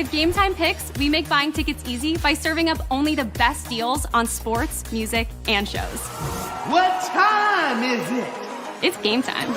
With Game Time Picks, we make buying tickets easy by serving up only the best deals on sports, music, and shows. What time is it? It's game time.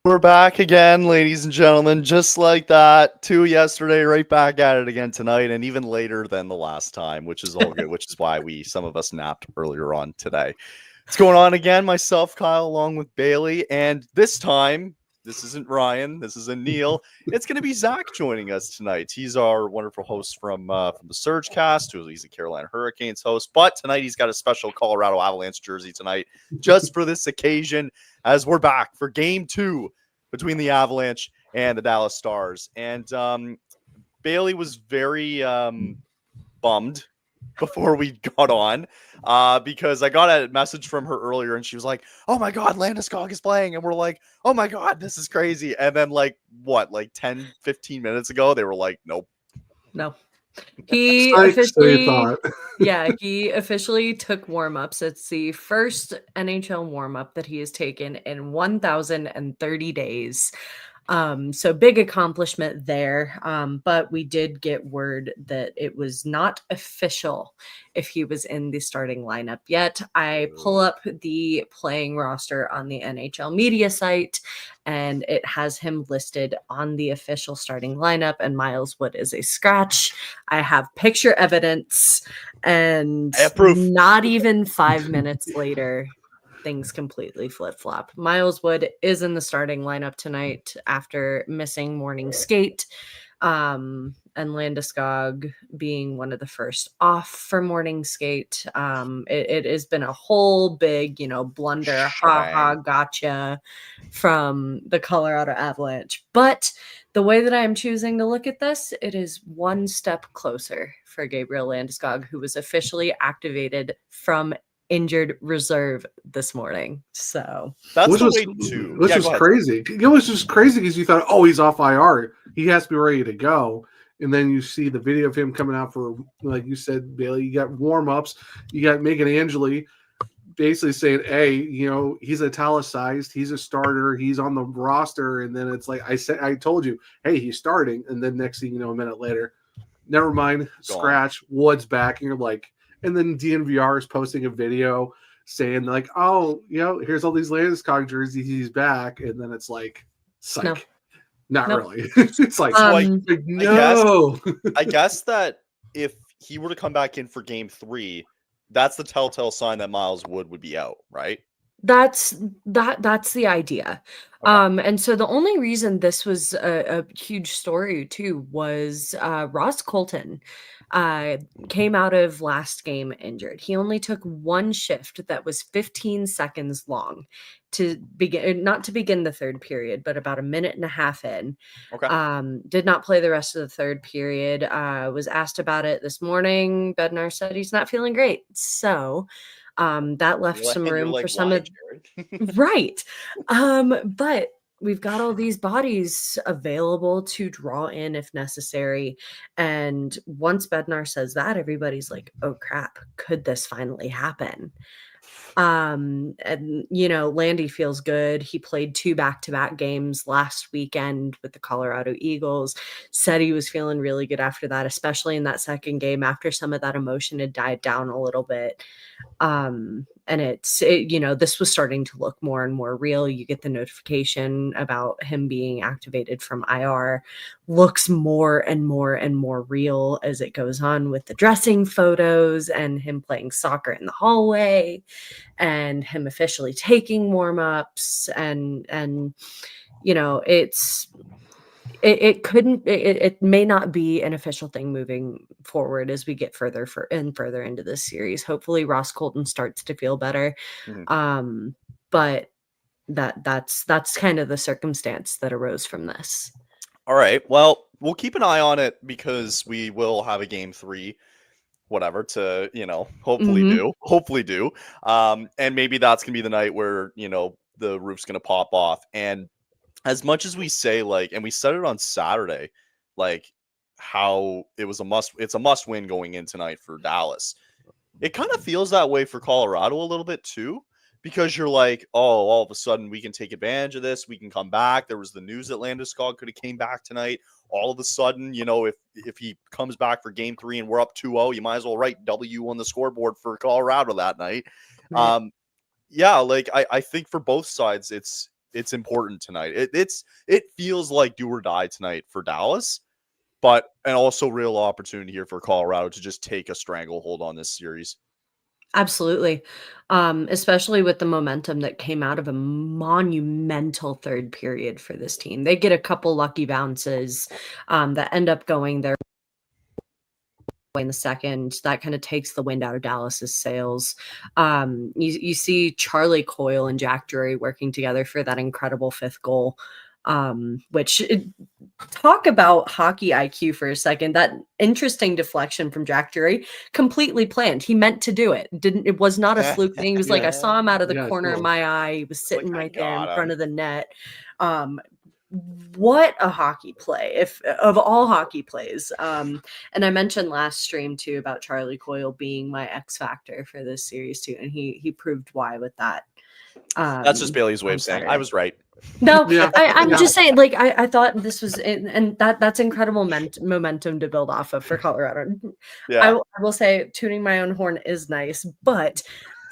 We're back again, ladies and gentlemen, just like that. 2 yesterday, right back at it again tonight, and even later than the last time, which is all good, which is why some of us napped earlier on today. What's going on again? Myself, Kyle, along with Bailey, and this time, this isn't Ryan, this isn't Neil. It's going to be Zach joining us tonight. He's our wonderful host from the Surge Cast, he's a Carolina Hurricanes host, but tonight he's got a special Colorado Avalanche jersey tonight, just for this occasion, as we're back for Game 2 between the Avalanche and the Dallas Stars. And Bailey was very bummed before we got on because I got a message from her earlier and she was like, oh my God, Landeskog is playing. And we're like, oh my God, this is crazy. And then 10, 15 minutes ago, they were like, nope. No. He officially took warm-ups. It's the first NHL warm-up that he has taken in 1,030 days. So big accomplishment there. But we did get word that it was not official if he was in the starting lineup yet. I pull up the playing roster on the NHL media site, and it has him listed on the official starting lineup, and Miles Wood is a scratch. I have picture evidence, and not even 5 minutes later, things completely flip-flop. Miles Wood is in the starting lineup tonight after missing morning skate, and Landeskog being one of the first off for morning skate. It has been a whole big, blunder, gotcha from the Colorado Avalanche. But the way that I am choosing to look at this, it is one step closer for Gabriel Landeskog, who was officially activated from injured reserve this morning. So that's which was crazy. It was just crazy because you thought, oh, he's off IR. He has to be ready to go. And then you see the video of him coming out for, like you said, Bailey, you got warm-ups. You got Megan Angeli basically saying, hey, he's italicized. He's a starter. He's on the roster. And then it's like, I told you, hey, he's starting. And then next thing you know, a minute later, never mind, scratch, Wood's back. And you're like, and then DNVR is posting a video saying like, oh, here's all these Landeskog jerseys. He's back. And then it's like, psych. Not really. It's like, no. I guess that if he were to come back in for Game 3, that's the telltale sign that Miles Wood would be out, right? That's the idea. Okay. And so the only reason this was a huge story too was Ross Colton came out of last game injured. He only took one shift that was 15 seconds long to begin, not to begin the third period, but about a minute and a half in. Okay. Did not play the rest of the third period. Was asked about it this morning. Bednar said he's not feeling great. So that left some room for some of right. But we've got all these bodies available to draw in if necessary. And once Bednar says that, everybody's like, oh crap, could this finally happen? And Landy feels good. He played 2 back-to-back games last weekend with the Colorado Eagles, said he was feeling really good after that, especially in that second game after some of that emotion had died down a little bit. And this was starting to look more and more real. You get the notification about him being activated from IR, looks more and more and more real as it goes on with the dressing photos and him playing soccer in the hallway and him officially taking warm-ups and it may not be an official thing moving forward as we get further into this series. Hopefully Ross Colton starts to feel better. Mm-hmm. But that's kind of the circumstance that arose from this. All right. Well, we'll keep an eye on it because we will have a game 3, whatever, to, hopefully do. And maybe that's going to be the night where, the roof's going to pop off. And as much as we say, and we said it on Saturday, how it's a must win going in tonight for Dallas. It kind of feels that way for Colorado a little bit too, because you're like, oh, all of a sudden we can take advantage of this. We can come back. There was the news that Landeskog could have came back tonight. All of a sudden, if he comes back for game 3 and we're up 2-0, you might as well write W on the scoreboard for Colorado that night. Right. I think for both sides, it's important tonight. It feels like do or die tonight for Dallas, and also real opportunity here for Colorado to just take a stranglehold on this series. Absolutely. Especially with the momentum that came out of a monumental third period for this team. They get a couple lucky bounces that end up going their way in the second. That kind of takes the wind out of Dallas's sails. You see Charlie Coyle and Jack Drury working together for that incredible 5th goal. Talk about hockey IQ for a second. That interesting deflection from Jack Drury, completely planned. He meant to do it. It was not a fluke thing. It was like I saw him out of the corner of my eye. He was sitting right there in front of the net. What a hockey play, if of all hockey plays. And I mentioned last stream too about Charlie Coyle being my X factor for this series too, and he proved why with that. That's just Bailey's way of saying I was right. No, I'm just saying, I thought this was, and that's incredible momentum to build off of for Colorado. Yeah. I will say tooting my own horn is nice, but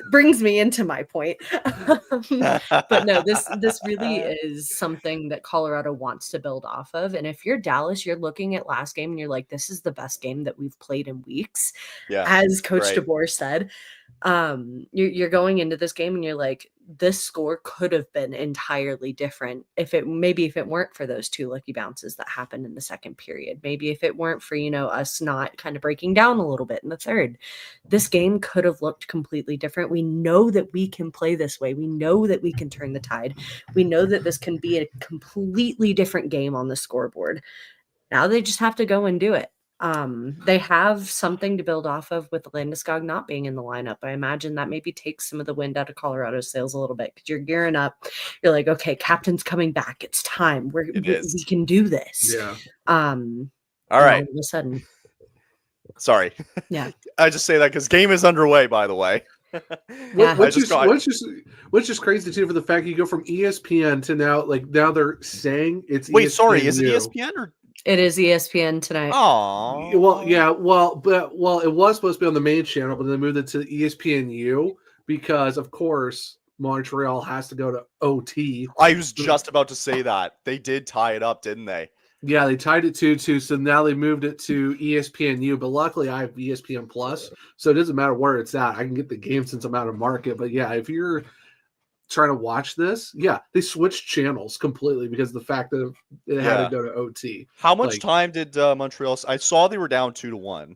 brings me into my point. But no, this really is something that Colorado wants to build off of. And if you're Dallas, you're looking at last game and you're like, this is the best game that we've played in weeks. Yeah, as Coach DeBoer said. You're going into this game and you're like, this score could have been entirely different if it weren't for those 2 lucky bounces that happened in the second period. Maybe if it weren't for, us not kind of breaking down a little bit in the third, this game could have looked completely different. We know that we can play this way. We know that we can turn the tide. We know that this can be a completely different game on the scoreboard. Now they just have to go and do it. They have something to build off of with Landeskog not being in the lineup. I imagine that maybe takes some of the wind out of Colorado's sails a little bit because you're gearing up. You're like, okay, captain's coming back. It's time. We can do this. Yeah. All right. All of a sudden. Sorry. Yeah. I just say that because game is underway, by the way. Which is crazy too, for the fact you go from ESPN to now they're saying it's wait, ESPN sorry, is it ESPN or? It is ESPN tonight. Oh, well, yeah, it was supposed to be on the main channel, but they moved it to ESPNU because, of course, Montreal has to go to OT. I was just about to say that they did tie it up, didn't they? Yeah, they tied it 2-2, so now they moved it to ESPNU. But luckily, I have ESPN Plus, so it doesn't matter where it's at. I can get the game since I'm out of market. But yeah, if you're trying to watch this, they switched channels completely because of the fact that it had to go to OT. How much time did Montreal? I saw they were down 2-1. Do you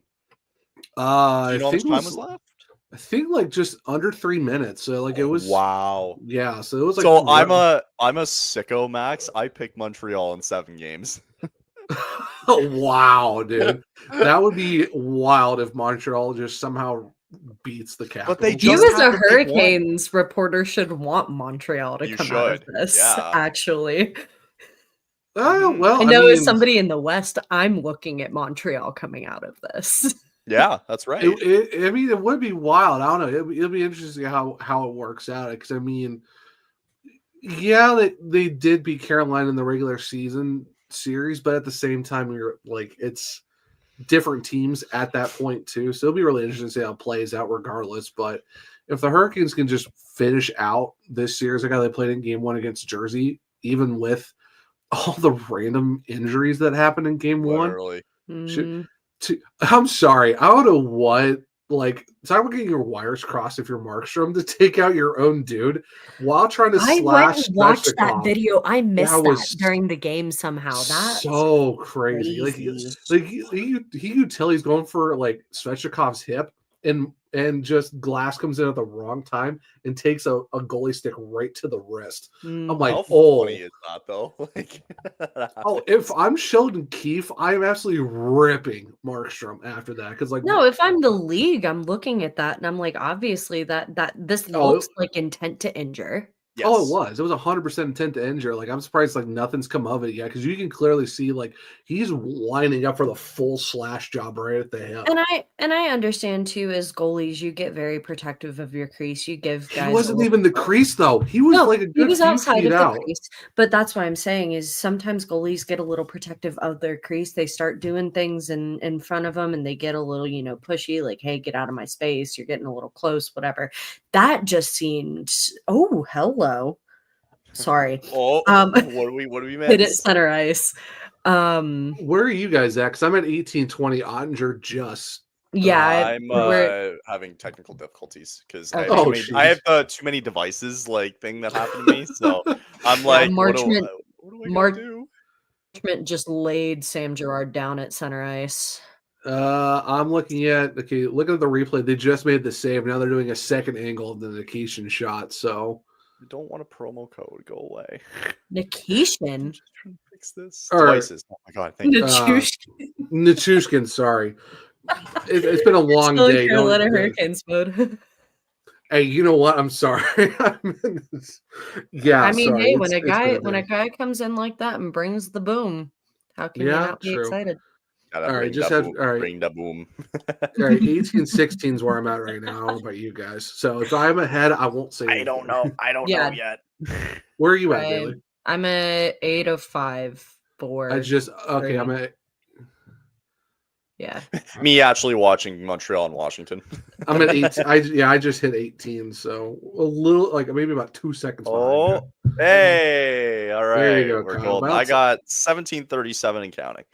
know how much time was left? I think just under 3 minutes. So it was wow. Yeah, so it was so I'm a sicko, Max. I picked Montreal in 7 games. Wow, dude, that would be wild if Montreal just somehow beats the Capitals. But they you as a Hurricanes reporter should want Montreal to come out of this. Yeah. Actually, well, I know as somebody in the West, I'm looking at Montreal coming out of this. Yeah, that's right. It would be wild. I don't know. It'll be interesting how it works out. Because they did beat Carolina in the regular season series, but at the same time, you're like, it's different teams at that point too. So it'll be really interesting to see how it plays out regardless. But if the Hurricanes can just finish out this series like how they played in game 1 against Jersey, even with all the random injuries that happened in game 1, I'm sorry. I don't know what. Talk about getting your wires crossed if you're Markstrom to take out your own dude while trying to slash. I went and watched that video. I missed that during the game somehow. That's so crazy. He could tell he's going for Svechnikov's hip, and and just Glass comes in at the wrong time and takes a goalie stick right to the wrist. I'm like, How funny is that though? Like, if I'm Sheldon Keefe, I'm absolutely ripping Markstrom after that because No, if I'm the league, I'm looking at that and I'm like, obviously that this looks like intent to injure. yes. Oh, it was 100% intent to injure. Like, I'm surprised like nothing's come of it yet because you can clearly see like he's lining up for the full slash job right at the hip. And I understand too, as goalies, you get very protective of your crease. You give guys. He wasn't even the crease though. He was like a good he was few outside feet of out. the crease. But that's what I'm saying is sometimes goalies get a little protective of their crease. They start doing things in front of them, and they get a little pushy, like, "Hey, get out of my space. You're getting a little close, whatever." That just seemed. Oh, hello. Sorry. What do we miss? Hit it center ice. Where are you guys at? Because I'm at 18-20. Ottinger just. I'm having technical difficulties because I have too many devices like thing that happened to me. So I'm like, what do I do? Marchment just laid Sam Girard down at center ice. I'm looking at look at the replay. They just made the save. Now they're doing a second angle of the Nikishin shot. So I don't want a promo code. Go away. Nikishin. Just trying to fix this. All right. Devices. Oh my god. Thank you. Nichushkin. Sorry. It's been a long day. Carolina Hurricanes mode. Hey, you know what? I'm sorry. Yeah. I mean, sorry. hey, when a guy comes in like that and brings the boom, how can you not be excited? All right, bring the boom. All right, 18-16 is where I'm at right now. I don't know about you guys. So if I'm ahead, I won't say anything. I don't know yet. Where are you at, Bailey? I'm at 8:05. I'm at. Yeah. Me actually watching Montreal and Washington. I'm at 18. I just hit 18, so a little like maybe about 2 seconds. Hey, all right. There you go, We're Kyle. golden. I got 17:37 and counting.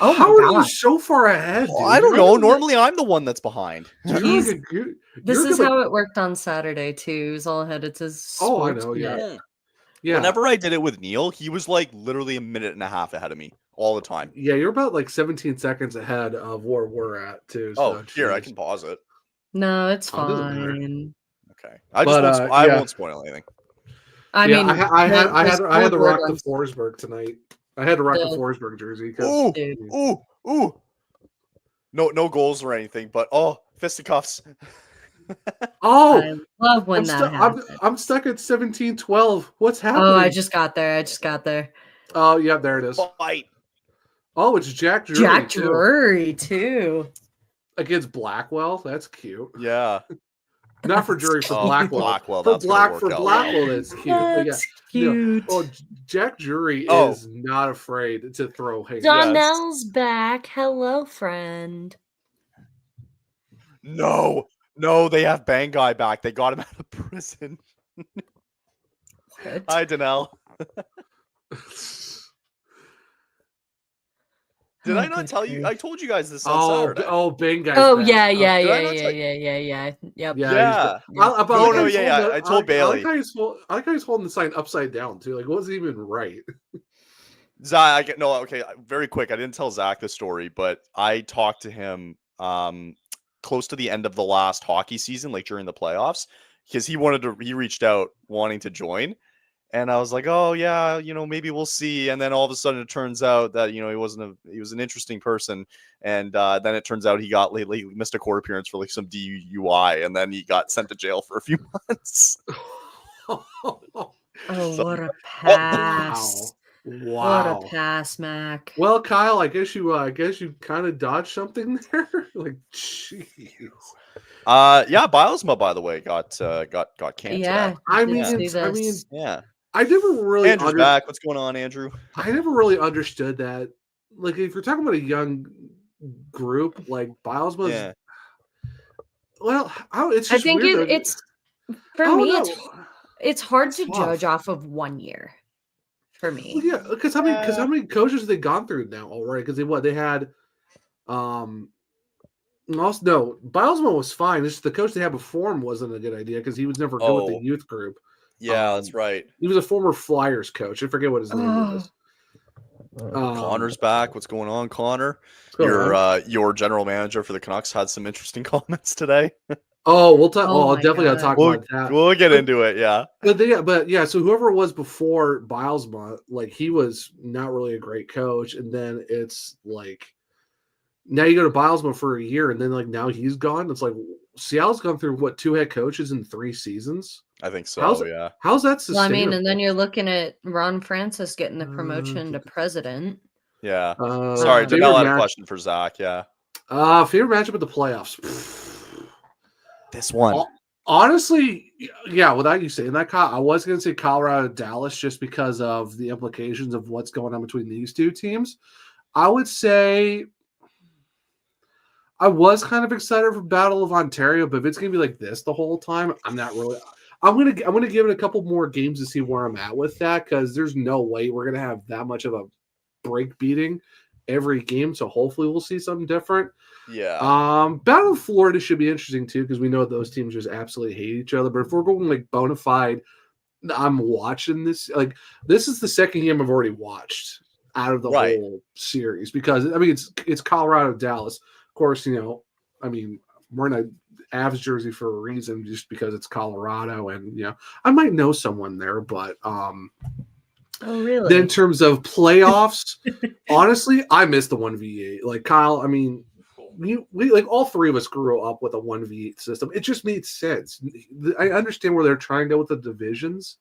Oh, how are you so far ahead? Dude? I don't know. Normally, I'm the one that's behind. This is how it worked on Saturday too. He was all ahead. It's his. Oh, I know. Yeah. Whenever I did it with Neil, he was like literally a minute and a half ahead of me all the time. Yeah, you're about like 17 seconds ahead of where we're at too. So, here I can pause it. No, it's fine. Okay, I won't spoil anything. I mean, I had to rock the Forsberg tonight. I had to rock the Forsberg jersey. Ooh. No goals or anything, but fisticuffs. I love when that happens. I'm stuck at 17-12. What's happening? Oh, I just got there. Oh, yeah, there it is. Fight. Oh, it's Jack Drury. Jack Drury too. Against Blackwell. That's cute. Yeah. Not for Drury, for Blackwell. For Blackwell, that's cute. That's cute. Oh, Jack Drury is not afraid to throw hands. Donnell's back. Hello, friend. No, they have Bang Guy back. They got him out of prison. Hi, Donnell. Did I not tell you? I told you guys this on Saturday. Oh, Bang Guy. Oh, yeah. Yep. Yeah. I told Bailey. I like how he's holding the sign upside down too. Like, it wasn't even right. Zach, okay. Very quick. I didn't tell Zach the story, but I talked to him close to the end of the last hockey season, like during the playoffs, because he reached out wanting to join. And I was like, oh yeah, maybe we'll see. And then all of a sudden it turns out that, he was an interesting person. And then it turns out he missed a court appearance for like some DUI, and then he got sent to jail for a few months. What a pass. Wow. What a pass, Mac. Well, Kyle, I guess you kind of dodged something there. Like, jeez. Bilesma, by the way, got canceled. Yeah. I never really Andrew's back. What's going on, Andrew? I never really understood that. Like, if you're talking about a young group, like Bilesma, well, it's just weird. It's for me. It's hard to judge off of 1 year. For me, well, yeah, because how many coaches have they gone through now already? Because they had, Bilesma was fine. It's just the coach they had before him wasn't a good idea because he was never good with the youth group. Yeah, that's right. He was a former Flyers coach. I forget what his name is. Connor's back. What's going on, Connor? Your general manager for the Canucks had some interesting comments today. Oh, we'll talk. Oh I'll my definitely got to God. talk We'll, about that. we'll get into it. Yeah. But yeah. So whoever it was before Bilesma, like he was not really a great coach, and then it's like now you go to Bilesma for a year, and then like now he's gone. It's like Seattle's gone through what 2 head coaches in 3 seasons. I think so. How's that sustainable? Well, I mean, and then you're looking at Ron Francis getting the promotion to president. Yeah. Sorry, Sorry, Janelle had a question for Zach. Yeah. Favorite matchup at the playoffs. This one. Honestly, yeah, without you saying that, Kyle, I was going to say Colorado Dallas just because of the implications of what's going on between these 2 teams. I would say I was kind of excited for Battle of Ontario, but if it's going to be like this the whole time, I'm not really. I'm gonna give it a couple more games to see where I'm at with that because there's no way we're going to have that much of a break beating every game. So hopefully we'll see something different. Yeah. Battle of Florida should be interesting too because we know those teams just absolutely hate each other. But if we're going like bona fide, I'm watching this. Like this is the second game I've already watched out of the whole series because I mean it's Colorado Dallas. Of course, I mean we're in a Avs jersey for a reason just because it's Colorado and I might know someone there, but Oh, really? Then in terms of playoffs, honestly, I miss the 1v8. Like Kyle, I mean, we like all 3 of us grew up with a 1v8 system. It just made sense. I understand where they're trying to go with the divisions.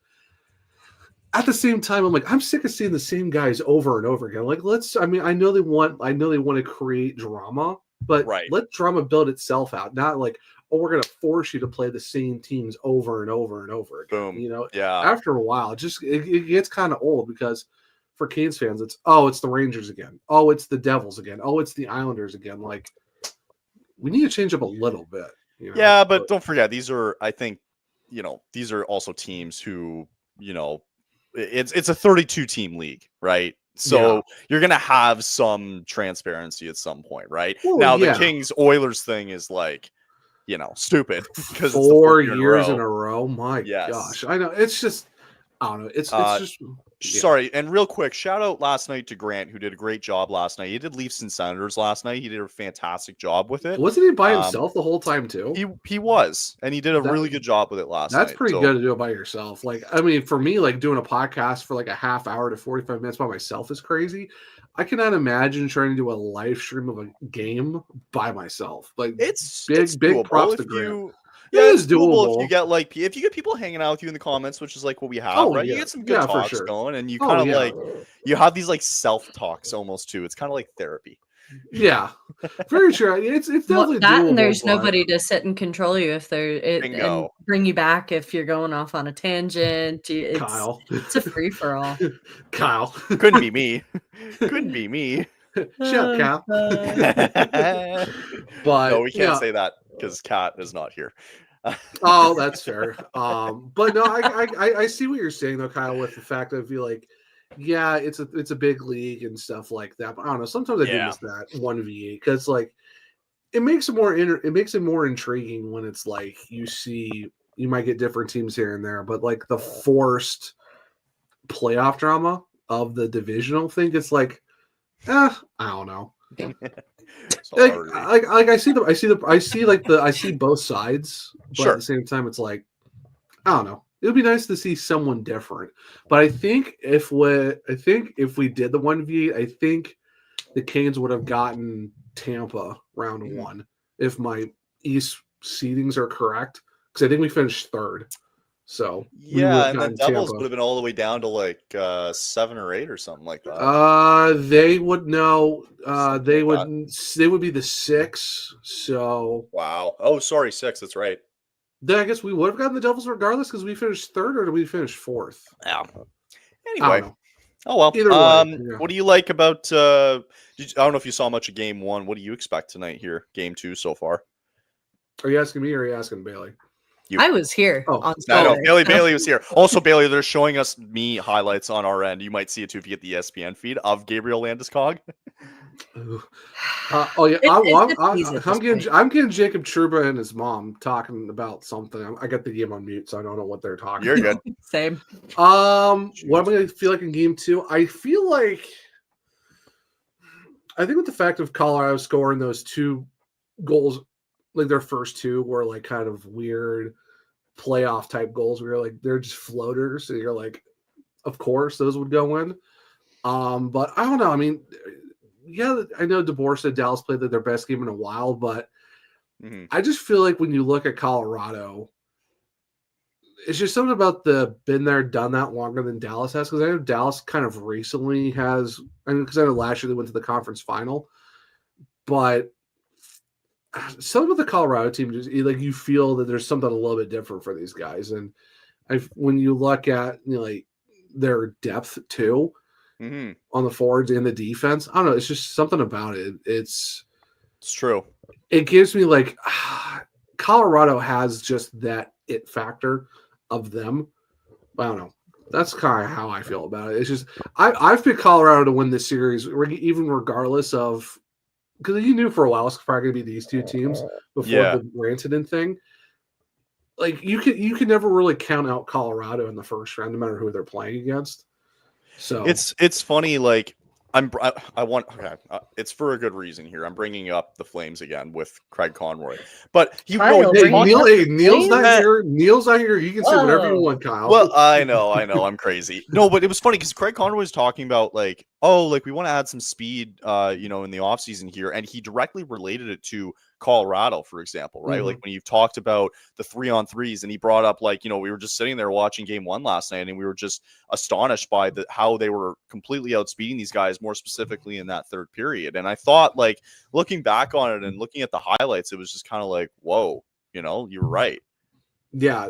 At the same time, I'm like, I'm sick of seeing the same guys over and over again. Like, I know they want to create drama, but let drama build itself out. Not like, oh, we're going to force you to play the same teams over and over and over again. Boom. Yeah. After a while, it gets kind of old because for Canes fans, it's the Rangers again. Oh, it's the Devils again. Oh, it's the Islanders again. Like, we need to change up a little bit. Yeah, but don't forget, these are, I think, these are also teams who, it's a 32 team league, right? So you're going to have some transparency at some point, right? Well, now the Kings Oilers thing is like, stupid because 4 years in a row. My gosh, I know. It's just, I don't know. It's just. Sorry, and real quick, shout out last night to Grant, who did a great job last night. He did Leafs and Senators last night. He did a fantastic job with it. Wasn't he by himself the whole time too? He was, and he did a really good job with it last night. That's pretty good to do it by yourself. Like, I mean, for me, like doing a podcast for like a half hour to 45 minutes by myself is crazy. I cannot imagine trying to do a live stream of a game by myself. Like, it's big props to Grant. Yeah, it's doable if you get people hanging out with you in the comments, which is like what we have, right? You get some good talks going, and you kind of like you have these like self talks almost too. It's kind of like therapy. Yeah, very true. It's definitely that, doable, and there's nobody to sit and control you if and bring you back if you're going off on a tangent. Kyle, it's a free for all. Kyle, couldn't be me. Couldn't be me. Shut up, Kyle. But no, we can't say that because Kat is not here. Oh, that's fair. But no, I see what you're saying though, Kyle, with the fact that I feel like, yeah, it's a big league and stuff like that. But I don't know. Sometimes I do miss that 1v8 because like it makes it more intriguing when it's like you might get different teams here and there, but like the forced playoff drama of the divisional thing, it's like, I don't know. I see both sides, but at the same time, it's like, I don't know. It would be nice to see someone different. But I think if we did the 1v8, I think the Canes would have gotten Tampa round 1 if my East seedings are correct. Because I think we finished 3rd. So and the Devils would have been all the way down to like 7 or 8 or something like that. They would know. They would be the 6. So wow. Oh, sorry, 6. That's right. Then I guess we would have gotten the Devils regardless because we finished 3rd, or did we finish 4th? Yeah. Anyway. Oh well. Either way, what do you like about? I don't know if you saw much of Game 1. What do you expect tonight here? Game 2 so far. Are you asking me or are you asking Bailey? I was here. No, Bailey was here. Also, Bailey, they're showing us me highlights on our end. You might see it too if you get the ESPN feed of Gabriel Landeskog. I'm getting Jacob Trouba and his mom talking about something. I got the game on mute, so I don't know what they're talking. You're good. Same. What am I going to feel like in Game 2? I feel like with the fact of Colorado scoring those 2 goals like their first two were like kind of weird playoff type goals where you're like, they're just floaters. So you're like, of course those would go in. But I don't know. I mean, yeah, I know DeBoer said Dallas played their best game in a while, but I just feel like when you look at Colorado, it's just something about the been there, done that longer than Dallas has. Because I know Dallas kind of recently has, because I know last year they went to the conference final, but some of the Colorado team, just like you feel that there's something a little bit different for these guys. And when you look at like their depth too on the forwards and the defense, I don't know. It's just something about it. It's true. It gives me like Colorado has just that it factor of them. I don't know. That's kind of how I feel about it. It's just I've picked Colorado to win this series, even regardless of, because you knew for a while it's probably going to be these two teams before the Rantanen thing. Like you can never really count out Colorado in the first round, no matter who they're playing against. So it's funny. Like it's for a good reason here. I'm bringing up the Flames again with Craig Conroy, but Neil's not here. Neil's not here. You can say whatever you want, Kyle. Well, I know, I'm crazy. No, but it was funny because Craig Conroy was talking about like, we want to add some speed, in the offseason here, and he directly related it to Colorado, for example, right? Like when you've talked about the 3-on-3s, and he brought up like, we were just sitting there watching game 1 last night, and we were just astonished by how they were completely outspeeding these guys, more specifically in that third period. And I thought, like, looking back on it and looking at the highlights, it was just kind of like, whoa, you're right. Yeah.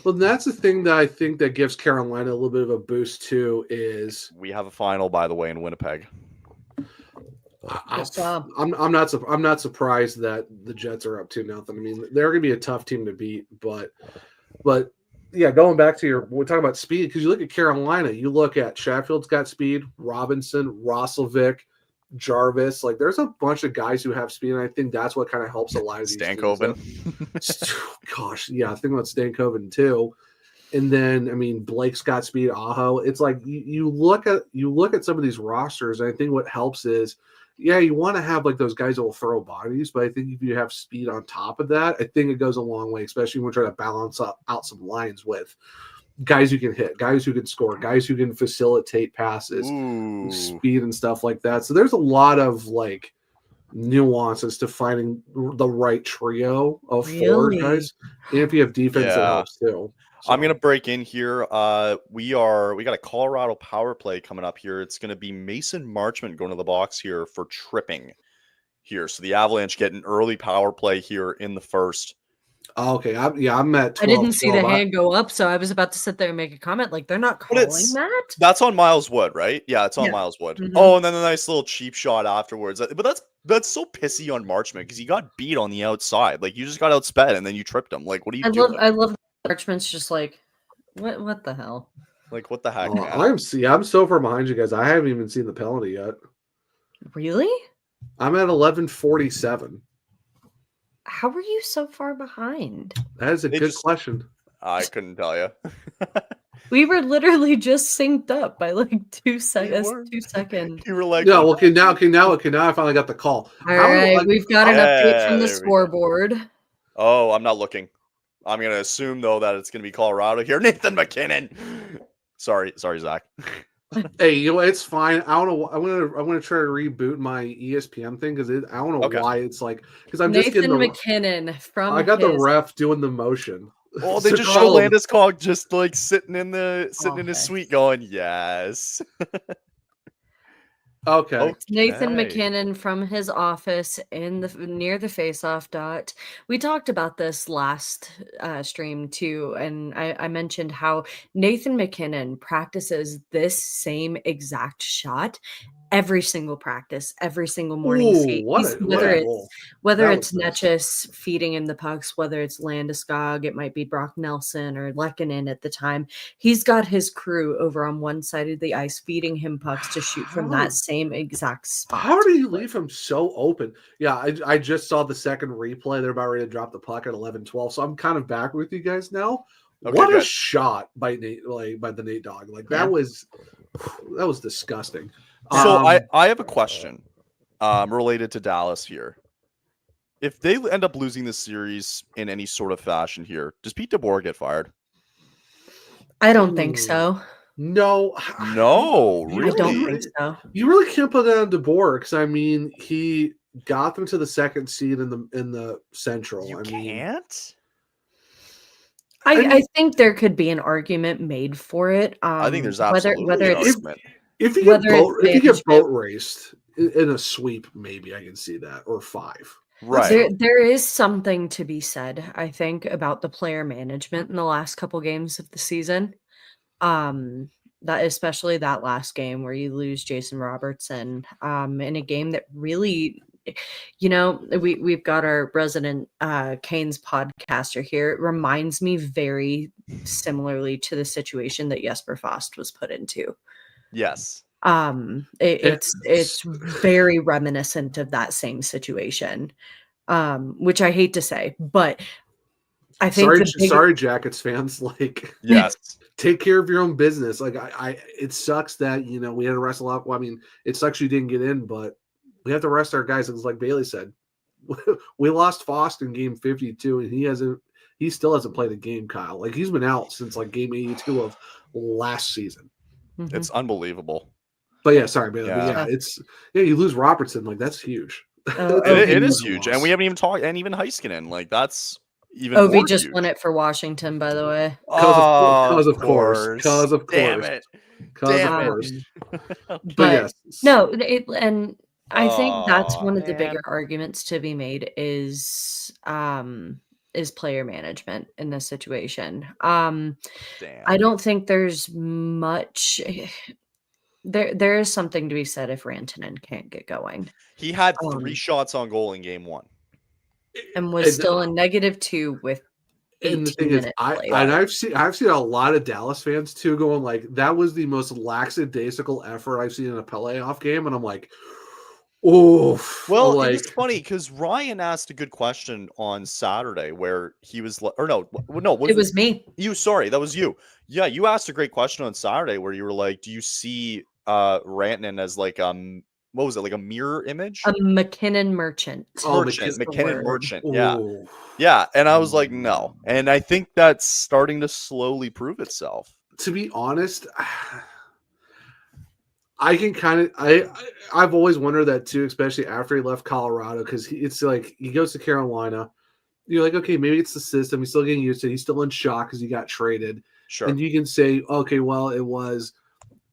Well, that's the thing that I think that gives Carolina a little bit of a boost too, is we have a final, by the way, in Winnipeg. I'm not surprised that the Jets are up 2-0. I mean, they're going to be a tough team to beat, but yeah, going back to we're talking about speed, because you look at Carolina, you look at Sheffield's got speed, Robinson, Roslovic, Jarvis, like there's a bunch of guys who have speed, and I think that's what kind of helps a lot of these Stankoven. Gosh, yeah, I think about Stankoven too. And then, I mean, Blake's got speed, Aho. It's like you look at some of these rosters, and I think what helps is, yeah, you want to have like those guys that will throw bodies, but I think if you have speed on top of that, I think it goes a long way, especially when we're trying to balance out some lines with guys who can hit, guys who can score, guys who can facilitate passes, speed and stuff like that. So there's a lot of like nuances to finding the right trio of forward guys. And if you have defense, that helps too. So. I'm going to break in here. We got a Colorado power play coming up here. It's going to be Mason Marchment going to the box here for tripping here. So the Avalanche get an early power play here in the first. Oh, okay. I'm at 12. I didn't see the hand go up, so I was about to sit there and make a comment. Like, they're not calling that? That's on Miles Wood, right? Yeah, it's on Miles Wood. Mm-hmm. Oh, and then a nice little cheap shot afterwards. But that's so pissy on Marchment because he got beat on the outside. Like, you just got outsped and then you tripped him. Like, what are you doing? I love Marchment's just like, what the hell? Like, what the heck? I'm so far behind you guys. I haven't even seen the penalty yet. Really? I'm at 11:47. How are you so far behind? That is a good question. I couldn't tell you. We were literally just synced up by like 2 seconds. 2 seconds. You were like, yeah. Well, okay, now I finally got the call. All right, we've got an update from the scoreboard. Oh, I'm not looking. I'm gonna assume though that it's gonna be Colorado here. Nathan McKinnon. Sorry, Zach. Hey, it's fine. I don't know. I'm gonna try to reboot my ESPN thing because I don't know why it's like, because I'm Nathan just getting McKinnon from. I got the ref doing the motion. Oh, they just show Landeskog just like sitting in his suite going, yes. Okay. Nathan McKinnon from his office near the Faceoff dot. We talked about this last stream too, and I mentioned how Nathan McKinnon practices this same exact shot every single practice, every single morning. Whether it's Netchus feeding him the pucks, whether it's Landeskog, it might be Brock Nelson or Lehkonen at the time. He's got his crew over on one side of the ice feeding him pucks to shoot from that same exact spot. How do you leave him so open? Yeah, I just saw the second replay. They're about ready to drop the puck at 11-12, so I'm kind of back with you guys now. Okay, what a shot by the Nate Dogg. Like that was disgusting. So I have a question related to Dallas here. if they end up losing this series in any sort of fashion here, does Pete DeBoer get fired? I don't think so. No, really? I don't think so. You really can't put that on DeBoer because I mean he got them to the second seed in the Central. You I mean, can't. I think there could be an argument made for it. I think there's absolutely whether an it's argument. If you get boat raced in a sweep, maybe I can see that, or 5. Right. There is something to be said, I think, about the player management in the last couple games of the season. That especially that last game where you lose Jason Robertson in a game that really, we've got our resident Canes podcaster here. It reminds me very similarly to the situation that Jesper Fast was put into. Yes. It's very reminiscent of that same situation, which I hate to say, but I think sorry Jackets fans, like, yes, take care of your own business. Like it sucks that we had to rest a lot. Well, I mean, it sucks you didn't get in, but we have to rest our guys. It's like Bailey said, we lost Fost in game 52, and he still hasn't played a game. Kyle, like he's been out since like game 82 of last season. Mm-hmm. It's unbelievable. But yeah, sorry, Bailey. Yeah. But you lose Robertson, like that's huge. It is huge, and we haven't even talked. And even Heiskanen, like that's. Even Ovi just won it for Washington, by the way. Because of course. Damn it. But yes. No, and I think that's one of the bigger arguments to be made is player management in this situation. I don't think there's much. There is something to be said if Rantanen can't get going. He had 3 shots on goal in game 1. And was still in -2 with 18 minutes. I've seen a lot of Dallas fans too going like that was the most lackadaisical effort I've seen in a playoff game, and I'm like, oh. Well, like, it's funny because Ryan asked a good question on Saturday where he was like, it was me. Sorry, that was you. Yeah, you asked a great question on Saturday where you were like, do you see Rantanen as like what was it, like a mirror image? A McKinnon merchant. McKinnon merchant. Yeah. Ooh. Yeah. And I was like, no. And I think that's starting to slowly prove itself. To be honest, I can I've always wondered that too, especially after he left Colorado, because it's like he goes to Carolina. You're like, okay, maybe it's the system. He's still getting used to it. He's still in shock because he got traded. Sure. And you can say, okay, well,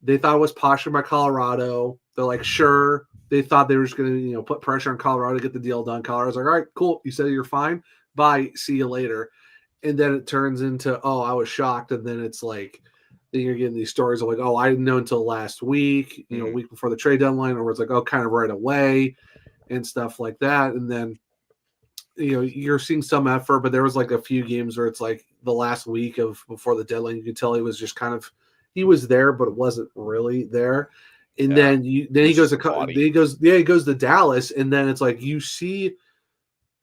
they thought it was posture by Colorado. They're like, sure. They thought they were just going to, put pressure on Colorado to get the deal done. Colorado's like, all right, cool. You said you're fine. Bye. See you later. And then it turns into, oh, I was shocked. And then it's like, then you're getting these stories of like, oh, I didn't know until last week, a week before the trade deadline, or it's like, oh, kind of right away and stuff like that. And then, you're seeing some effort, but there was like a few games where it's like the last week before the deadline, you could tell he was just he was there, but it wasn't really there. And then he goes to Dallas, and then it's like you see,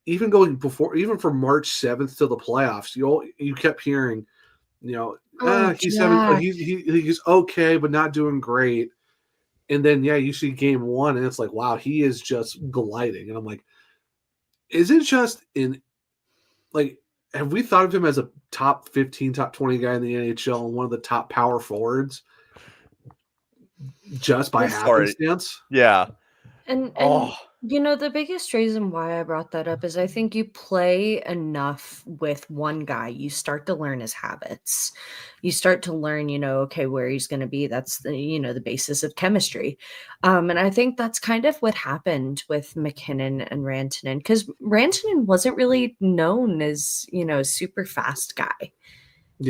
even from March 7th to the playoffs, you kept hearing, he's okay, but not doing great. And then you see game 1, and it's like, wow, he is just gliding, and I'm like, is it just have we thought of him as a top 15, top 20 guy in the NHL and one of the top power forwards? Just by happenstance? Yeah. And the biggest reason why I brought that up is I think you play enough with one guy, you start to learn his habits. You start to learn, okay, where he's going to be. That's the basis of chemistry. And I think that's kind of what happened with McKinnon and Rantanen, because Rantanen wasn't really known as, a super fast guy.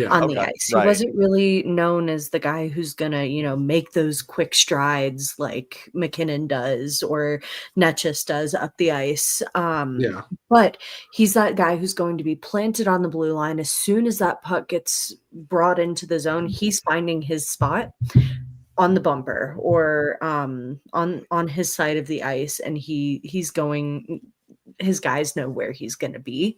On the ice. He wasn't really known as the guy who's gonna, make those quick strides like McKinnon does or Netchus does up the ice. But he's that guy who's going to be planted on the blue line. As soon as that puck gets brought into the zone, he's finding his spot on the bumper or on his side of the ice, and he's going. His guys know where he's going to be.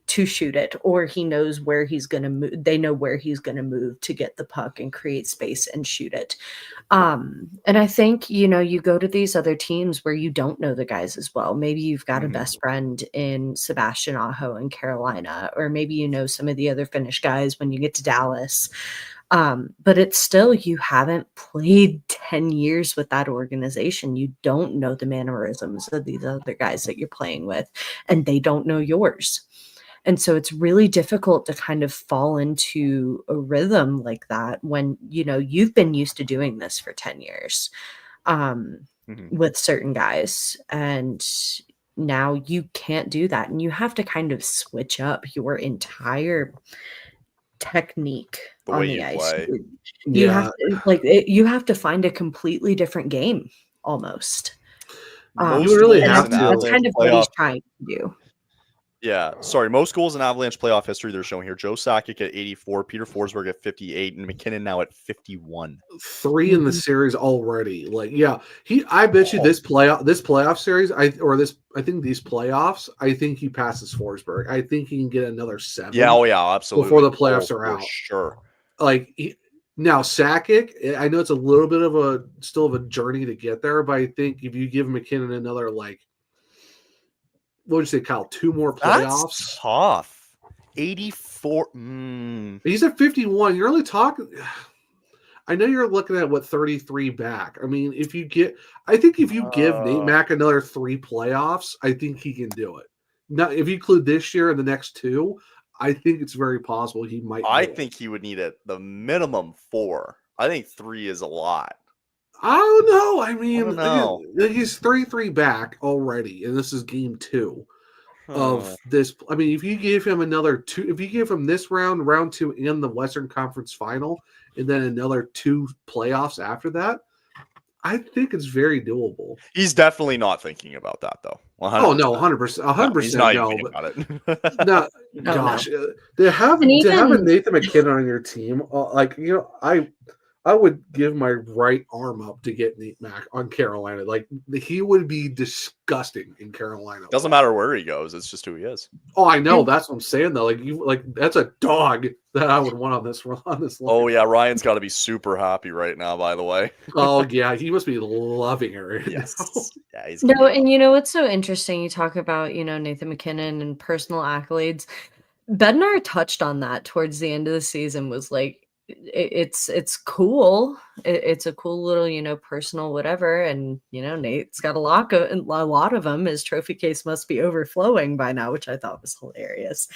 to shoot it, or he knows where he's going to move. They know where he's going to move to get the puck and create space and shoot it. And I think, you go to these other teams where you don't know the guys as well. Maybe you've got a best friend in Sebastian Aho in Carolina, or maybe some of the other Finnish guys when you get to Dallas. But it's still, you haven't played 10 years with that organization. You don't know the mannerisms of these other guys that you're playing with, and they don't know yours. And so it's really difficult to kind of fall into a rhythm like that when, you've been used to doing this for 10 years with certain guys. And now you can't do that. And you have to kind of switch up your entire technique on the ice. You have to, you have to find a completely different game almost. You really have to. That's kind of what he's trying to do. Yeah, sorry. Most goals in Avalanche playoff history they're showing here. Joe Sakic at 84, Peter Forsberg at 58, and McKinnon now at 51. 3 in the series already. I bet you this playoff series, I think these playoffs, I think he passes Forsberg. I think he can get another 7. Yeah, absolutely. Before the playoffs are out. Sure. Now Sakic, I know it's a little bit of still of a journey to get there, but I think if you give McKinnon another what would you say, Kyle? 2 more playoffs? That's tough. 84. He's at 51. You're only talking. I know you're looking at 33 back. I mean, if you give Nate Mack another 3 playoffs, I think he can do it. Now, if you include this year and the next 2, I think it's very possible he might. I think he would need the minimum 4. I think 3 is a lot. I don't know. I mean, he's 33 back already, and this is game 2 of this. I mean, if you gave him another 2, if you gave him this round 2, and the Western Conference Final, and then another 2 playoffs after that, I think it's very doable. He's definitely not thinking about that, though. 100%. Oh no, 100%, 100%. He's not even thinking about it. No, gosh, to have a Nathan McKinnon on your team, I would give my right arm up to get Nate Mack on Carolina. He would be disgusting in Carolina. Doesn't matter where he goes; it's just who he is. Oh, I know. That's what I'm saying, though. That's a dog that I would want on this line. Oh yeah, Ryan's got to be super happy right now. By the way. Oh yeah, he must be loving her. Right yes. Now. Yeah. And what's so interesting? You talk about Nathan McKinnon and personal accolades. Bednar touched on that towards the end of the season. Was it's cool. It's a cool little, personal whatever. And, Nate's got a lot of them. His trophy case must be overflowing by now, which I thought was hilarious.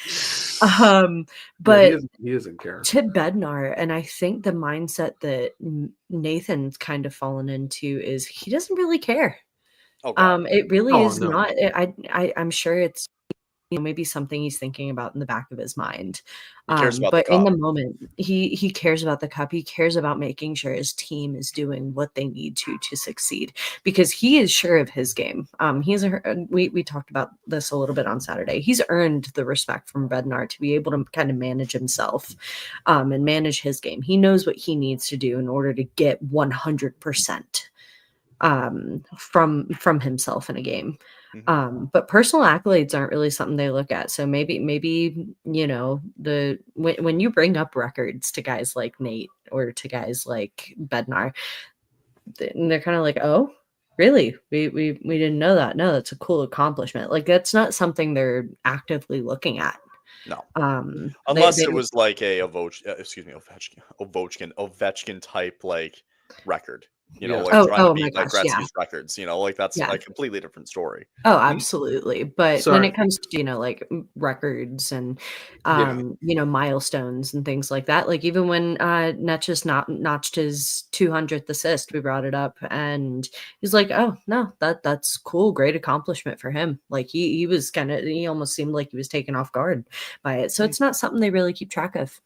But he isn't care. To Bednar, and I think the mindset that Nathan's kind of fallen into is he doesn't really care. It really is not. I'm sure it's maybe something he's thinking about in the back of his mind. But in the moment, he cares about the cup. He cares about making sure his team is doing what they need to succeed, because he is sure of his game. We talked about this a little bit on Saturday. He's earned the respect from Bednar to be able to kind of manage himself and manage his game. He knows what he needs to do in order to get 100% from himself in a game. But personal accolades aren't really something they look at. So maybe when you bring up records to guys like Nate or to guys like Bednar, they're kind of like, oh, really? We didn't know that. No, that's a cool accomplishment. That's not something they're actively looking at. No. Unless it was like a Ovechkin type record. Gretzky's records, that's a completely different story. Oh, absolutely. But when it comes to, records and, milestones and things like that, even when Netch's notched his 200th assist, we brought it up and he's like, oh, no, that's cool. Great accomplishment for him. He was he almost seemed like he was taken off guard by it. So it's not something they really keep track of.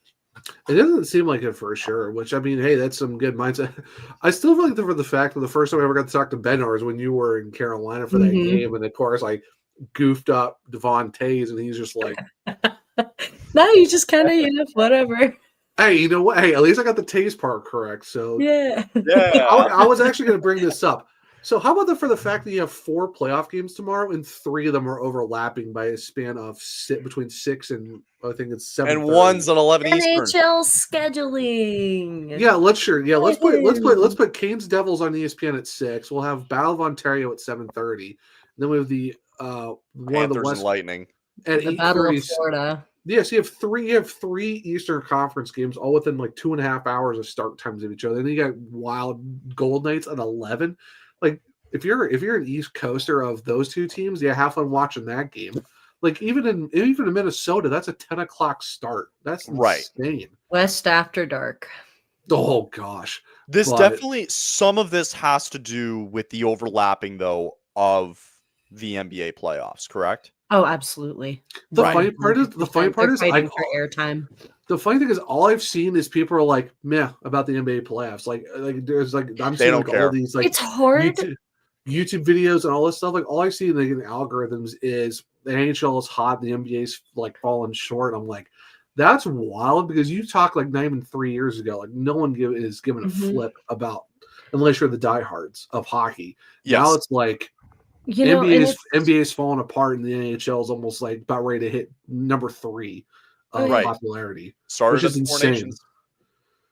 It doesn't seem like it for sure, which, I mean, hey, that's some good mindset. I still feel for the fact that the first time I ever got to talk to Bednar is when you were in Carolina for that game, and of course, goofed up Devon Tays, and he's just like... No, you just kind of, whatever. Hey, you know what? Hey, at least I got the Tays part correct, so... Yeah. I was actually going to bring this up. So how about for the fact that you have 4 playoff games tomorrow and 3 of them are overlapping by a span of between 6 and I think it's 7. And one's at 11 Eastern. NHL scheduling. Yeah, let's put Canes Devils on ESPN at 6. We'll have Battle of Ontario at 7:30. Then we have the one of the West and Lightning at the Battle of Florida. Yes, you have 3 Eastern Conference games all within like 2.5 hours of start times of each other. Then you got wild gold nights at 11. Like if you're an East Coaster of those 2 teams, yeah, have fun watching that game. Like even in Minnesota, that's a 10 o'clock start. That's insane. West After Dark. Oh gosh, definitely some of this has to do with the overlapping though of the NBA playoffs, correct? Oh, absolutely. The funny part is fighting for airtime. The funny thing is, all I've seen is people are like, meh, about the NBA playoffs. Like there's like I'm seeing like all these like it's hard. YouTube videos and all this stuff. Like all I see like in the algorithms is the NHL is hot, the NBA's like falling short. I'm like, that's wild because you talk like not even 3 years ago, like no one is giving a flip about unless you're the diehards of hockey. Yes. Now it's like NBA's falling apart and the NHL is almost like about ready to hit number 3 of popularity. Started which is insane. Nations.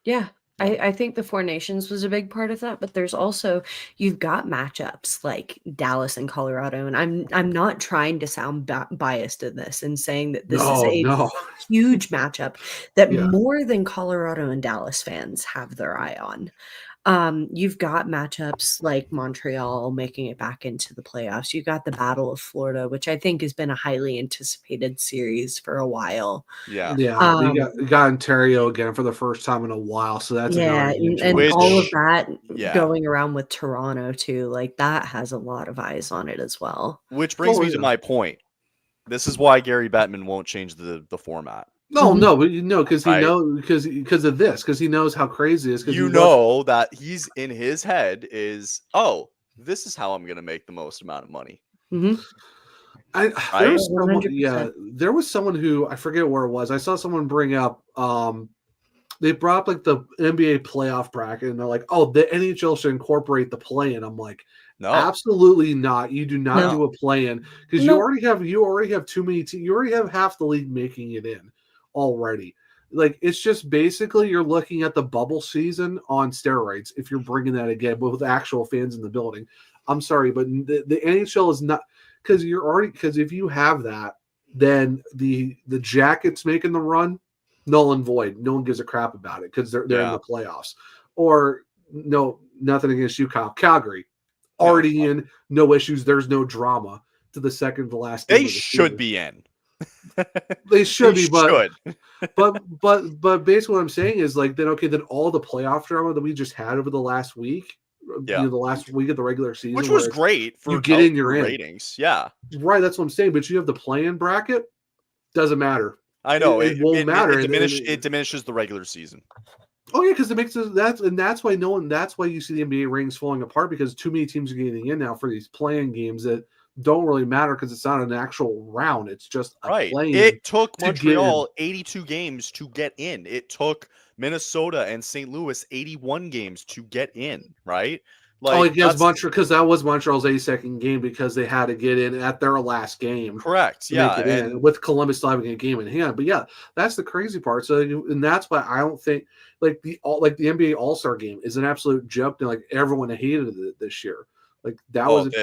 Yeah. I think the Four Nations was a big part of that, but there's also you've got matchups like Dallas and Colorado, and I'm not trying to sound biased in this and saying that this is a huge matchup that more than Colorado and Dallas fans have their eye on. You've got matchups like Montreal making it back into the playoffs. You've got the Battle of Florida, which I think has been a highly anticipated series for a while. Yeah. We got Ontario again for the first time in a while. So that's and all of that going around with Toronto too. Like that has a lot of eyes on it as well. Which brings me to my point. This is why Gary Bettman won't change the format. No, but because he knows because of this, because he knows how crazy it is. You know that he's in his head is, this is how I'm going to make the most amount of money. Mm-hmm. There was someone who I forget where it was. I saw someone bring up. They brought up like the NBA playoff bracket, and they're like, "Oh, the NHL should incorporate the play-in." I'm like, no, absolutely not. You do not do a play-in because you already have too many. You already have half the league making it in already. Like it's just basically you're looking at the bubble season on steroids if you're bringing that again, but with actual fans in the building. I'm sorry, but the NHL is not because if you have that, then the Jackets making the run null and void. No one gives a crap about it because they're in the playoffs. Or no, nothing against you, Kyle. Calgary already in, no issues. There's no drama to the second to last. They should be in. They should be, but basically what I'm saying is like then all the playoff drama that we just had over the last week, the last week of the regular season, which was great for you get in your ratings. Yeah, right. That's what I'm saying. But you have the play-in bracket, doesn't matter. I know it won't matter. It diminishes the regular season. Oh yeah, because it makes that's why that's why you see the NBA rings falling apart because too many teams are getting in now for these play-in games that don't really matter because it's not an actual round. It's just a play-in. It took Montreal 82 games to get in. It took Minnesota and St. Louis 81 games to get in, right? Like, Montreal because that was Montreal's 82nd game because they had to get in at their last game. Correct. Yeah, and with Columbus still having a game in hand. But yeah, that's the crazy part. So and that's why I don't think the NBA All-Star game is an absolute joke. And like everyone hated it this year. Like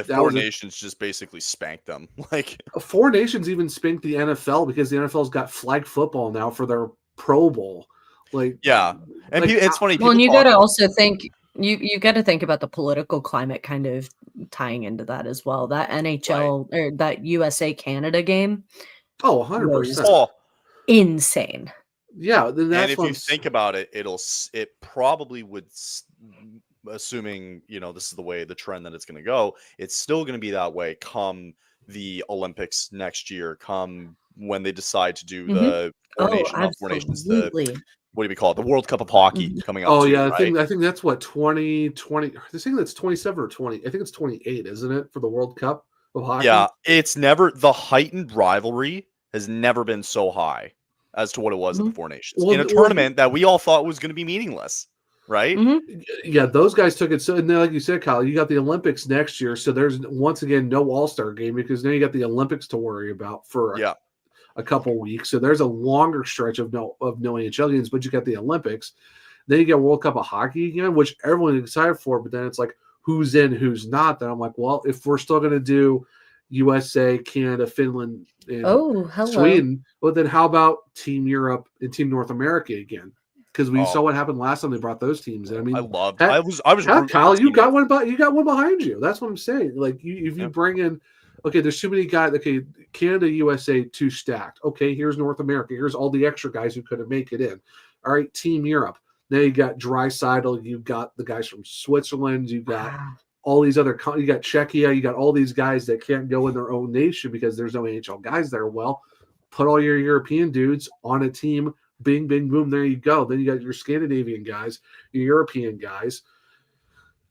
Four Nations just basically spanked them. Like Four Nations even spanked the NFL because the NFL's got flag football now for their Pro Bowl. Like and it's funny. Well, and you got to also think you got to think about the political climate kind of tying into that as well. That NHL or that USA Canada game. 100%. Insane. Yeah, then that's and if you think about it, it probably would. Assuming this is the trend that it's going to go, it's still going to be that way come the Olympics next year, come when they decide to do the Four Nations, what do we call it, the World Cup of Hockey coming up. I think that's what 2020. I think that's 27 or 20. I think it's 28, isn't it, for the World Cup of Hockey? Yeah, it's never the heightened rivalry has never been so high as to what it was at the Four Nations in a tournament that we all thought was going to be meaningless. right? Yeah, those guys took it. So, and then, like you said, Kyle, you got the Olympics next year. So there's once again no All-Star game because now you got the Olympics to worry about for a couple weeks. So there's a longer stretch of no NHL games, but you got the Olympics. Then you get World Cup of Hockey again, which everyone is excited for. But then it's like, who's in, who's not? Then I'm like, well, if we're still going to do USA, Canada, Finland, and Sweden, well, then how about Team Europe and Team North America again? Because we saw what happened last time they brought those teams in. I mean, I was Kyle, you got one behind you. That's what I'm saying. Like if you bring in, okay, there's too many guys. Okay, Canada, USA, 2 stacked. Okay, here's North America. Here's all the extra guys who couldn't make it in. All right, Team Europe. Now you got Draisaitl. You got the guys from Switzerland. You got all these other. You got Czechia. You got all these guys that can't go in their own nation because there's no NHL guys there. Well, put all your European dudes on a team. Bing, bing, boom. There you go. Then you got your Scandinavian guys, your European guys.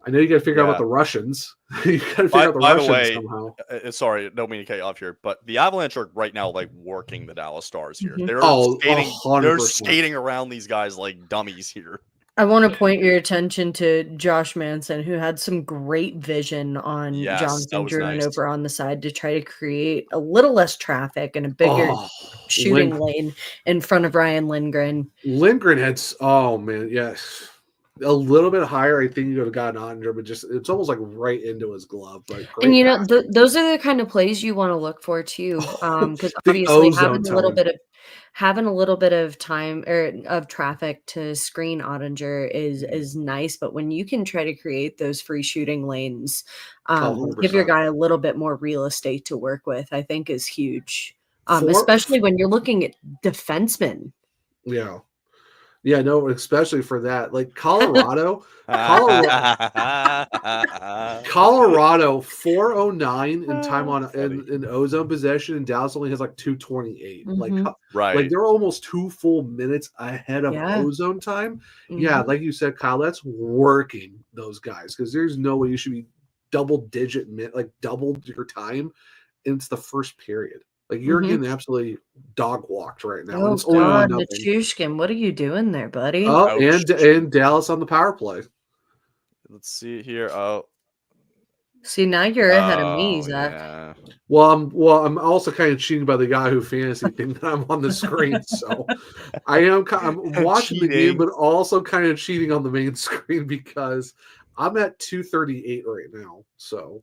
I know you got to figure out about the Russians. You got to figure out the Russians somehow. Sorry, don't mean to cut you off here, but the Avalanche are right now like working the Dallas Stars here. They're skating around these guys like dummies here. I want to point your attention to Josh Manson, who had some great vision on Jonathan Druin over on the side to try to create a little less traffic and a bigger shooting lane in front of Ryan Lindgren. Lindgren had, yes. A little bit higher, I think you would have gotten Ottinger, but just it's almost like right into his glove. Like, and you know, those are the kind of plays you want to look for too, because obviously having a little bit of time or of traffic to screen Ottinger is nice, but when you can try to create those free shooting lanes, give your guy a little bit more real estate to work with, I think is huge, especially when you're looking at defensemen. Yeah. Yeah, no, especially for that. Like Colorado 409 in time on in ozone possession, and Dallas only has like 228. Like they're almost 2 full minutes ahead of ozone time. Yeah, like you said, Kyle, that's working those guys because there's no way you should be double your time. And it's the first period. Like you're getting absolutely dog walked right now. Oh, God, Nichushkin, what are you doing there, buddy? Oh, and Dallas on the power play. Let's see here. See, now you're ahead of me, Zach. Yeah. Well, I'm also kind of cheating by the Yahoo Fantasy thing that I'm on the screen. So I'm watching the game, but also kind of cheating on the main screen because I'm at 238 right now. So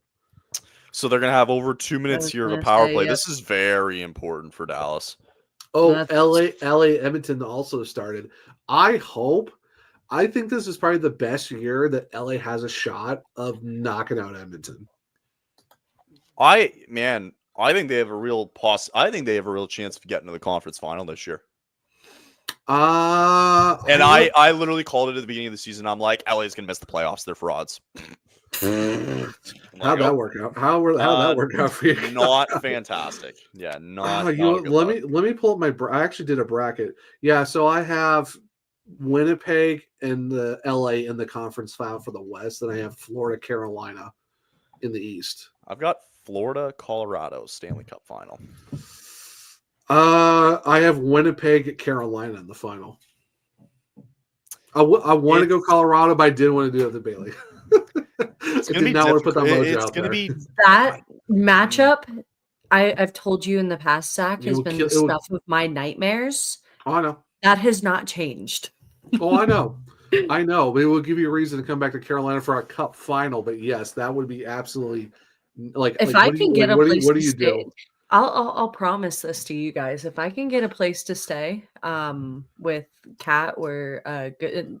they're going to have over 2 minutes here of a power play. This is very important for Dallas. Oh, LA, Edmonton also started. I think this is probably the best year that LA has a shot of knocking out Edmonton. I think they have a real chance of getting to the conference final this year. I literally called it at the beginning of the season. I'm like, LA's going to miss the playoffs. They're frauds. How'd that work out? How'd that work out for you? Not fantastic. Yeah, not. Let me pull up my. I actually did a bracket. Yeah, so I have Winnipeg and the LA in the conference final for the West, and I have Florida, Carolina in the East. I've got Florida, Colorado Stanley Cup final. I have Winnipeg, Carolina in the final. I want to go Colorado, but I didn't want to do it at the Bailey. It's going to be that matchup. I've told you in the past, Zach, has been the stuff of my nightmares. Oh, I know. That has not changed. Oh, I know. I know. But it will give you a reason to come back to Carolina for a cup final. But yes, that would be absolutely if I can get a place to stay. I'll promise this to you guys. If I can get a place to stay with Kat or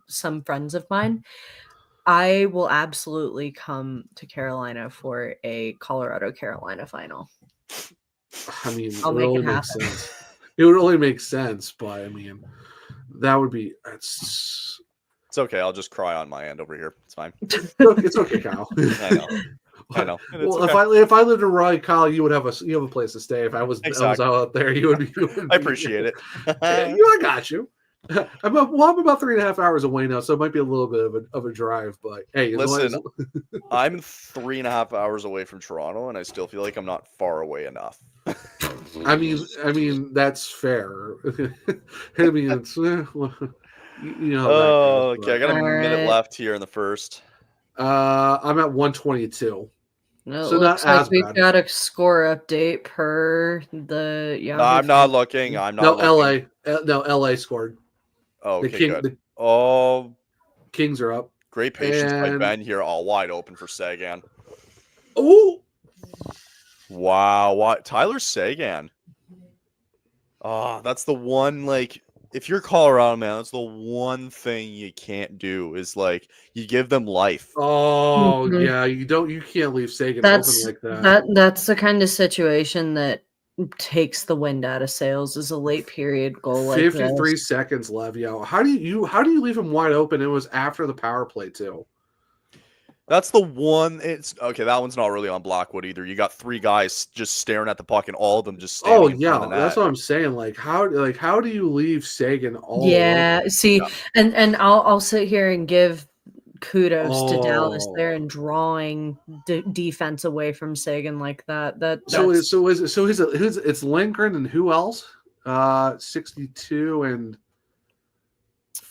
some friends of mine, I will absolutely come to Carolina for a Colorado-Carolina final. I mean, I'll make it happen. Sense. It would only make sense, but I mean, that would be. It's okay. I'll just cry on my end over here. It's fine. It's okay, Kyle. I know. Well, okay. if I lived in Raleigh, Kyle, you have a place to stay. If I was out there, you would be. I appreciate it. I got you. I'm about 3.5 hours away now, so it might be a little bit of a drive. But hey, listen, I'm 3.5 hours away from Toronto, and I still feel like I'm not far away enough. I mean that's fair. I mean, it's You know. Oh, that goes, okay. I got a All minute right. left here in the first. I'm at 122. It So looks not like as we've bad. got a score update per the No, I'm not looking. No, LA. No, LA scored. Oh, The okay, good. The Kings are up. Great patience by And- Ben here, all wide open for Sagan. Oh, Wow, what Tyler Sagan? Oh, that's the one. Like, if you're Colorado, man, that's the one thing you can't do is like you give them life. oh Mhm. yeah. You can't leave Sagan That's open like that. that's the kind of situation that takes the wind out of sails is a late period goal like 53 this. seconds left. Yo, how do you leave him wide open? It was after the power play too. That's the one. It's okay. That one's not really on Blackwood either. You got three guys just staring at the puck, and all of them just standing. Oh in yeah, front of the net. that's what I'm saying. Like how do you leave Sagan all Yeah, over? see, Yeah. and I'll sit here and give kudos to Dallas Oh. there and drawing defense away from Sagan like that. So That's it's Lindgren and who else? 62 and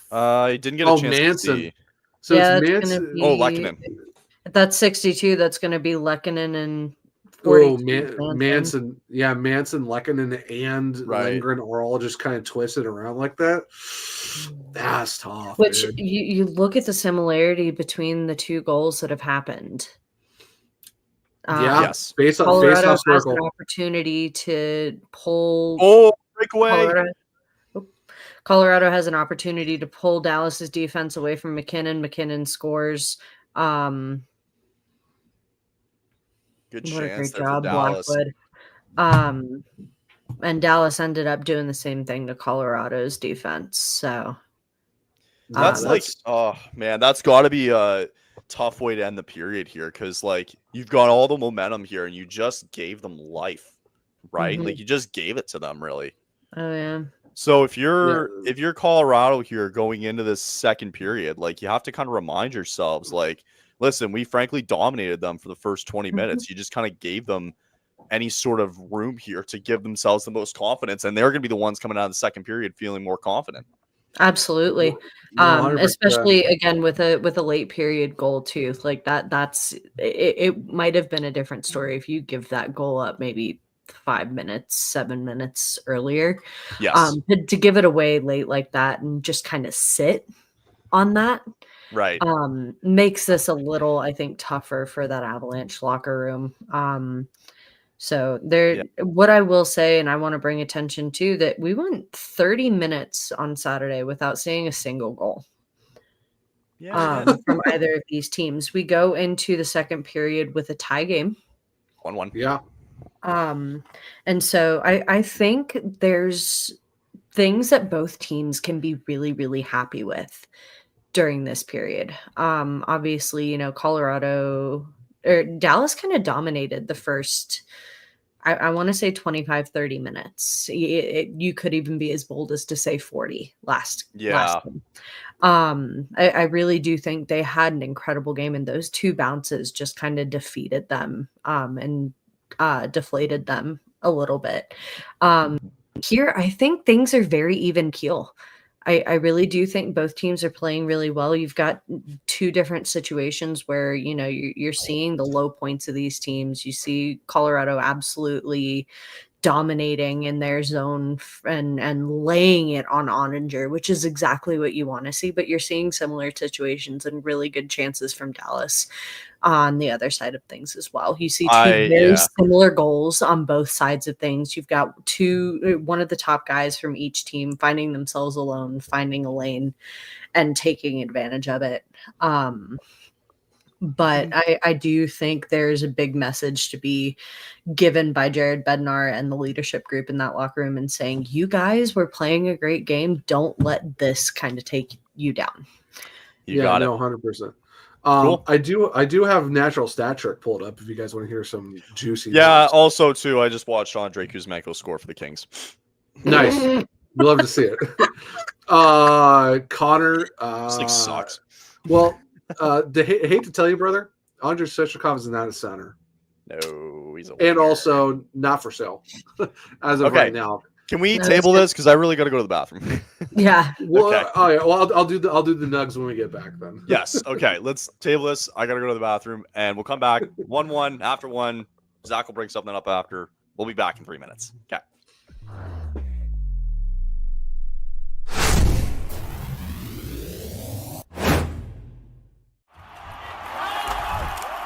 I didn't get a chance Manson. to see. So yeah, it's it's gonna Manson. be, Oh, Lehkonen. That's 62. That's going to be Lehkonen and Oh, 42 Manson. Yeah, Manson, Lehkonen, and Right. Lindgren are all just kind of twisted around like that. That's tough. Which dude. you look at the similarity between the two goals that have happened. Yeah, Yes. based on Colorado face-off has an circle. opportunity to pull. Oh, breakaway. Colorado has an opportunity to pull Dallas's defense away from McKinnon. McKinnon scores. Good What a chance great there job, for Dallas. Blackwood. And Dallas ended up doing the same thing to Colorado's defense. So That's Yeah, like, oh man, that's got to be a tough way to end the period here because like you've got all the momentum here and you just gave them life, right? Mhm. Like you just gave it to them, really. oh yeah. So if you're Colorado here going into this second period, like you have to kind of remind yourselves, like, listen, we frankly dominated them for the first 20 minutes. You just kind of gave them any sort of room here to give themselves the most confidence, and they're going to be the ones coming out of the second period feeling more confident. Absolutely. 100%. Especially again with a late period goal too. Like that's it might have been a different story if you give that goal up maybe 5 minutes, 7 minutes earlier. Yes. To give it away late like that and just kind of sit on that Right. makes this a little, I think, tougher for that Avalanche locker room. So what I will say, and I want to bring attention to that we went 30 minutes on Saturday without seeing a single goal from either of these teams. We go into the second period with a tie game. 1-1. Yeah. And so I think there's things that both teams can be really, really happy with during this period. Obviously, Colorado or Dallas kind of dominated the first, I want to say 25, 30 minutes. You could even be as bold as to say 40 last game. I really do think they had an incredible game, and those two bounces just kind of defeated them and deflated them a little bit. Here, I think things are very even keel. I really do think both teams are playing really well. You've got two different situations where, you're seeing the low points of these teams. You see Colorado absolutely dominating in their zone and laying it on Oettinger, which is exactly what you want to see. But you're seeing similar situations and really good chances from Dallas on the other side of things as well. You see two very similar goals on both sides of things. You've got one of the top guys from each team finding themselves alone, finding a lane and taking advantage of it. But I do think there's a big message to be given by Jared Bednar and the leadership group in that locker room and saying, you guys were playing a great game. Don't let this kind of take you down. You got it. 100%. Cool. I do have natural stat trick pulled up if you guys want to hear some juicy news. Also too, I just watched Andrei Kuzmenko score for the Kings. Nice. We'd love to see it. Connor This thing sucks. Well, I hate to tell you, brother, Andrei Shevchikov is not a center. No, he's a And winger. also not for sale as of right now. Can we table this? Because I really got to go to the bathroom. Yeah. Well, Okay. oh yeah. Well, I'll do the Nugs when we get back then. Yes. Okay. Let's table this. I got to go to the bathroom, and we'll come back 1-1 after one. Zach will bring something up after. We'll be back in 3 minutes. Okay.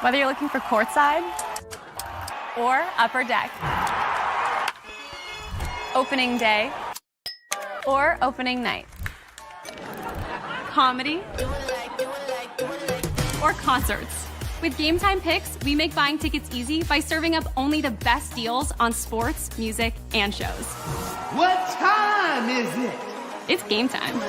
Whether you're looking for courtside or upper deck, opening day or opening night, comedy or concerts. With Game Time Picks, we make buying tickets easy by serving up only the best deals on sports, music, and shows. What time is it? It's game time.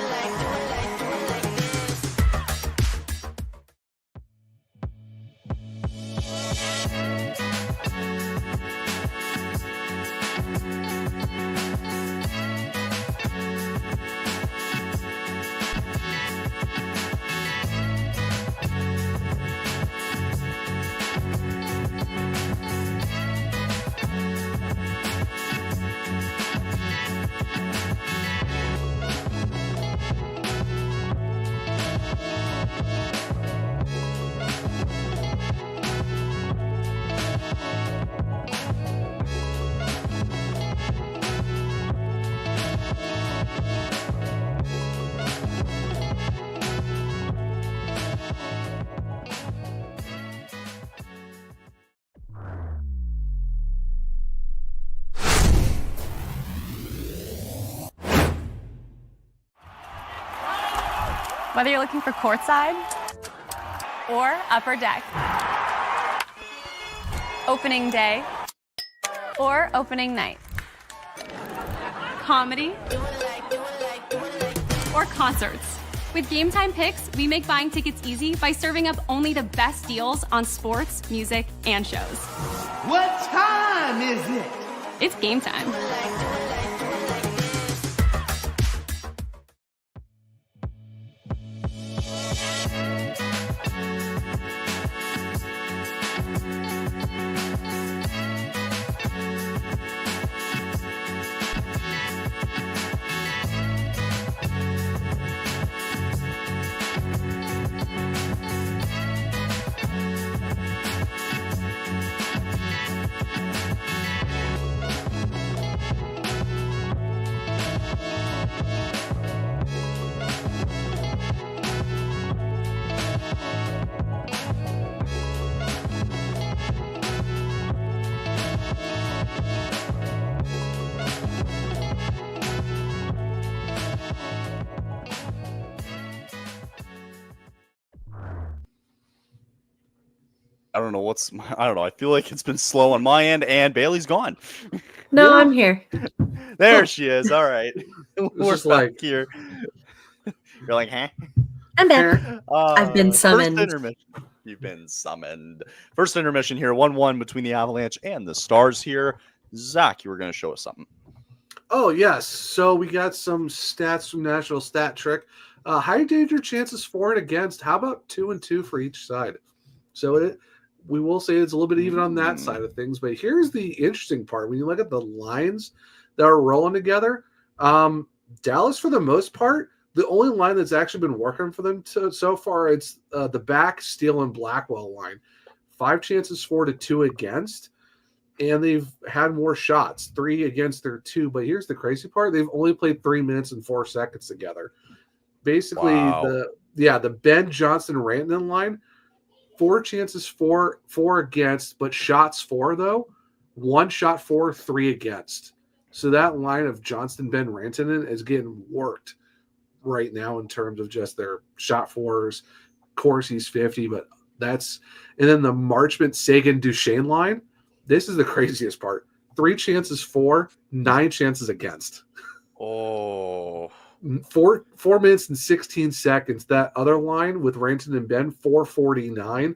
Whether you're looking for courtside or upper deck, opening day or opening night, comedy or concerts. With Game Time Picks, we make buying tickets easy by serving up only the best deals on sports, music, and shows. What time is it? It's game time. I don't know I don't know. I feel like it's been slow on my end, and Bailey's gone. No, I'm here. There she is. All right. We're just back like- here. You're like, huh? I'm back. I've been summoned. First intermission. You've been summoned. First intermission here, 1-1 between the Avalanche and the Stars here. Zach, you were going to show us something. Oh, yes. So we got some stats from Nashville Stat Trick. High danger chances for and against. How about 2 and 2 for each side? So we will say it's a little bit even on that side of things. But here's the interesting part. When you look at the lines that are rolling together, Dallas, for the most part, the only line that's actually been working for them so far, it's the back Steele and Blackwell line. 5 chances for to 2 against. And they've had more shots, 3 against their 2. But here's the crazy part. They've only played 3 minutes and 4 seconds together. Basically, Wow. the Ben Johnson-Rantanen line, 4 chances for against, but shots for, though. 1 shot for, 3 against. So that line of Johnston, Ben, Rantanen is getting worked right now in terms of just their shot fours. Of course, he's 50, but that's – and then the Marchment, Sagan, Duchesne line, this is the craziest part. 3 chances for, 9 chances against. Oh. 4 minutes and 16 seconds. That other line with Rantanen and Ben, 4:49.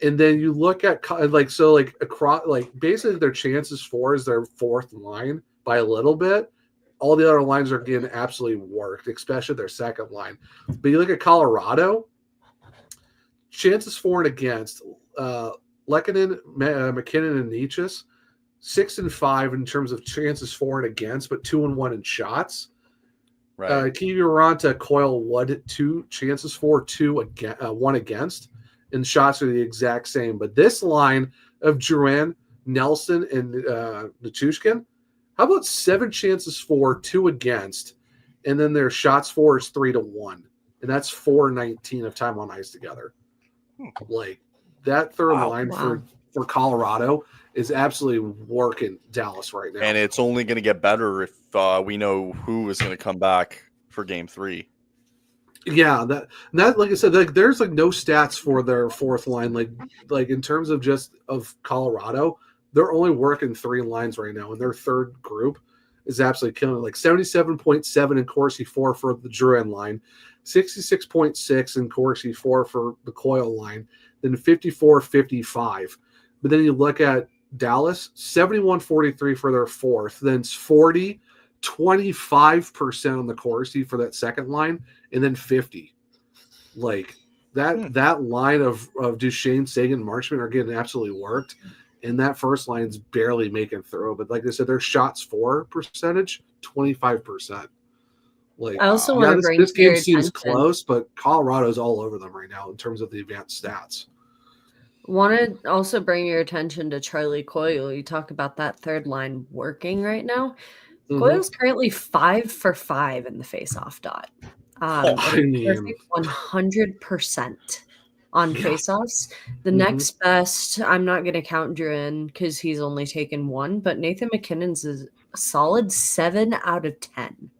And then you look at across, basically their chances for is their 4th line by a little bit. All the other lines are getting absolutely worked, especially their 2nd line. But you look at Colorado, chances for and against, Lehkonen, McKinnon, and Nietzsche, 6-5 in terms of chances for and against, but 2-1 in shots. Right. Kiviranta, Coyle, Wood, 2 chances for, 1 against, and shots are the exact same. But this line of Drouin, Nelson, and Nichushkin, how about 7 chances for, 2 against, and then their shots for is 3-1, and that's 4-19 of time on ice together. Like that third line for Colorado is absolutely working Dallas right now, and it's only going to get better if we know who is going to come back for Game 3. Yeah, that like I said, like there's like no stats for their fourth line. Like in terms of just of Colorado, they're only working 3 lines right now, and their third group is absolutely killing it. Like 77.7 in Corsi 4 for the Drouin line, 66.6 in Corsi 4 for the Coyle line, then 54.55. But then you look at Dallas, 71.43 for their fourth, then it's 25% on the Corsi for that second line, and then 50. Like that line of Duchesne, Sagan, Marchment are getting absolutely worked, and that first line's barely making through. But like I said, their shots for percentage 25%. Like I also want to bring this game seems attention. close, but Colorado's all over them right now in terms of the advanced stats. Want to also bring your attention to Charlie Coyle. You talk about that third line working right now. Coyle's currently 5 for 5 in the faceoff dot. Perfect 100% on faceoffs. The next best, I'm not going to count Drew in because he's only taken 1, but Nathan McKinnon's is a solid 7 out of 10.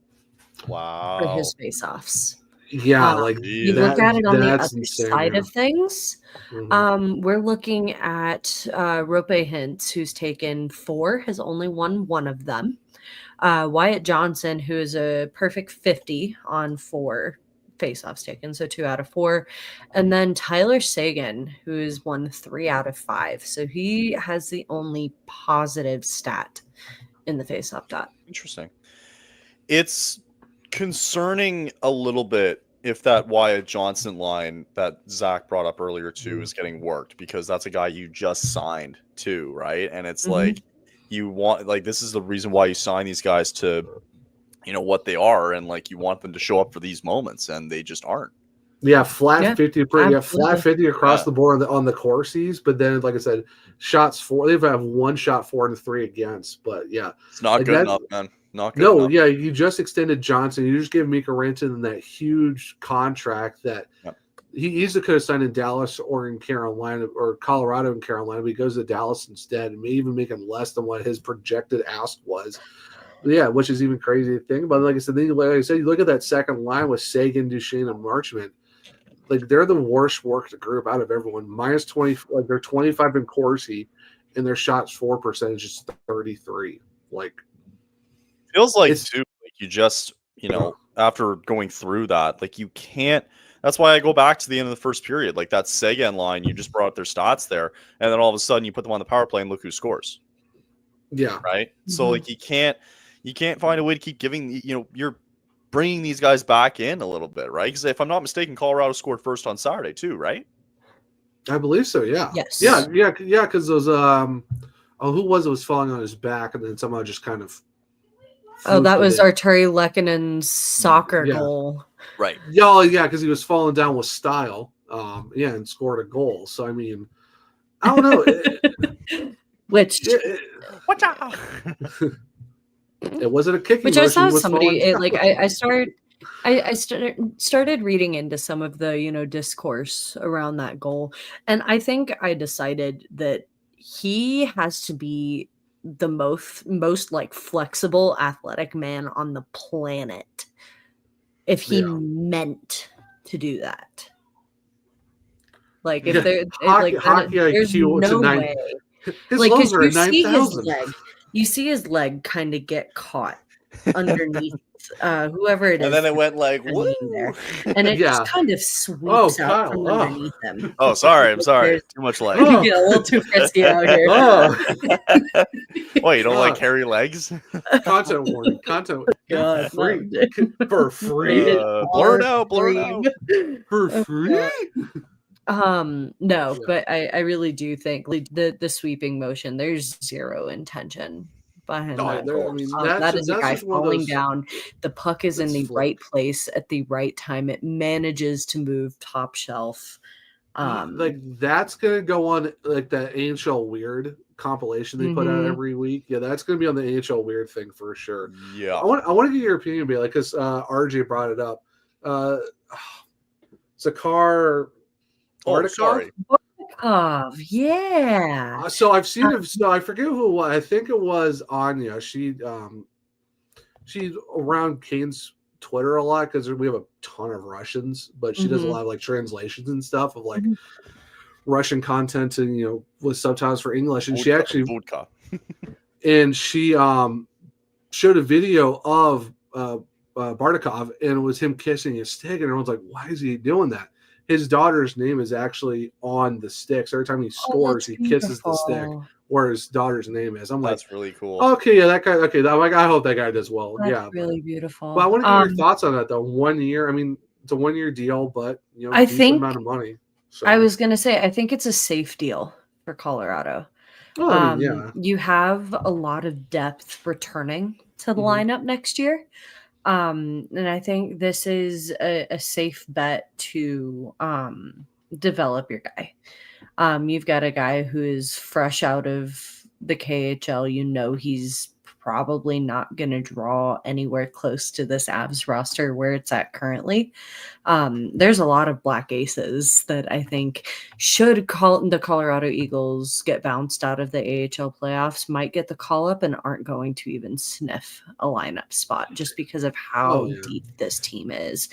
Wow. For his faceoffs. Yeah, like you look at it on the other insane, side of things. We're looking at Rope Hintz, who's taken 4, has only won 1 of them. Wyatt Johnson, who is a perfect 50 on 4 faceoffs taken, so 2 out of 4. And then Tyler Sagan, who has won 3 out of 5. So he has the only positive stat in the faceoff dot. Interesting. It's concerning a little bit if that Wyatt Johnson line that Zach brought up earlier too is getting worked, because that's a guy you just signed too, right? And it's like you want, like, this is the reason why you sign these guys to, you know, what they are, and like you want them to show up for these moments, and they just aren't. Yeah, flat 50, flat 50 across the board on the Corsies, but then, like I said, shots for, they have 1 shot for and 3 against, but yeah, it's not good enough, man. Not good enough. Yeah, you just extended Johnson. You just gave Mika Rantanen that huge contract that he easily could have signed in Dallas or in Carolina or Colorado and Carolina, but he goes to Dallas instead and may even make him less than what his projected ask was. Yeah, which is even crazy to think about. Like I said, then, like I said, you look at that second line with Sagan, Duchesne, and Marchment. Like, they're the worst worked group out of everyone. Minus 20, like they're 25 in Corsi, and their shots for percentage is 33. Like, feels like too, like you just, you know, after going through that, like you can't. That's why I go back to the end of the first period, like that Sagan line. You just brought up their stats there, and then all of a sudden you put them on the power play and look who scores. Yeah, right. So like you can't find a way to keep giving. You know, you're bringing these guys back in a little bit, right? Because if I'm not mistaken, Colorado scored first on Saturday too, right? I believe so. Yeah. Yes. Yeah. Because those who was falling on his back, and then somehow just kind of. Oh, that was Arturi Lekkonen's soccer goal. Right. Yeah, because he was falling down with style. And scored a goal. So, I mean, I don't know. It wasn't a kicking. Which I saw somebody, I started reading into some of the, you know, discourse around that goal. And I think I decided that he has to be the most like flexible athletic man on the planet if he meant to do that. Like if there's no way. Like, because you see his leg, you see his leg kind of get caught underneath whoever it is, and then it went like woo, and it just kind of sweeps out from underneath him. Oh, sorry, I'm sorry. Too much leg. You get a little too frisky out here. What, you don't like hairy legs? Content warning. Content. God, free. For free. Blur it out. For free. No, Yeah. but I really do think the sweeping motion, there's zero intention behind No, that there, I goal. mean, That is a that's guy just one of falling those. down. The puck is in It's the fluke. right place at the right time. It manages to move top shelf. Like that's gonna go on like that NHL Weird compilation they put out every week. Yeah, that's gonna be on the NHL Weird thing for sure. Yeah. I want to get your opinion, Bailey, because RJ brought it up. Zakar Oh, Bartikov. sorry. Yeah. So I've seen it. So I forget who it was. I think it was Anya. She's around Kane's Twitter a lot because we have a ton of Russians, but she does a lot of like translations and stuff of like Russian content and with subtitles for English. And she actually and she showed a video of Bartikov, and it was him kissing his stick, and everyone's like, "Why is he doing that?" His daughter's name is actually on the stick. So every time he scores, he kisses the stick where his daughter's name is. I'm like, that's really cool. Okay, yeah, that guy. Okay, I hope that guy does well. That's really beautiful. But I want to get your thoughts on that though. 1 year. I mean, it's a 1 year deal, but I decent think amount of money. So. I was gonna say I think it's a safe deal for Colorado. Well, I mean, yeah. You have a lot of depth returning to the lineup next year. And I think this is a safe bet to develop your guy. You've got a guy who is fresh out of the KHL. He's probably not going to draw anywhere close to this Avs roster where it's at currently. There's a lot of black aces that I think should the Colorado Eagles get bounced out of the AHL playoffs, might get the call up and aren't going to even sniff a lineup spot just because of how deep this team is.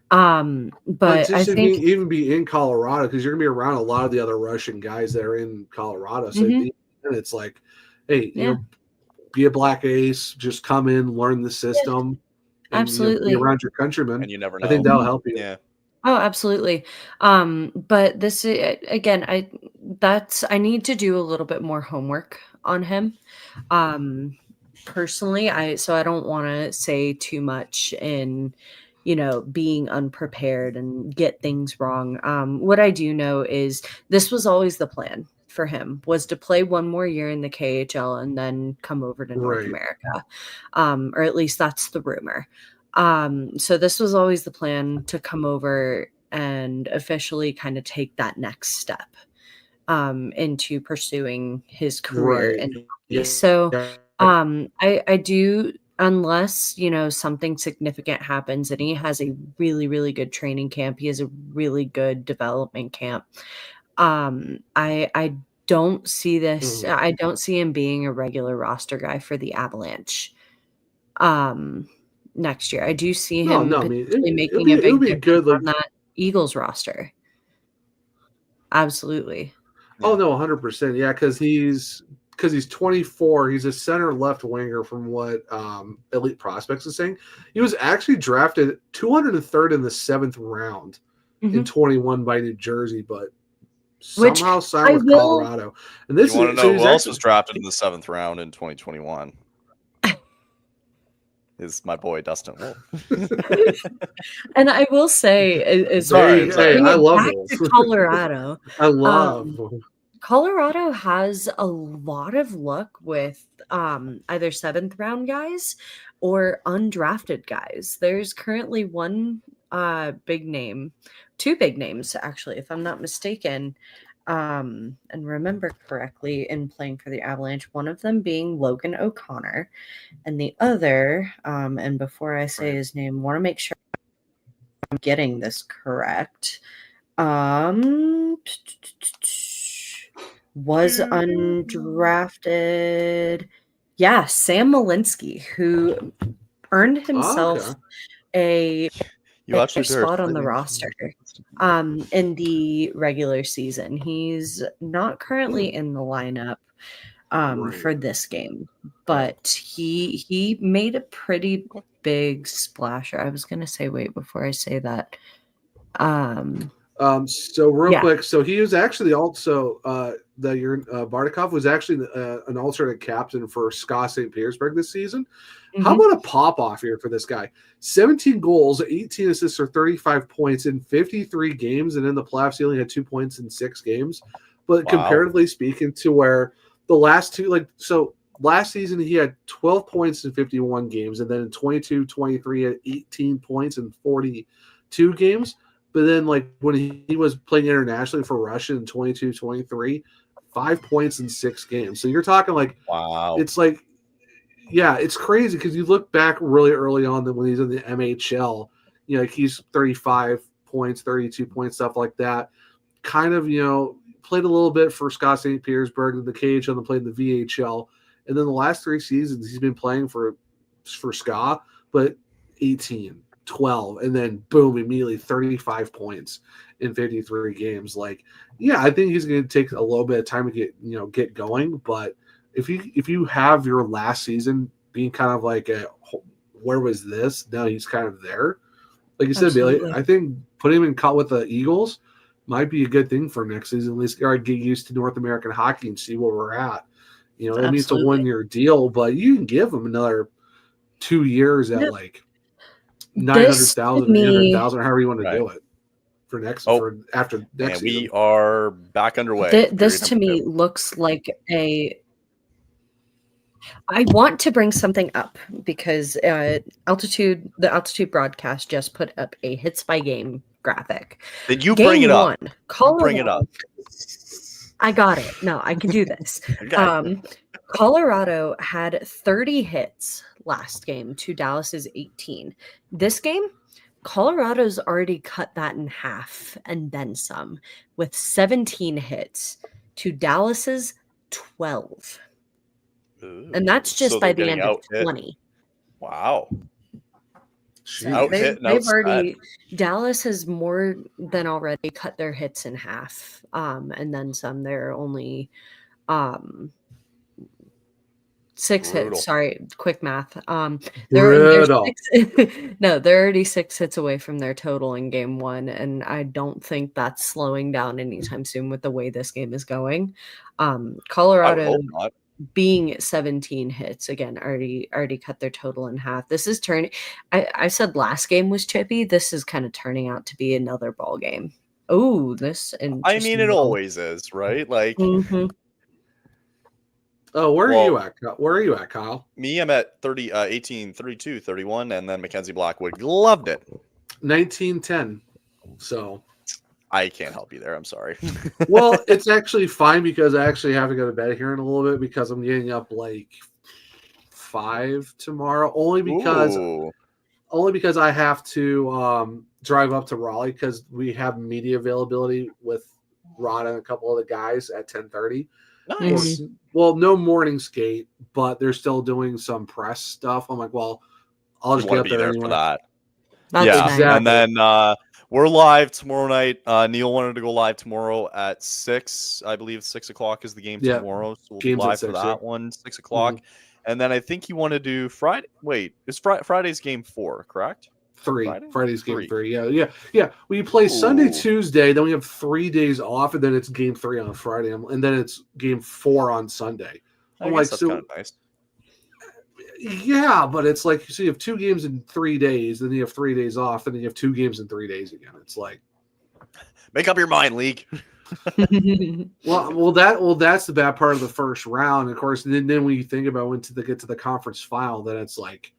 But I think even be in Colorado because you're going to be around a lot of the other Russian guys that are in Colorado. So it's like, hey, be a black ace, just come in, learn the system, and, absolutely be around your countrymen. And you never know. I think that'll help you. Yeah. Oh, absolutely. But this again, I need to do a little bit more homework on him. Personally, so I don't want to say too much in being unprepared and get things wrong. What I do know is this was always the plan for him, was to play 1 more year in the KHL and then come over to North America. Or at least that's the rumor. So this was always the plan, to come over and officially kind of take that next step into pursuing his career. So I do, unless something significant happens and he has a really, really good training camp, he has a really good development camp, I don't see this. I don't see him being a regular roster guy for the Avalanche next year. I do see him making a big difference on that Eagles roster. Absolutely. Oh no, 100%. Yeah, because he's 24. He's a center left winger from what Elite Prospects is saying. He was actually drafted 203rd in the 7th round in 21 by New Jersey, but somehow signed with Colorado. And this you want to know who else was drafted in the 7th round in 2021? Is my boy Dustin Wolf. And I will say, I love Colorado. I love Colorado has a lot of luck with either 7th round guys or undrafted guys. There's currently one big name, 2 big names actually, if I'm not mistaken, and remember correctly, in playing for the Avalanche, one of them being Logan O'Connor, and the other, and before I say his name, want to make sure I'm getting this correct, was undrafted. Yeah, Sam Malinsky, who earned himself a spot on the roster in the regular season. He's not currently in the lineup for this game, but he made a pretty big splash. I was going to say, wait, before I say that. So real quick, so he was actually also Bartikov was actually an alternate captain for SKA St. Petersburg this season. How about a pop-off here for this guy? 17 goals, 18 assists, or 35 points in 53 games, and in the playoffs, he only had 2 points in 6 games. But comparatively speaking to where the last two, last season he had 12 points in 51 games, and then in 22-23 he had 18 points in 42 games. But then, when he was playing internationally for Russia in 22-23, 5 points in 6 games. So you're talking it's it's crazy because you look back really early on when he's in the MHL, he's 35 points, 32 points, stuff like that. Kind of, played a little bit for SKA St. Petersburg in the KHL and played in the VHL. And then the last 3 seasons he's been playing for SKA, but 18, 12, and then boom, immediately 35 points in 53 games. I think he's going to take a little bit of time to get going, but if you have your last season being kind of where was this? Now he's kind of there. Like you said, Bailey, I think putting him in cut with the Eagles might be a good thing for next season. At least get used to North American hockey and see where we're at. It means a 1-year deal, but you can give him another 2 years at 900,000, 800,000, however you want to do it for after next season. We are back underway. This to me looks like I want to bring something up because the Altitude broadcast just put up a hits by game graphic. Did you bring it up? Bring it up. I got it. No, I can do this. Okay. Colorado had 30 hits last game to Dallas's 18. This game, Colorado's already cut that in half and then some with 17 hits to Dallas's 12. Ooh. And that's just by the end of 20. Wow. So they've already Dallas has more than already cut their hits in half. And then some. They're only 6 hits. Sorry, quick math. They're already 6 hits away from their total in game 1, and I don't think that's slowing down anytime soon with the way this game is going. Colorado being 17 hits again, already cut their total in half. This is turning. I said last game was chippy. This is kind of turning out to be another ball game. Oh, I mean, it always is, right? Oh, where are you at? Where are you at, Kyle? Me, I'm at 30, 18, 32, 31, and then Mackenzie Blackwood loved it. 19-10. So I can't help you there. I'm sorry. Well, it's actually fine because I actually have to go to bed here in a little bit because I'm getting up 5 tomorrow. Only because I have to drive up to Raleigh because we have media availability with Rod and a couple of the guys at 10:30. Nice. Well, no morning skate, but they're still doing some press stuff. I'm like, well, I'll just get up there anyway. For that. That's Exactly. And then we're live tomorrow night. Neil wanted to go live tomorrow at 6. I believe 6 o'clock is the game tomorrow. So we'll be live for that one, 6 o'clock. Mm-hmm. And then I think you want to do Friday. Wait, it's Friday's game 4, correct? 3. Friday's game 3. Yeah. We play Sunday, Tuesday, then we have 3 days off, and then it's game 3 on Friday, and then it's game 4 on Sunday. I'm like, that's kind of nice. Yeah, but it's like, so you have 2 games in 3 days, then you have 3 days off, then you have 2 games in 3 days again. It's like, make up your mind, league. well, that's the bad part of the first round. Of course, then when you think about when to get to the conference final, then it's like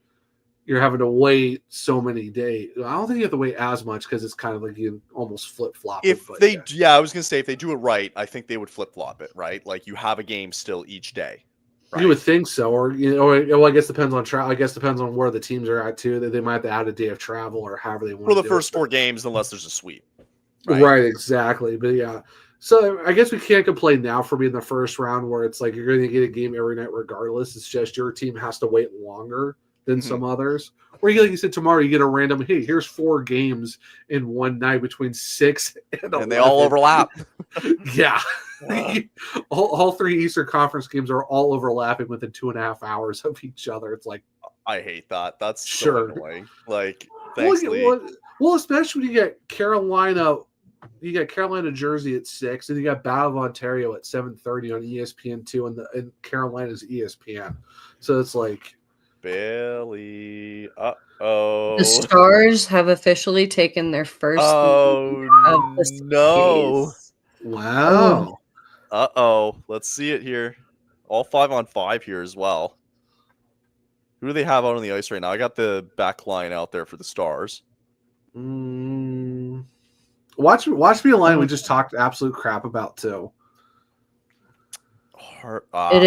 you're having to wait so many days. I don't think you have to wait as much because it's kind of like you almost flip-flop. I was going to say, if they do it right, I think they would flip-flop it, right? Like you have a game still each day. Right? You would think so, or I guess depends on travel. I guess depends on where the teams are at too. That they might have to add a day of travel or however they want. For the first 4 games, unless there's a sweep. Right, exactly. But yeah, so I guess we can't complain now for being the first round where it's like you're going to get a game every night regardless. It's just your team has to wait longer than some others. Or like you said, tomorrow you get a random, hey, here's 4 games in one night between 6 and 11. And they all overlap. Yeah. all 3 Eastern Conference games are all overlapping within 2.5 hours of each other. It's like, I hate that. That's so annoying. Like, thanks, Lee. Well, especially when you get Carolina You got Carolina, Jersey at 6, and you got Battle of Ontario at 7:30 on ESPN2, and Carolina's ESPN. So it's like Bailey. The Stars have officially taken their first. Oh no! Wow. Let's see it here. All 5-on-5 here as well. Who do they have out on the ice right now? I got the back line out there for the Stars. Watch me a line we just talked absolute crap about too. It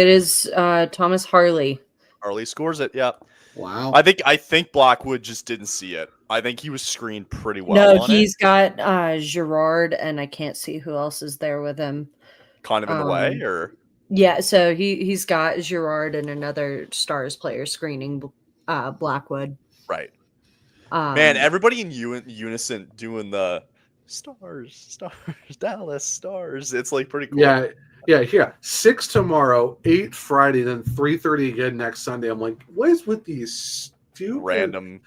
is Thomas Harley. Harley scores it. Yeah. Wow. I think Blackwood just didn't see it. I think he was screened pretty well. No, he's got Girard, and I can't see who else is there with him. Kind of in the way, or yeah. So he's got Girard and another Stars player screening Blackwood. Right. Man, everybody in unison doing the Stars, Dallas Stars. It's like pretty cool. Yeah. 6 tomorrow, 8 Friday, then 3:30 again next Sunday. I'm like, what is with these stupid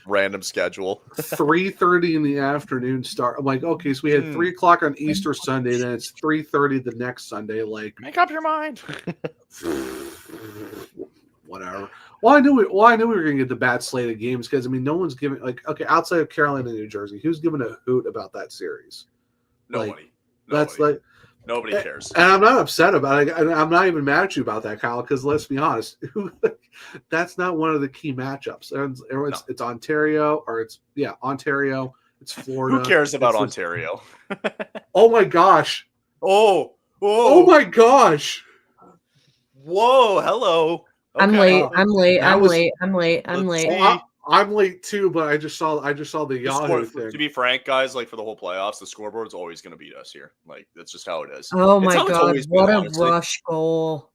random schedule? 3:30 in the afternoon start. I'm like, okay, so we had 3 o'clock on Easter Sunday, then it's 3:30 the next Sunday. Like, make up your mind. Whatever. Well, I knew we were going to get the bad slate of games because, I mean, no one's giving, like, okay, outside of Carolina and New Jersey, who's giving a hoot about that series? Nobody. That's like, nobody cares. And I'm not upset about it. I'm not even mad at you about that, Kyle, because let's be honest, that's not one of the key matchups. It's Ontario, Ontario. It's Florida. Who cares about Ontario? Oh my gosh. Oh my gosh. Whoa, hello. Okay. I'm late. Well, I'm late too, but I just saw the Yahoo thing. To be frank, guys, like for the whole playoffs, the scoreboard's always going to beat us here. Like that's just how it is. Oh my god, what a rush goal!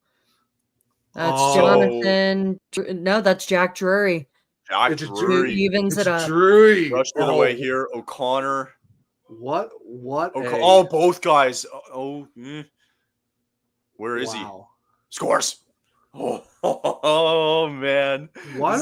That's Jonathan. No, that's Jack Drury. Jack Drury evens it up. Drury rushed it away here. O'Connor. What? Both guys. Where is he? Scores. Oh man! What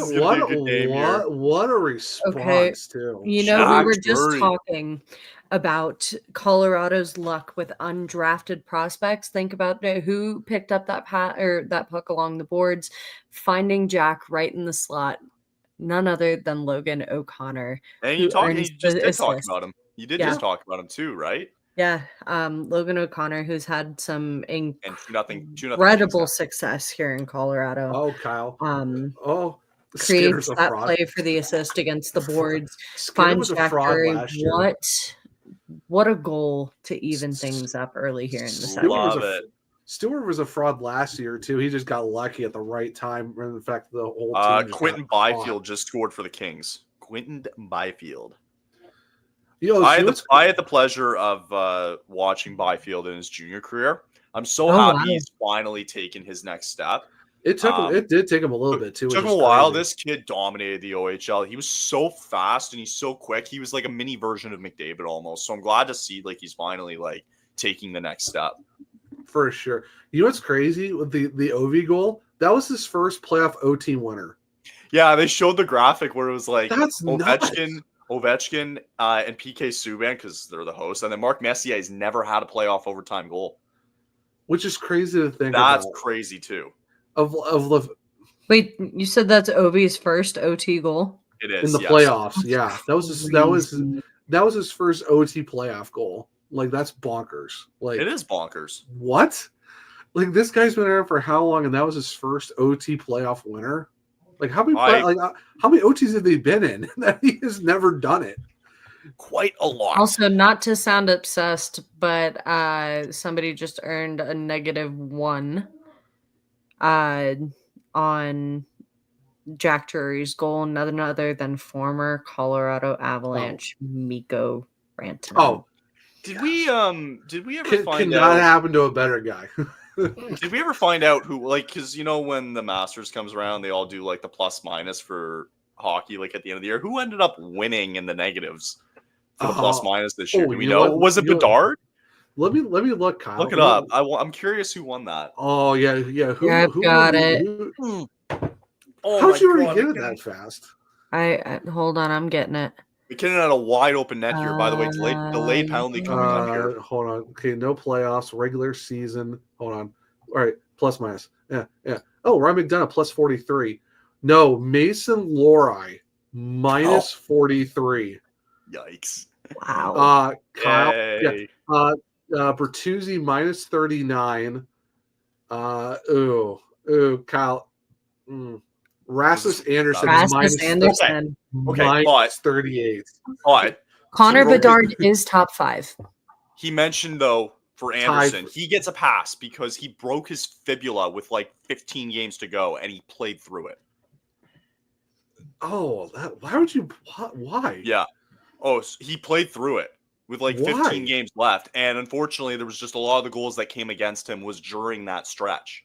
a response too. You know, we were just talking about Colorado's luck with undrafted prospects. Think about who picked up that puck along the boards, finding Jack right in the slot. None other than Logan O'Connor. And you just did talk about him. You did just talk about him too, right? Yeah, Logan O'Connor, who's had some incredible success here in Colorado. Oh, Kyle. Creates that play for the assist against the boards. Finds Jack Drury. What a goal to even things up early here in the second. Love it. Stewart was a fraud last year too. He just got lucky at the right time. In fact, the whole team. Quentin Byfield just scored for the Kings. Quentin Byfield. I had the pleasure of watching Byfield in his junior career. I'm so happy he's finally taken his next step. It did take him a little bit too. It took him a while. This kid dominated the OHL. He was so fast and he's so quick. He was like a mini version of McDavid almost. So I'm glad to see like he's finally like taking the next step. For sure. You know what's crazy with the OV goal? That was his first playoff OT winner. Yeah, they showed the graphic where it was like that's Ovechkin and PK Subban because they're the hosts, and then Mark Messier has never had a playoff overtime goal, which is crazy to think. That's crazy too. Wait, you said that's Ovi's first OT goal? It is in the playoffs. Yeah, that was his first OT playoff goal. Like that's bonkers. Like it is bonkers. What? Like this guy's been around for how long, and that was his first OT playoff winner. Like how many OTs have they been in that he has never done it? Quite a lot. Also, not to sound obsessed, but somebody just earned a -1 on Jack Drury's goal, none other than former Colorado Avalanche Mikko Rantanen. Oh, did we ever find out? Cannot happen to a better guy. Did we ever find out who, like, because you know when the Masters comes around, they all do like the plus minus for hockey, like at the end of the year. Who ended up winning in the negatives for the plus minus this year? Do we know? Was it Bedard? Let me look, Kyle. Look it up. I'm curious who won that. Oh yeah. Who got it? How'd you already get it that fast? I hold on, I'm getting it. McKinnon had a wide open net here, by the way. Delayed penalty coming up here. Hold on. Okay, no playoffs, regular season. Hold on. All right, plus minus. Yeah. Oh, Ryan McDonough plus 43. No, Mason Lohrei minus 43. Yikes. Wow. Kyle. Yay. Yeah. Bertuzzi minus 39. Kyle. Rasmus Anderson Anderson. minus 38. But Connor Bedard is top 5. he mentioned, though, for Anderson, he gets a pass because he broke his fibula with like 15 games to go, and he played through it. Oh, why would you? Why? Yeah. Oh, so he played through it with like 15 games left, and unfortunately, there was just a lot of the goals that came against him was during that stretch.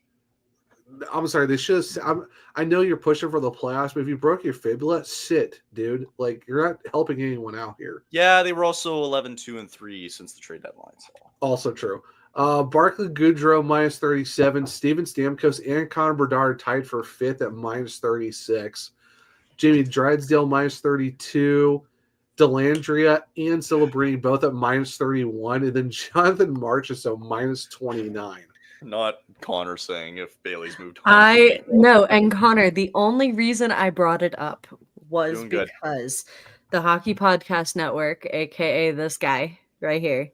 I'm sorry. They should have. I know you're pushing for the playoffs, but if you broke your fibula, sit, dude. Like, you're not helping anyone out here. Yeah, they were also 11-2-3 since the trade deadline. So. Also true. Barclay Goodrow minus 37. Steven Stamkos and Connor Bedard tied for 5th at minus 36. Jamie Drysdale minus 32. Dellandrea and Celebrini both at minus 31. And then Jonathan Marchessault minus 29. Not Connor saying if Bailey's moved on. No, and Connor, the only reason I brought it up was because the Hockey Podcast Network, aka this guy right here,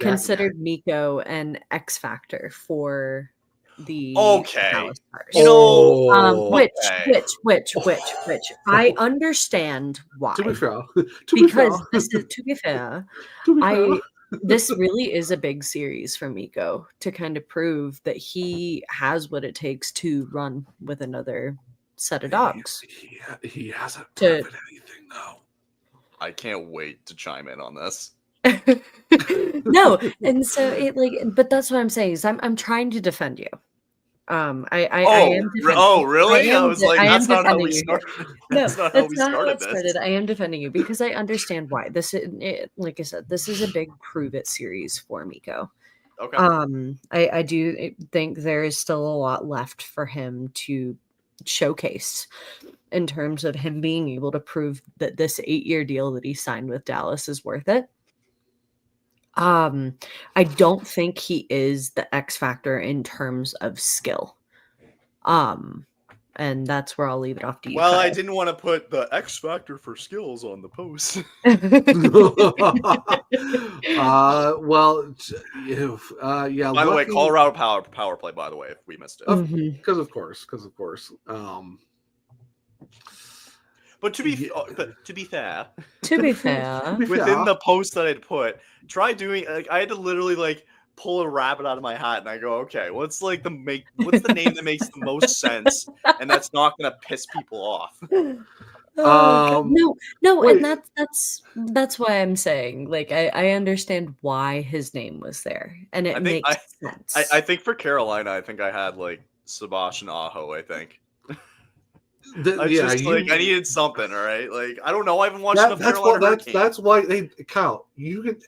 considered Mikko an X factor for the Dallas Stars. You know, which I understand why. To be fair, this really is a big series for Mikko to kind of prove that he has what it takes to run with another set of dogs. He hasn't proven anything, though. I can't wait to chime in on this. No, and so but that's what I'm saying is I'm trying to defend you. I am defending really? I was like, that's not how we started. That's not how it started. I am defending you because I understand why. Like I said, this is a big prove it series for Mikko. Okay. I do think there is still a lot left for him to showcase in terms of him being able to prove that this 8-year deal that he signed with Dallas is worth it. I don't think he is the X factor in terms of skill. And that's where I'll leave it off to you. Well, I didn't want to put the X factor for skills on the post. Yeah. By the way, Colorado power play. By the way, if we missed it, because of course. But to be fair, within the post that I'd put, try doing. I had to literally pull a rabbit out of my hat, and I go, okay, what's the name that makes the most sense, and that's not going to piss people off. No, wait. And that's why I'm saying, I understand why his name was there, and it makes sense. I think for Carolina, I think I had Sebastian Aho. I think. I needed something, all right? I don't know. I haven't watched enough Carolina Hurricanes. That's why, Kyle, you could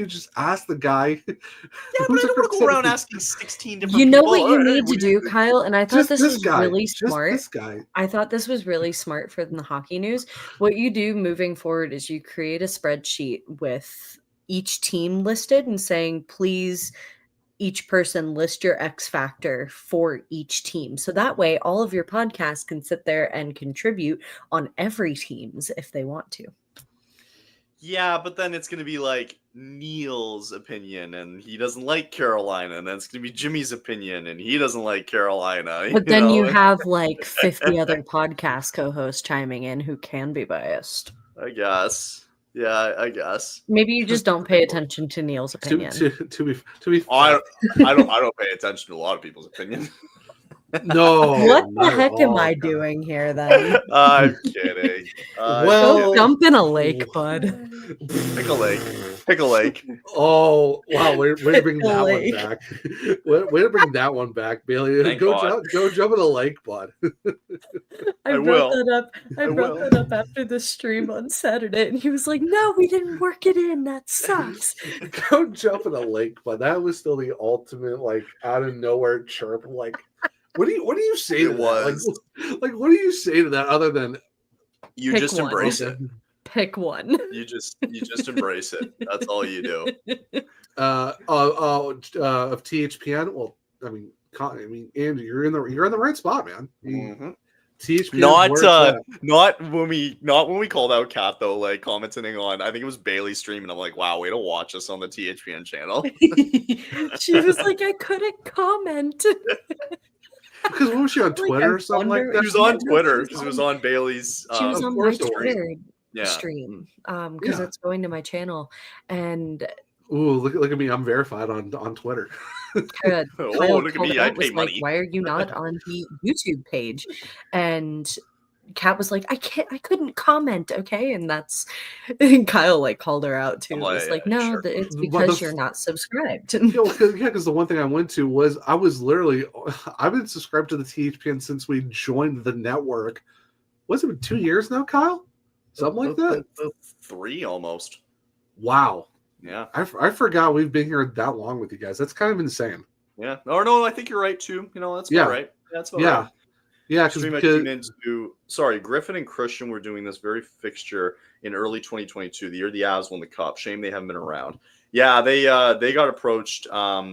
just ask the guy. Yeah, but I don't want to go around asking 16 different people. You know what you need to do, Kyle? And I thought this was really smart. This guy. I thought this was really smart for the hockey news. What you do moving forward is you create a spreadsheet with each team listed and saying, please, each person list your X factor for each team. So that way all of your podcasts can sit there and contribute on every team's if they want to. Yeah, but then it's going to be Neil's opinion and he doesn't like Carolina. And then it's going to be Jimmy's opinion and he doesn't like Carolina. But then you have 50 other podcast co-hosts chiming in who can be biased. I guess. Yeah, I guess. Maybe you just don't pay attention to Neil's opinion. To be I don't pay attention to a lot of people's opinion. No. What the heck am I doing here then? I'm kidding. Go dump in a lake, bud. Pick a lake. Oh wow! Way to bring that one back. Way to bring that one back, Bailey. Go jump in a lake, bud. I brought that up after the stream on Saturday, and he was like, "No, we didn't work it in. That sucks." Go jump in a lake, bud. That was still the ultimate, out of nowhere chirp. What do you say to that? What do you say to that other than You Pick just one. embrace it. Pick one. You just embrace it. That's all you do. Of THPN. Well, I mean, Andrew, you're in the right spot, man. Mm-hmm. THPN. Not when we called out Kat though, like commenting on. I think it was Bailey's stream, and I'm like, wow, way to watch us on the THPN channel. She was like, I couldn't comment. Because what was she on Twitter or something like that? She was on Twitter. She was on Bailey's. She was on my stream. Twitter stream because it's going to my channel. And ooh, look at me! I'm verified on Twitter. Good. Look at me! I pay money. Like, why are you not on the YouTube page? And Kat was like, I couldn't comment, okay? And Kyle like called her out too. It's like, no, sure. It's because you're not subscribed. Because the one thing I went to was I've been subscribed to the THPN since we joined the network. Was it 2 years now, Kyle? Something like that? 3 almost. Wow. Yeah. I forgot we've been here that long with you guys. That's kind of insane. Yeah. No, I think you're right too. That's all right. That's all right. Yeah, sorry, Griffin and Christian were doing this very fixture in early 2022, the year the Avs won the Cup. Shame they haven't been around. Yeah, they got approached by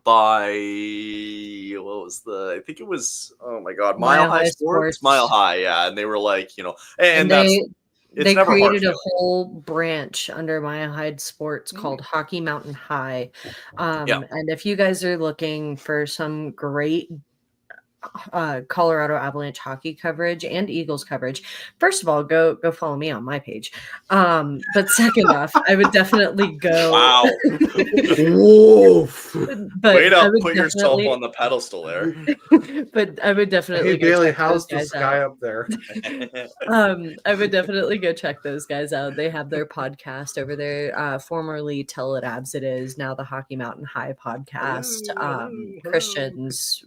I think it was Mile High Sports. Mile High, yeah, and they were like, and they created a whole branch under Mile High Sports called Hockey Mountain High. And if you guys are looking for some great Colorado Avalanche hockey coverage and Eagles coverage, first of all, go follow me on my page. But second off, I would definitely go. Wow. But way to put yourself on the pedestal there. But I would definitely. Hey Bailey, how's the sky up there? I would definitely go check those guys out. They have their podcast over there. Formerly Tell It Abs It Is, now the Hockey Mountain High podcast. Christian's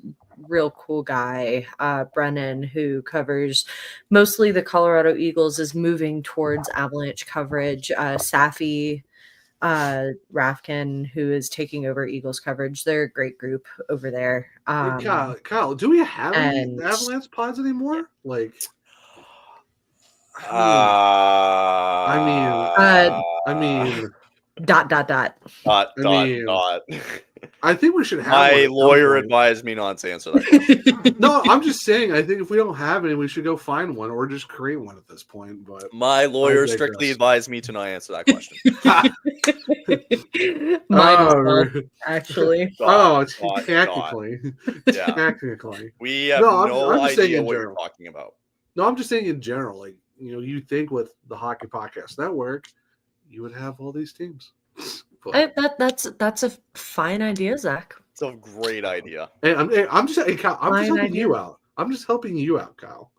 real cool guy, Brennan, who covers mostly the Colorado Eagles, is moving towards Avalanche coverage. Safi Rafkin, who is taking over Eagles coverage. They're a great group over there. Kyle, do we have any Avalanche pods anymore? Like, I mean. Dot. I think we should have. My lawyer advised me not to answer that. No, I'm just saying. I think if we don't have any, we should go find one or just create one at this point. But my lawyer strictly advised me to not answer that question. Actually. Technically. Yeah. Technically. We have no idea what you're talking about. No, I'm just saying in general. Like, you think with the Hockey Podcast Network, you would have all these teams. That's a fine idea, Zach. It's a great idea. And I'm just helping you out. I'm just helping you out, Kyle.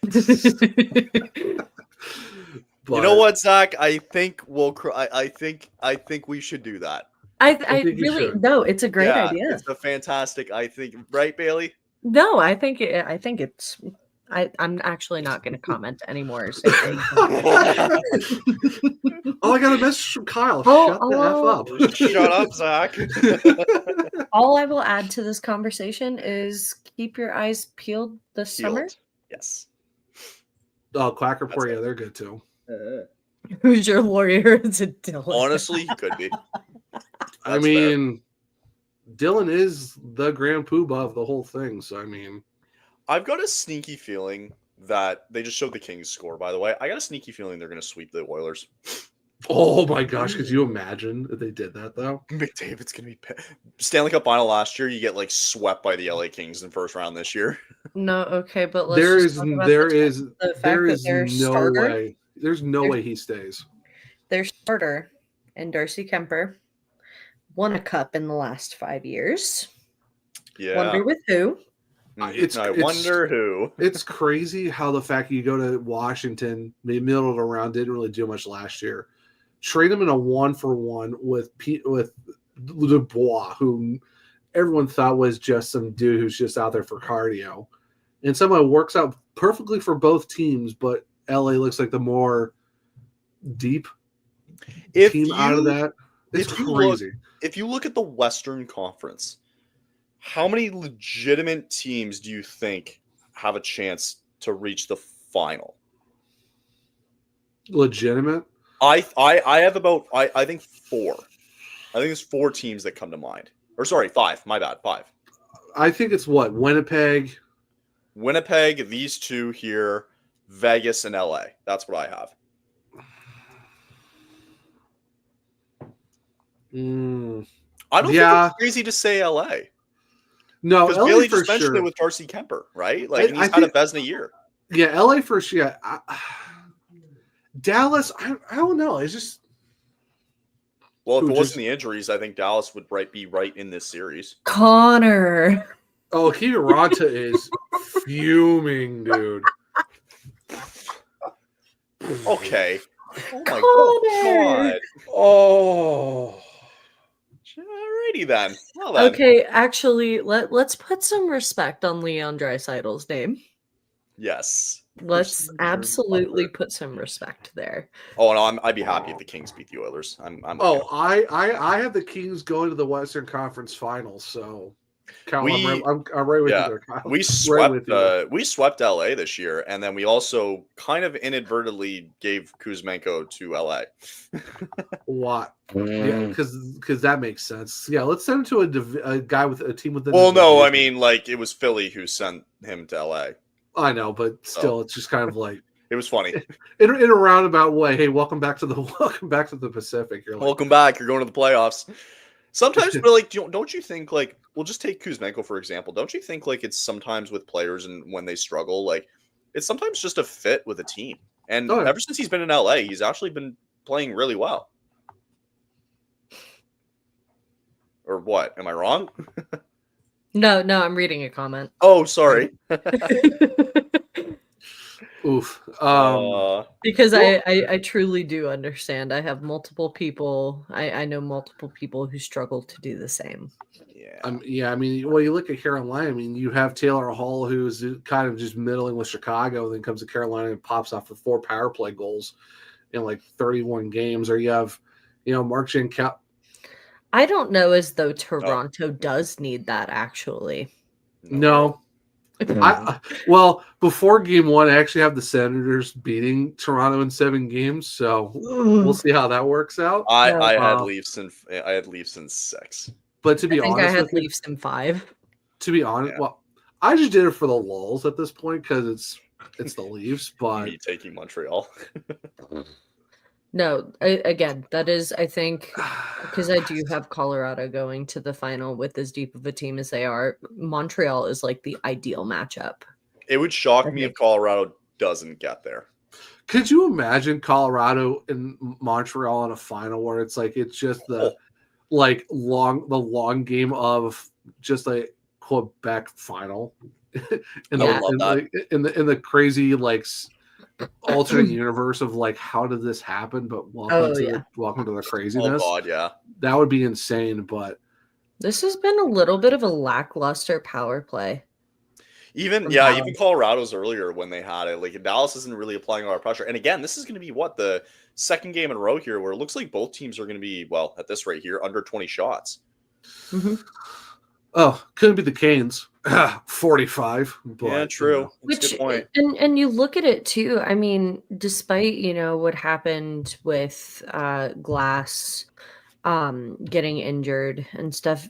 You know what, Zach? I think we should do that. I really no. It's a great idea. It's a fantastic. I think, right, Bailey? No, I think it's. I'm actually not going to comment anymore. Oh, I got a message from Kyle. Shut the F up. Shut up, Zach. All I will add to this conversation is keep your eyes peeled this summer. Yes. Oh, Quack Report, yeah, they're good too. Who's your lawyer? Is it Dylan? Honestly, he could be. I mean, Dylan is the grand poobah of the whole thing. So, I mean, I've got a sneaky feeling that they just showed the Kings score, by the way. I got a sneaky feeling they're going to sweep the Oilers. Oh my gosh, could you imagine if they did that though? McDavid's going to be Stanley Cup final last year, you get like swept by the LA Kings in first round this year. No, okay, but let's there is no starter, way. There's no way he stays. Their starter and Darcy Kemper won a cup in the last 5 years. Yeah. Wonder with who? I wonder who. It's crazy how the fact you go to Washington, middle of the round, didn't really do much last year. Trade him in a 1-for-1 with Dubois, who everyone thought was just some dude who's just out there for cardio. And somehow it works out perfectly for both teams, but LA looks like the more deep team out of that. It's crazy. If you look at the Western Conference, how many legitimate teams do you think have a chance to reach the final? legitimate. I have about I think 4. I think there's 4 teams that come to mind. Or sorry, 5. My bad, 5. I think it's what? Winnipeg, these 2 here, Vegas, and LA. That's what I have. I don't think it's crazy to say LA. No, because Bailey just mentioned it with Darcy Kemper, right? Like, and he's had a Vezina year. Yeah, LA for sure. Yeah. Dallas, I don't know. It's just. Well, if it wasn't the injuries, I think Dallas would be right in this series. Connor. Oh, Kiviranta is fuming, dude. Okay. Oh my God. Oh. Alrighty then. Well then. Okay, actually, let's put some respect on Leon Draisaitl's name. Yes. Let's absolutely put some respect there. Oh no, I'd be happy if the Kings beat the Oilers. I'm okay. I have the Kings going to the Western Conference Finals, so Kyle, I'm right with you there, Kyle. We swept LA this year, and then we also kind of inadvertently gave Kuzmenko to LA. What? Yeah, because that makes sense. Yeah, let's send him to a guy with a team with the. Well, no, I mean, like, it was Philly who sent him to LA. I know, but still, it's just kind of like it was funny in a roundabout way. Hey, welcome back to the Pacific. You're like, welcome back. You're going to the playoffs. Sometimes, but like, don't you think, like, we'll just take Kuzmenko for example. Don't you think, like, it's sometimes with players and when they struggle, like, it's sometimes just a fit with a team. And ever since he's been in LA, he's actually been playing really well. Or what? Am I wrong? No, I'm reading a comment. Oh, sorry. Oof. Because I truly do understand. I have multiple people. I know multiple people who struggle to do the same. Yeah. I mean, well, you look at Carolina. I mean, you have Taylor Hall, who's kind of just middling with Chicago, then comes to Carolina and pops off with 4 power play goals in like 31 games. Or you have, Mark Jankowski. I don't know as though Toronto does need that, actually. No. Well, before game 1, I actually have the Senators beating Toronto in 7 games, so we'll see how that works out. I had Leafs in 6. But to be honest, I had Leafs in 5. To be honest, well, I just did it for the lulz at this point because it's the Leafs. But me taking Montreal. No, again, that is, I think, because I do have Colorado going to the final with as deep of a team as they are. Montreal is like the ideal matchup. It would shock me if Colorado doesn't get there. Could you imagine Colorado and Montreal in a final where it's just the long game of just a Quebec final in the crazy alternate universe of how did this happen? But welcome to the craziness. Oh God, yeah, that would be insane. But this has been a little bit of a lackluster power play. Even Colorado's earlier when they had it, Dallas isn't really applying a lot of pressure. And again, this is going to be the second game in a row here where it looks like both teams are going to be, well, at this rate here, under 20 shots. Mm-hmm. Oh, couldn't be the Canes. 45. But, yeah, true. That's a good point. And you look at it too. I mean, despite what happened with Glass getting injured and stuff,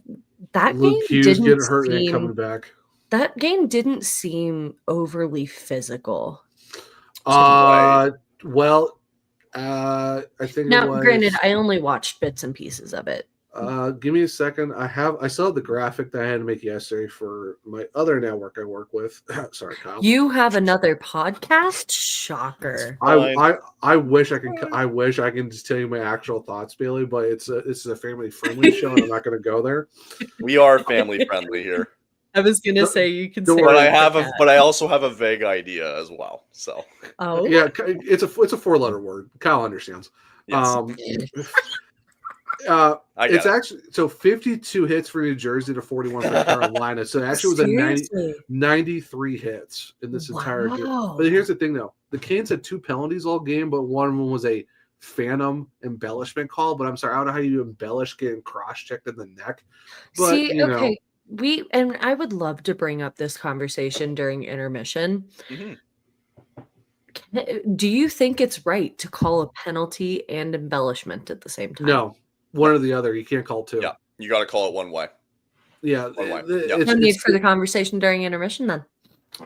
that Luke game Hughes getting hurt and coming back. That game didn't seem overly physical. Well, I think now, it was. Granted, I only watched bits and pieces of it. Give me a second. I still have the graphic that I had to make yesterday for my other network I work with. Sorry, Kyle. You have another podcast? Shocker. I wish I can just tell you my actual thoughts, Bailey, but this is a family friendly show and I'm not going to go there. We are family friendly here. I was gonna say you can say, but I also have a vague idea as well. So yeah, it's a 4-letter word. Kyle understands. Yes. It's actually 52 hits for New Jersey to 41 for Carolina. So actually it was 93 hits in this entire game. But here's the thing though. The Canes had 2 penalties all game, but one of them was a phantom embellishment call. But I'm sorry, I don't know how you embellish getting cross-checked in the neck. But okay. I would love to bring up this conversation during intermission. Mm-hmm. Do you think it's right to call a penalty and embellishment at the same time? No, one or the other. You can't call two. Yeah, you got to call it one way. Yeah, One way. No need for the conversation during intermission then.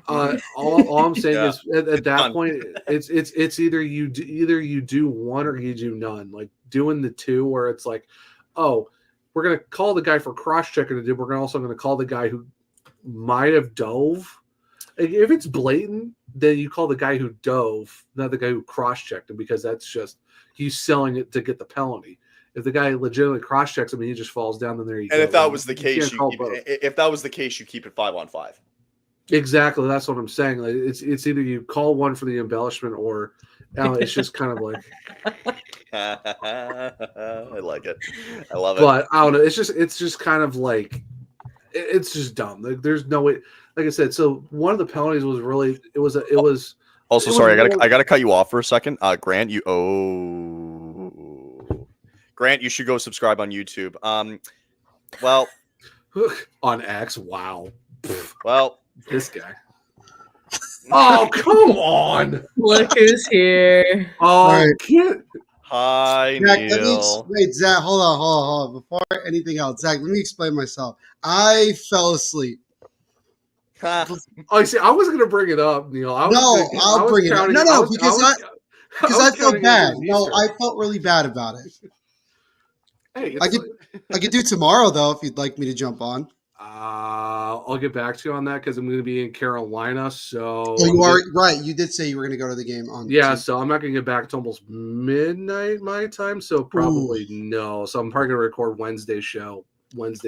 All I'm saying is at that point, it's either you do one or you do none. Like doing the two, where it's like, oh, we're gonna call the guy for cross checking to do. We're also gonna call the guy who might have dove. If it's blatant, then you call the guy who dove, not the guy who cross checked him, because that's just he's selling it to get the penalty. If the guy legitimately cross checks him and he just falls down, then there you go. And if that was the case, you keep it 5-on-5. Exactly, that's what I'm saying. Like, it's either you call one for the embellishment, or it's just kind of like. I like it. I love it. But I don't know. It's just kind of like, it's just dumb. Like, there's no way. Like I said, so one of the penalties was really it was. Also, sorry, I gotta cut you off for a second. Grant, Grant, you should go subscribe on YouTube. Well, on X. Wow. Well, this guy. Oh, come on! Look who's here. Oh, right. Can't. Hi, Zach, Neil. wait, Zach, hold on. Before anything else, Zach, let me explain myself. I fell asleep. Oh, see, I was gonna bring it up, Neil. I'll bring it up. No, because I felt bad. No, I felt really bad about it. Hey, I could do tomorrow though if you'd like me to jump on. I'll get back to you on that because I'm going to be in Carolina. So you are right. You did say you were going to go to the game on. Yeah, so I'm not going to get back to almost midnight my time. So probably no. So I'm probably going to record Wednesday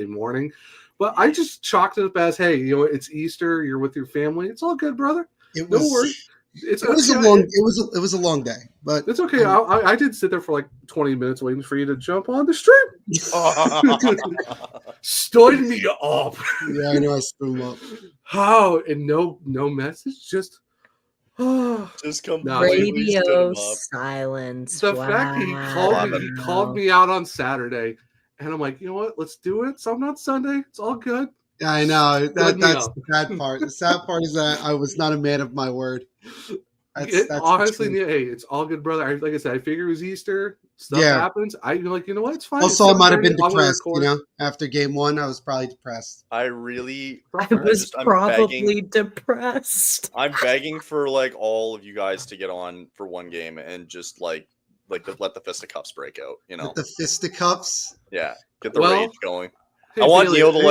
morning. But I just chalked it up as, hey, it's Easter. You're with your family. It's all good, brother. It was. Don't worry. It was a long day, but it's okay. I did sit there for like 20 minutes waiting for you to jump on the stream. Stood me up. Yeah, I know. I stood him up. How and no message, just radio silence. The fact that he called me out on Saturday, and I'm like, you know what? Let's do it. Something on Sunday. It's all good. Yeah, I know. That's the sad part. The sad part is that I was not a man of my word. That's honestly, hey, it's all good, brother. Like I said, I figure it was Easter. Stuff happens. You know what? It's fine. Also, I might have been depressed. After game one, I was probably depressed. I was probably depressed. I'm begging for like all of you guys to get on for one game and just like let the fisticuffs break out. The fisticuffs. Yeah, get the rage going. I want Neil to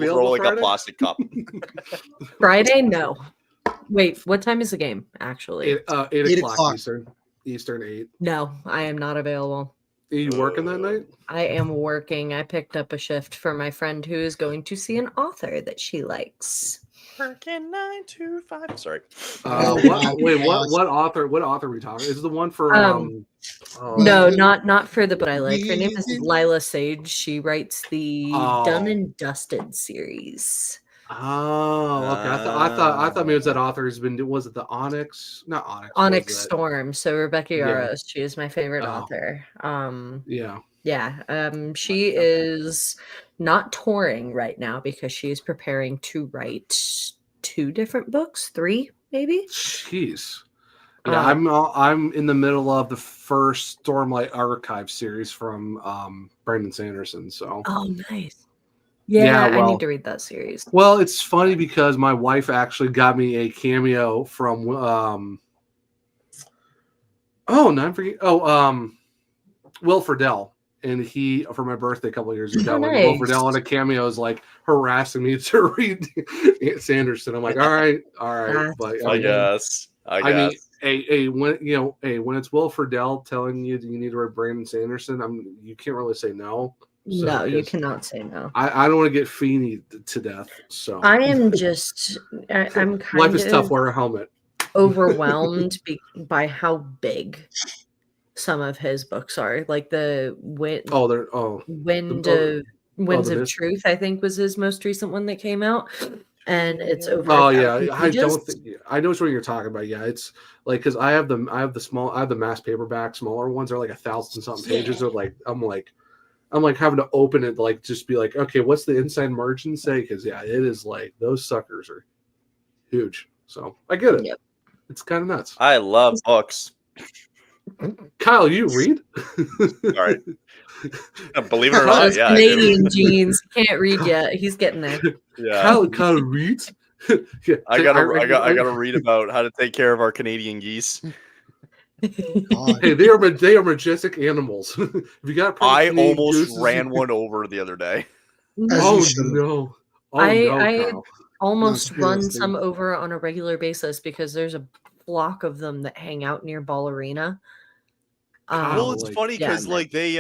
throw like a plastic cup. Friday, no. Wait, what time is the game? Actually, 8 o'clock Eastern 8. No, I am not available. Are you working that night? I am working. I picked up a shift for my friend who is going to see an author that she likes. Working 9 to 5. Sorry. What author? What author are we talking? Is it the one for? No, not for the book I like. Her name is Lila Sage. She writes the Done and Dusted series. Oh, okay. I thought maybe it was that author who's been. Was it the Onyx? Not Onyx. Onyx Storm. So Rebecca Yaros. She is my favorite author. She is not touring right now because she is preparing to write 2 different books, 3 maybe. Jeez. Yeah, I'm in the middle of the first Stormlight Archive series from Brandon Sanderson. So. Oh, nice. Yeah, I need to read that series. Well, it's funny because my wife actually got me a cameo from Will Friedle, and he for my birthday a couple of years ago. Nice. Will Friedle on a cameo is like harassing me to read Sanderson. I'm like, all right, but I guess. I mean, when it's Will Friedle telling you you need to read Brandon Sanderson, you can't really say no. So, no, you cannot say no. I don't want to get Feeney to death. So I am just. I'm kind life is tough. Wear a helmet. Overwhelmed by how big some of his books are. Like the Winds of Truth, I think, was his most recent one that came out, and it's over. Oh yeah, I know which one you're talking about. Yeah, it's like because I have the mass paperback smaller ones. They're like 1,000 something pages. So like I'm like having to open it, like just be like, okay, what's the inside margin say? Because it is like those suckers are huge. So I get it. Yep. It's kind of nuts. I love books. Kyle, you read? All right. Believe it or not, Those yeah. I do. Canadian genes. Can't read yet. He's getting there. Yeah. Kyle reads. Yeah, I gotta read about how to take care of our Canadian geese. Hey, they are majestic animals. If you got, I almost ran one over the other day. Oh no! I almost No, run seriously. some over on a regular basis because there's a flock of them that hang out near Ball Arena. Well, it's funny because yeah, like they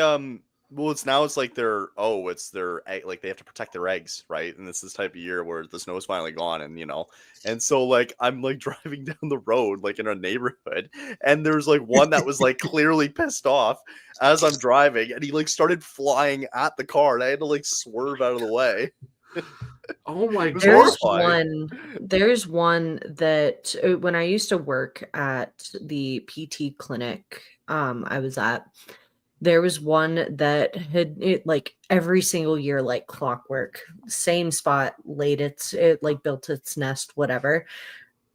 it's like it's their egg, like they have to protect their eggs, right? And this type of year where the snow's finally gone, and so like I'm like driving down the road like in a neighborhood, and there's like one that was like clearly pissed off as I'm driving, and he like started flying at the car, and I had to like swerve out of the way. Oh my god! There's one that when I used to work at the PT clinic I was at, there was one that had it like every single year, like clockwork, same spot, it like built its nest, whatever.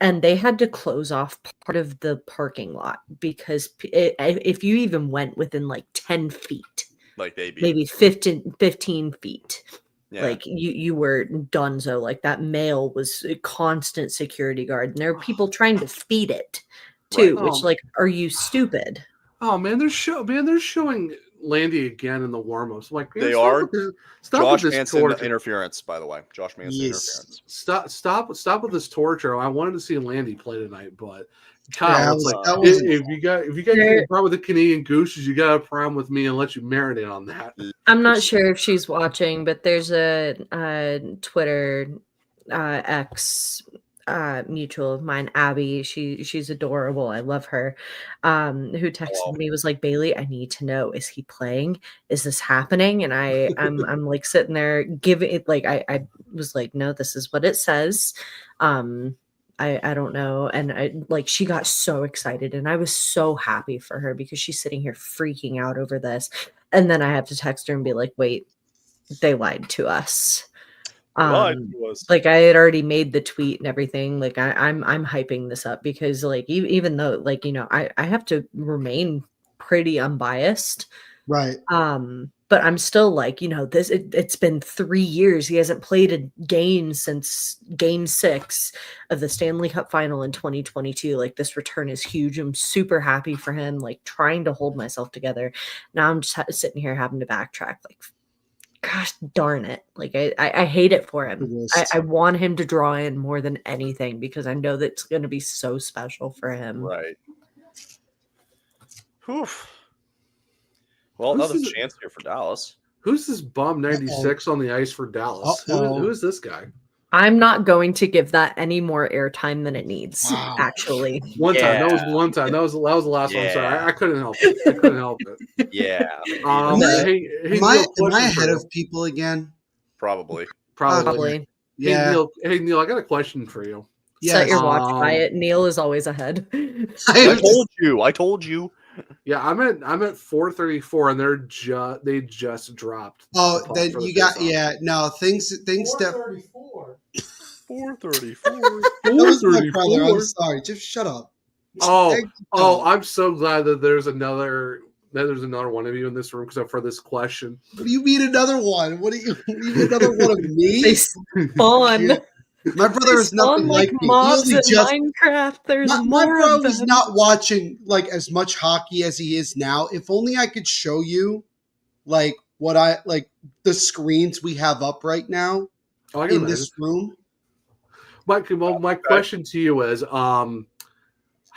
And they had to close off part of the parking lot because if you even went within like 10 feet, Like maybe 15 feet, yeah. like you were donezo. Like that male was a constant security guard, and there were people trying to feed it too, Right. which like, are you stupid? Oh man, they're showing Landy again in the warm-ups. Like They are. Stop Josh with this Manson torture. interference, by the way. Josh Manson interference. Stop with this torture. I wanted to see Landy play tonight, but Kyle, Yeah, it's like that was if you got a problem with the Canadian Gooses, you got a problem with me and let you marinate on that. I'm not sure if she's watching, but there's a Twitter X mutual of mine, Abby. She's adorable. I love her. Who texted me, was like, Bailey, I need to know, is he playing? Is this happening? And I'm like sitting there giving it, like I was like, no, this is what it says. I don't know. And I like, she got so excited, and I was so happy for her because she's sitting here freaking out over this. And then I have to text her and be like, wait, they lied to us. Like I had already made the tweet and everything. Like I'm hyping this up because like even though like I have to remain pretty unbiased, right? But I'm still like it's been 3 years. He hasn't played a game since Game 6 of the Stanley Cup Final in 2022. Like this return is huge. I'm super happy for him. Like trying to hold myself together. Now I'm just sitting here having to backtrack. Like, gosh darn it. Like I hate it for him. I want him to draw in more than anything because I know that it's going to be so special for him. Right. Whew. Well, another chance here for Dallas. Who's this bum 96 on the ice for Dallas? Who is this guy? I'm not going to give that any more airtime than it needs. Wow. Actually, One time. That was one time. That was the last one. Sorry, I couldn't help it. Yeah. Am I ahead of people again? Probably. Probably. Yeah. Hey Neil, I got a question for you. Set your watch by it. Neil is always ahead. I told you. Yeah, I'm at 434, and they just dropped. Oh, then you got things. 434. 434. That was my brother. I'm sorry. Just shut up. I'm so glad that there's another one of you in this room because for this question. What do you mean another one? What do you mean another one of me? They spawn. My brother is nothing like me. Mobs in Minecraft. There's my brother was not watching like as much hockey as he is now. If only I could show you like what I like the screens we have up right now in this room. My question to you is, how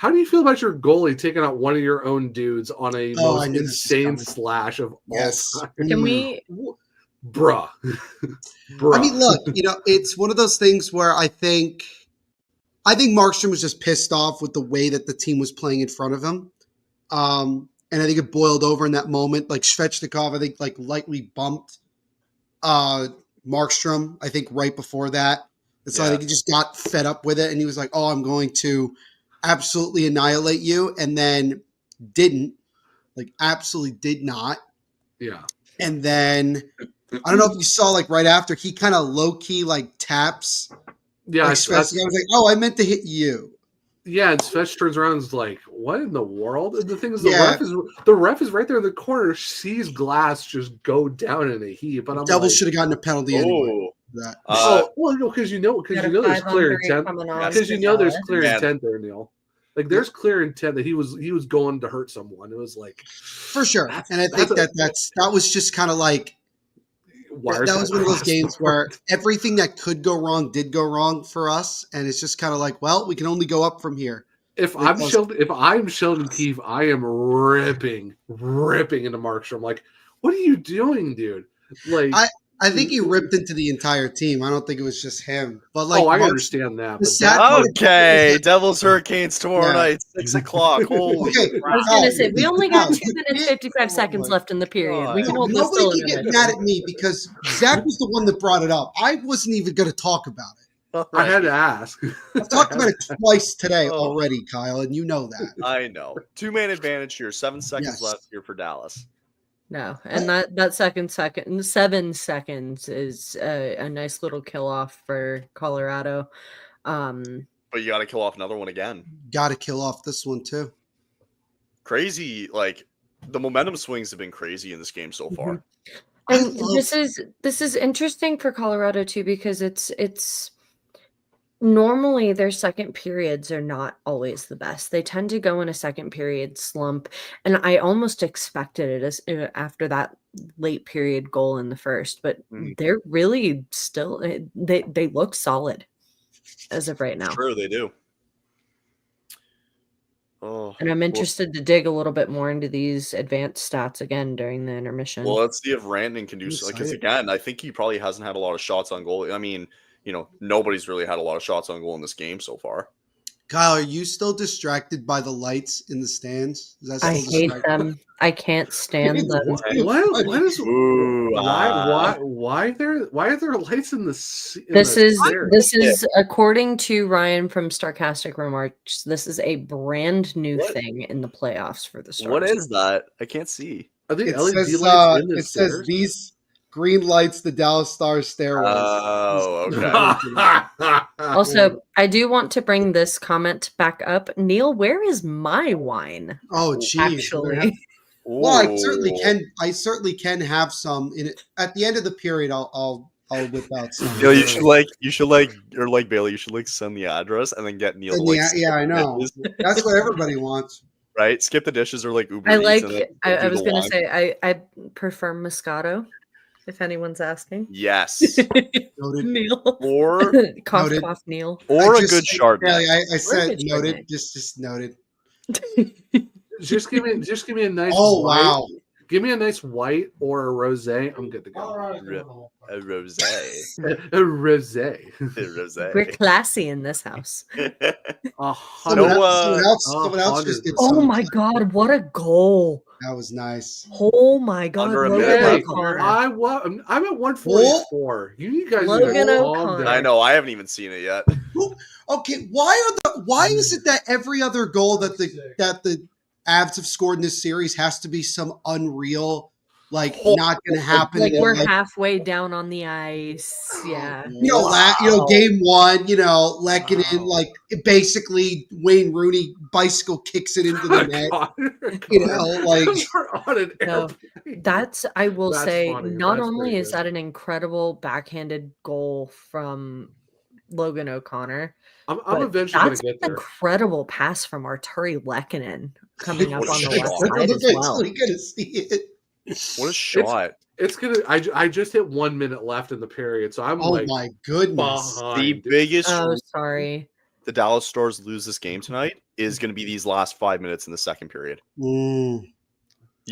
do you feel about your goalie taking out one of your own dudes on a most insane slash of all time? Can we? Bruh. I mean, look, it's one of those things where I think Markstrom was just pissed off with the way that the team was playing in front of him. And I think it boiled over in that moment. Like Svechnikov, I think, like lightly bumped Markstrom, I think, right before that. And so I think he just got fed up with it. And he was like, I'm going to absolutely annihilate you. And then didn't. Like, absolutely did not. Yeah. And then I don't know if you saw, like, right after, he kind of low-key, like, taps. Yeah. Like, I was like, I meant to hit you. Yeah, and Svech turns around and is like, "What in the world?" And the thing is, the ref is right there in the corner, sees Glass just go down in a heap. But Devils should have gotten a penalty anyway. That. Because you know there's clear intent. Because there's clear intent there, Neil. Like there's clear intent that he was going to hurt someone. It was like for sure, and I think that was just kind of like that was one of those games where everything that could go wrong did go wrong for us, and it's just kind of like, well, we can only go up from here. If I'm Sheldon Keefe, I am ripping into Markstrom. Like, what are you doing, dude? Like, I think he ripped into the entire team. I don't think it was just him. But like, I understand that. Okay, Devils Hurricanes tomorrow night, 6:00. Holy! Okay, I was going to say we only got 2 minutes 55 seconds left in the period. We can hold this still. Nobody can get mad at me because Zach was the one that brought it up. I wasn't even going to talk about it. I had to ask. I've talked about it twice today already, Kyle, and you know that. I know. 2-man advantage here. 7 seconds left here for Dallas. No, and that 7 seconds is a nice little kill off for Colorado. But you got to kill off another one again. Got to kill off this one too. Crazy, like the momentum swings have been crazy in this game so far. And this is interesting for Colorado too because it's normally their second periods are not always the best. They tend to go in a second period slump, and I almost expected it after that late period goal in the first, but they're really still they look solid as of right now. True, they do. And I'm interested to dig a little bit more into these advanced stats again during the intermission. Well, let's see if Rantanen can do so. Because again, I think he probably hasn't had a lot of shots on goal. I mean, nobody's really had a lot of shots on goal in this game so far. Kyle, are you still distracted by the lights in the stands? I hate them. I can't stand them. Why are there lights in the? This is according to Ryan from Sarcastic Remarks. This is a brand new thing in the playoffs for the Stars. What is that? I can't see. I think it says these green lights the Dallas Stars stairwells. Oh, okay. Also, I do want to bring this comment back up. Neil, where is my wine? Oh, geez. Actually. Well, I certainly can have some in it. At the end of the period, I'll whip out some. You should Bailey, you should send the address and then get Neil. Yeah, I know. That's what everybody wants. Right? Skip the dishes or Uber Eats. I was going to say I prefer Moscato. If anyone's asking. Yes. Noted. Neil. Or cough, Neil. Or a good Chardonnay. I said noted. Just noted. Just give me a nice. Oh white. Wow! Give me a nice white or a rosé. I'm good to go. A rosé. A rosé. We're classy in this house. Someone else just did. Oh my God! What a goal! That was nice. Oh my God! I'm at 144. You guys Logan O'Connor. I know. I haven't even seen it yet. Okay, why is it that every other goal that the Avs have scored in this series has to be some unreal, not going to happen? Like we're halfway down on the ice. Yeah. Game one, Lehkonen, basically Wayne Rooney bicycle kicks it into the net. We're on an airplane. That's say, funny. Not only is that an incredible backhanded goal from Logan O'Connor, I'm eventually going to get there. Incredible pass from Arturi Lehkonen coming up on the left side as well. We're going to see it. What a shot! It's gonna. I just hit 1 minute left in the period, so I'm my goodness! Behind. The biggest. Oh, sorry. The Dallas Stars lose this game tonight is going to be these last 5 minutes in the second period. You've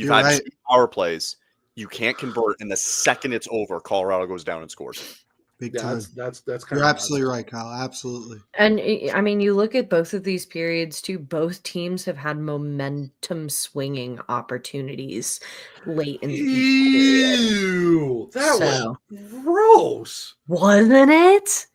had 2 power plays. You can't convert, and the second it's over, Colorado goes down and scores. Big time. That's kind You're absolutely right, Kyle. Absolutely. And I mean, you look at both of these periods too. Both teams have had momentum swinging opportunities late in the period. Ew, that was gross, wasn't it?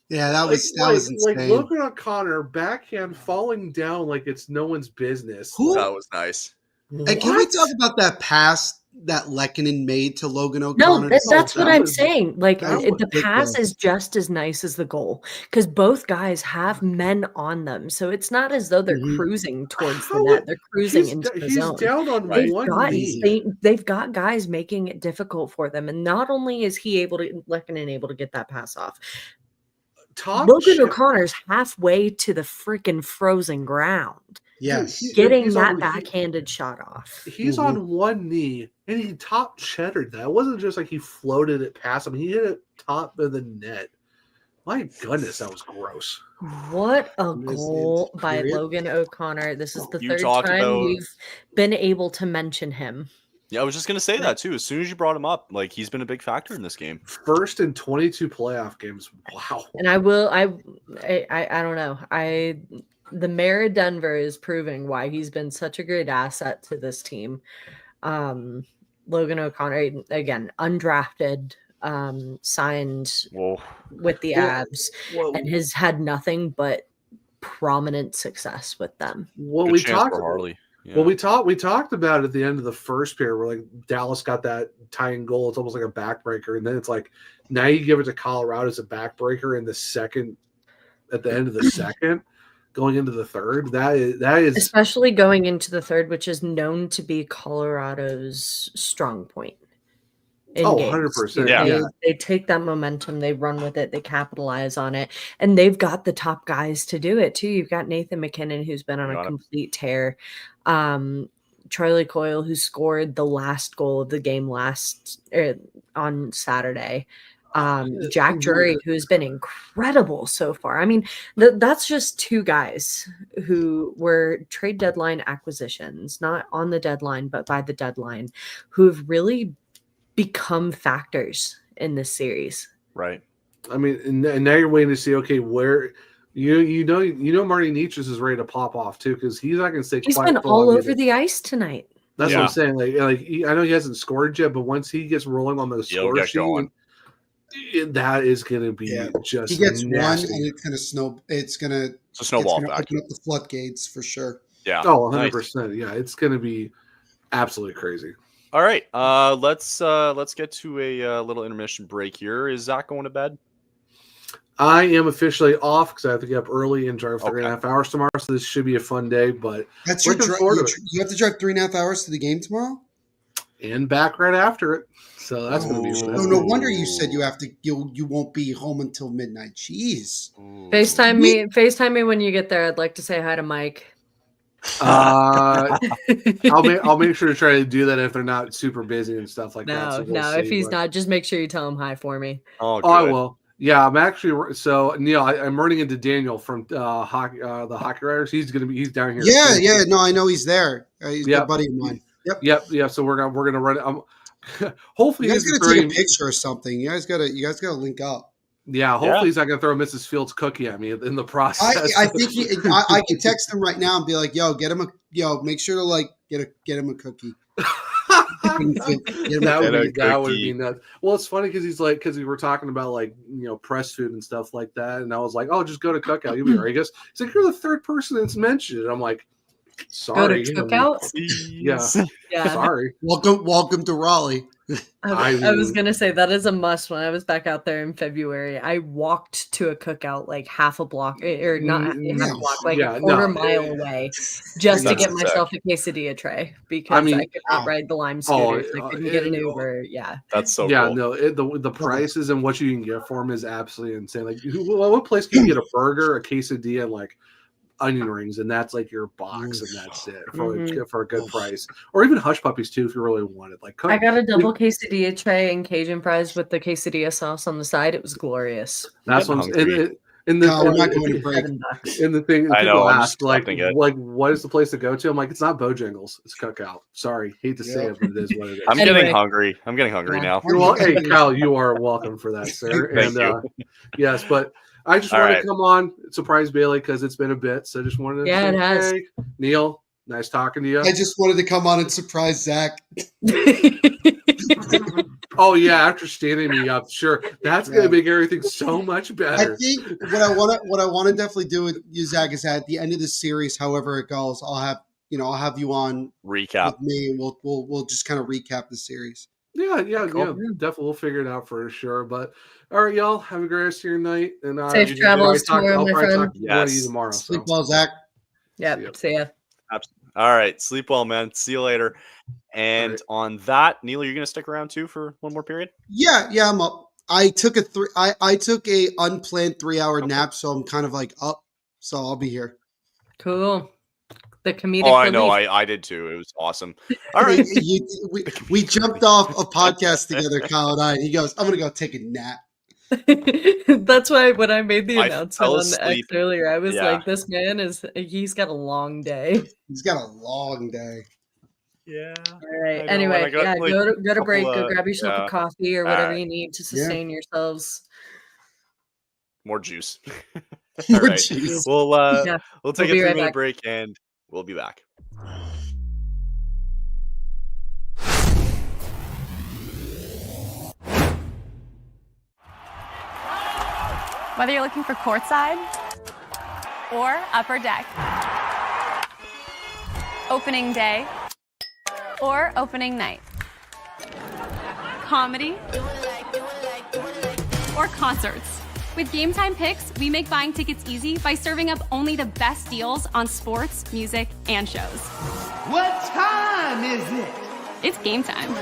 Yeah, that was insane. Like Logan O'Connor backhand falling down like it's no one's business. That was nice. And can we talk about that pass that Lehkonen made to Logan O'Connor. No, that's what I'm saying. Like that the pass is just as nice as the goal because both guys have men on them. So it's not as though they're cruising towards the net. They're cruising into the zone. He's down on one knee. They've got guys making it difficult for them. And not only is Lehkonen able to get that pass off, Logan O'Connor's halfway to the freaking frozen ground. Yes. Getting that backhanded shot off. He's on one knee, and he top cheddar that. It wasn't just like he floated it past him. He hit it top of the net. My goodness, that was gross. What a goal by Logan O'Connor. This is the third time we've been able to mention him. Yeah, I was just going to say that, too. As soon as you brought him up, like, he's been a big factor in this game. First in 22 playoff games. Wow. And I don't know. The mayor of Denver is proving why he's been such a great asset to this team. Logan O'Connor, again, undrafted, signed with the Avs, and has had nothing but prominent success with them. Well, we talked about it at the end of the first period where like Dallas got that tying goal. It's almost like a backbreaker. And then it's like now you give it to Colorado as a backbreaker in the second, at the end of the second. Going into the third, that is especially going into the third, which is known to be Colorado's strong point. 100%. Yeah. They take that momentum, they run with it, they capitalize on it, and they've got the top guys to do it too. You've got Nathan McKinnon, who's been on a complete tear. Charlie Coyle, who scored the last goal of the game on Saturday. Jack Drury, who's been incredible so far. I mean, that's just two guys who were trade deadline acquisitions, not on the deadline, but by the deadline, who have really become factors in this series. Right. I mean, and now you're waiting to see, okay, where you know Marty Nietzsche is ready to pop off too, because he's not going to stay. He's been all over the ice tonight. That's what I'm saying. Like I know he hasn't scored yet, but once he gets rolling on the score sheet, that is going to be just. He gets nasty. one, and it's going to snow. It's a snowball open up the floodgates for sure. Yeah. Oh, 100%. Yeah, it's going to be absolutely crazy. All right. Let's get to a little intermission break here. Is Zach going to bed? I am officially off because I have to get up early and drive 3.5 hours tomorrow. So this should be a fun day. But that's you have to drive 3.5 hours to the game tomorrow, and back right after it. So that's going to be fun. No wonder you said you won't be home until midnight. Jeez. FaceTime me when you get there. I'd like to say hi to Mike. I'll make sure to try to do that if they're not super busy and stuff like that. No, if he's not, just make sure you tell him hi for me. Oh, I will. Yeah, I'm actually. So Neil, I'm running into Daniel from the Hockey Writers. He's down here. Yeah. No, I know he's there. He's a good buddy of mine. Yep. So we're gonna run. Hopefully, you guys gotta take a picture or something. You guys gotta link up. Yeah, hopefully he's not gonna throw Mrs. Fields cookie at me in the process. I think I can text him right now and be like, "Yo, make sure to get him a cookie." That would be nuts. Well, it's funny because we were talking about press food and stuff like that, and I was like, "Oh, just go to Cookout, you'll be right." He goes, "He's like, you're the third person that's mentioned it." I'm like, "Sorry, go to Cookout." Yeah. Sorry. Welcome to Raleigh. I was gonna say that is a must. When I was back out there in February, I walked to a Cookout like half a block, or not half a block, like a quarter mile away, just to get myself a quesadilla tray because I could not ride the Lime scooters. I couldn't get an Uber. Yeah, that's so cool. No, the prices and what you can get for them is absolutely insane. Like, what place can you get a burger, a quesadilla, and onion rings, and that's your box, and that's it for a good price, or even hush puppies too if you really want it. I got a double quesadilla tray and Cajun fries with the quesadilla sauce on the side. It was glorious. That's what I'm the thing I know, ask what is the place to go to? I'm like, it's not Bojangles, it's Cookout. Sorry, hate to say it, but it is what it is. I'm getting hungry now. Well, hey Kyle, you are welcome for that, sir. Thank you. Yes, but I just wanted to come on, surprise Bailey, because it's been a bit. So I just wanted to say, it has. Hey, Neil, nice talking to you. I just wanted to come on and surprise Zach. Oh yeah, after standing me up, sure, that's going to make everything so much better. I think what I want to definitely do with you, Zach, is at the end of the series, however it goes, I'll have I'll have you on recap with me, and we'll just kind of recap the series. Yeah, Cool. definitely. We'll figure it out for sure. But all right, y'all, have a great rest of your night. And safe travels tomorrow, my friend. Talk more to you tomorrow. Sleep well, Zach. Yep. See ya. All right, sleep well, man. See you later. And right. on that, Neil, you're gonna stick around too for one more period? Yeah, I'm up. I took a unplanned 3-hour nap, so I'm kind of like up. So I'll be here. Cool. The comedic. Oh, I know. I did too. It was awesome. All right. we jumped off a podcast together, Kyle and I. And he goes, "I'm gonna go take a nap." That's why when I made the I announcement fell on X asleep. earlier, I was Yeah. like, "This man he's got a long day." He's got a long day. Yeah. All right. I know, Anyway, and I got, yeah, like, go to break. couple, Go grab yourself yeah. a coffee or whatever right. you need to sustain yourselves. More juice. More All right. juice. We'll Yeah. we'll take We'll be a right 3-minute back. break and we'll be back. Whether you're looking for courtside or upper deck, opening day or opening night, comedy or concerts. With Game Time Picks, we make buying tickets easy by serving up only the best deals on sports, music, and shows. What time is it? It's game time.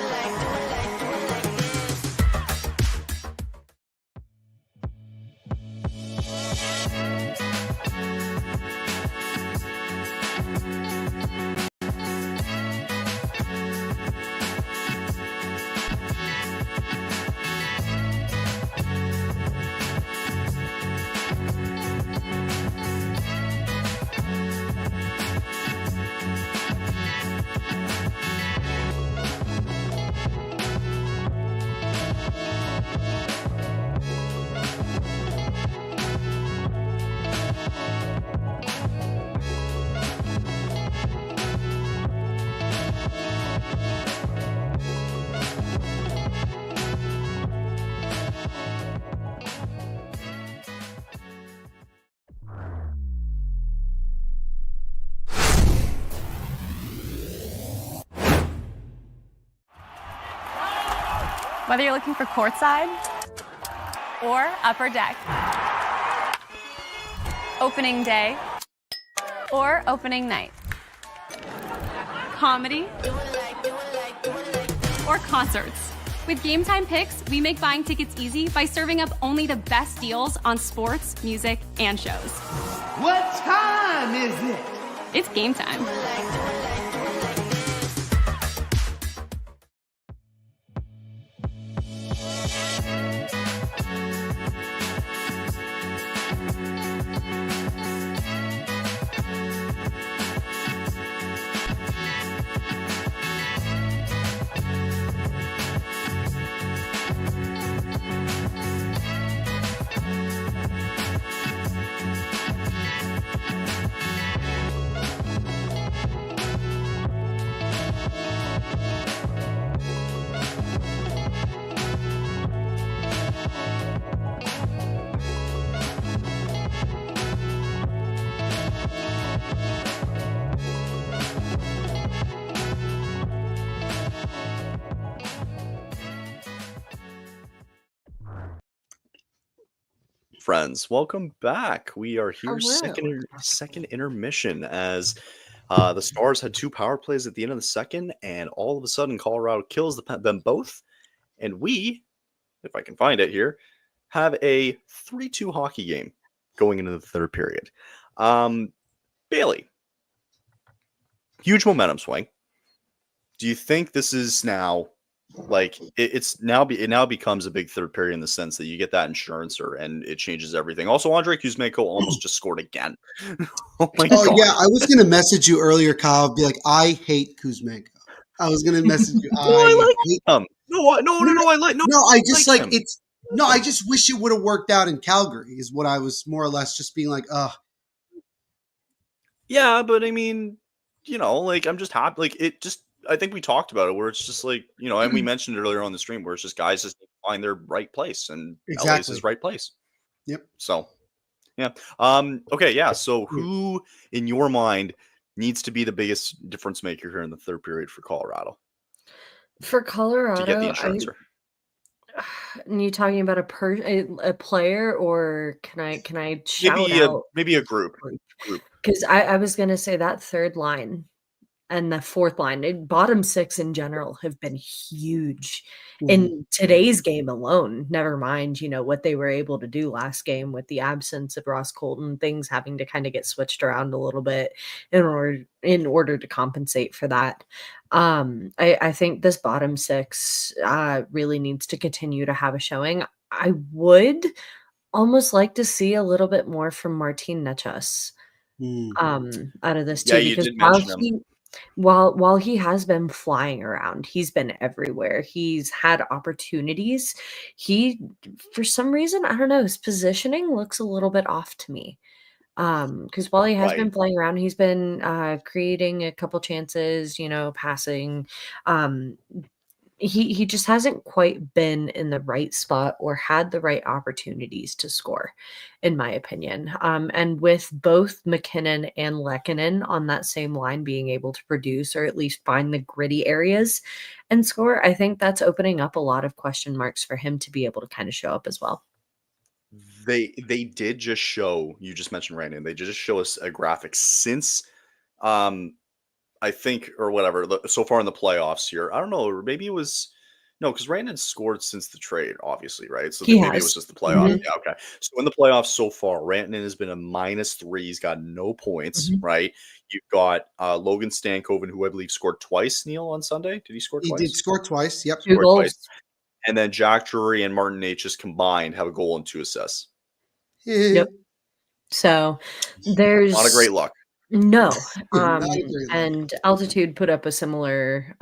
Whether you're looking for courtside or upper deck, opening day or opening night, comedy or concerts. With Game Time Picks, we make buying tickets easy by serving up only the best deals on sports, music, and shows. What time is it? It's game time. Friends, welcome back. We are here, second intermission, as the Stars had 2 power plays at the end of the second, and all of a sudden Colorado kills them both, and we, if I can find it here, have a 3-2 hockey game going into the third period. Bailey, huge momentum swing. Do you think this is now like it now becomes a big third period in the sense that you get that insurance and it changes everything? Also, Andrei Kuzmenko almost just scored again. Oh yeah, I was gonna message you earlier, Kyle. Be like, I hate Kuzmenko. I was gonna message you. I hate him. I just wish it would have worked out in Calgary. Is what I was more or less just being like, Yeah, but I mean, I'm just happy. Like it just. I think we talked about it where it's just like, and we mentioned it earlier on the stream where it's just guys just find their right place, and exactly. LA is his right place. Yep. So, yeah. Okay. Yeah. So who in your mind needs to be the biggest difference maker here in the third period for Colorado For to get the Colorado, insurance? and you talking about a player, or can I shout out? Maybe a group. Because I was going to say that third line and the fourth line, bottom six in general, have been huge in today's game alone. Never mind, what they were able to do last game with the absence of Ross Colton, things having to kind of get switched around a little bit in order to compensate for that. I think this bottom six really needs to continue to have a showing. I would almost like to see a little bit more from Martin Necas out of this too, Yeah, you because did mention him. while he has been flying around, he's been everywhere. He's had opportunities. He, for some reason, I don't know, his positioning looks a little bit off to me. Because while he has been flying around, he's been creating a couple chances, passing. He just hasn't quite been in the right spot or had the right opportunities to score, in my opinion. And with both McKinnon and Lehkonen on that same line being able to produce or at least find the gritty areas and score, I think that's opening up a lot of question marks for him to be able to kind of show up as well. They did just show, you just mentioned Randy, they just show us a graphic since I think, or whatever, so far in the playoffs here. I don't know, or maybe it was, no, because Randy scored since the trade, obviously, right? So maybe it was just the playoffs. Yeah, okay. So in the playoffs so far, Rantanen has been a -3. He's got no points, right? You've got Logan Stankoven, who I believe scored twice, Neil, on Sunday. Did he score twice? He did score twice, yep. Two goals. And then Jack Drury and Martin Necas combined have a goal and 2 assists. Yep. So there's not a great luck. No. And Altitude put up a similar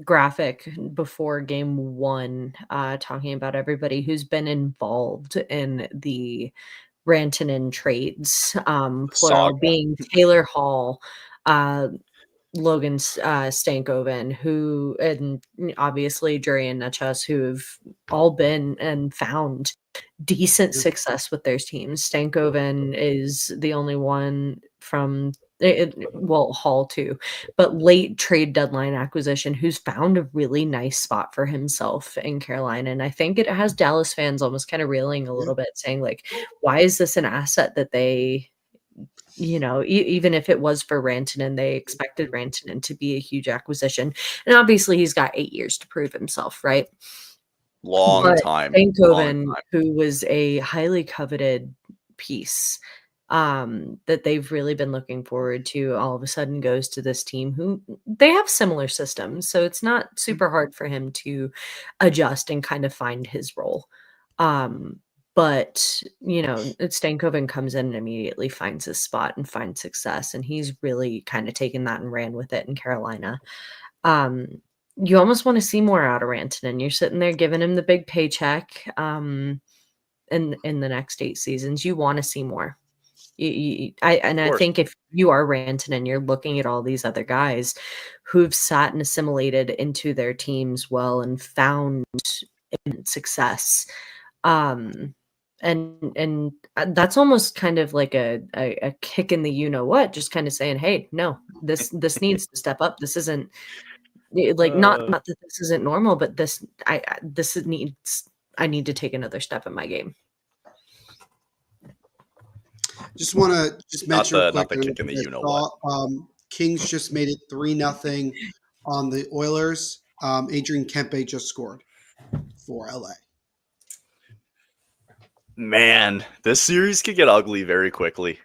graphic before game one, talking about everybody who's been involved in the Rantanen trades, plural being Taylor Hall, Logan Stankoven, who, and obviously Drury and Necas, who have all been and found decent success with their teams. Stankoven is the only one from Hall too, but late trade deadline acquisition who's found a really nice spot for himself in Carolina. And I think it has Dallas fans almost kind of reeling a little bit, saying like, why is this an asset that they, even if it was for Rantanen, they expected Rantanen to be a huge acquisition. And obviously he's got 8 years to prove himself, right? Long time. Stankoven, who was a highly coveted piece that they've really been looking forward to, all of a sudden goes to this team who they have similar systems. So it's not super hard for him to adjust and kind of find his role. But, Stankoven comes in and immediately finds his spot and finds success. And he's really kind of taken that and ran with it in Carolina. You almost want to see more out of Rantanen. You're sitting there giving him the big paycheck in the next 8 seasons. You want to see more. I think if you are Rantanen, you're looking at all these other guys who've sat and assimilated into their teams well and found success. And that's almost kind of like a kick in the just kind of saying, hey, no, this needs to step up. This isn't like not that this isn't normal, but I need to take another step in my game. Just want to mention not the kick in the Kings just made it 3-0 on the Oilers. Adrian Kempe just scored for LA. Man, this series could get ugly very quickly.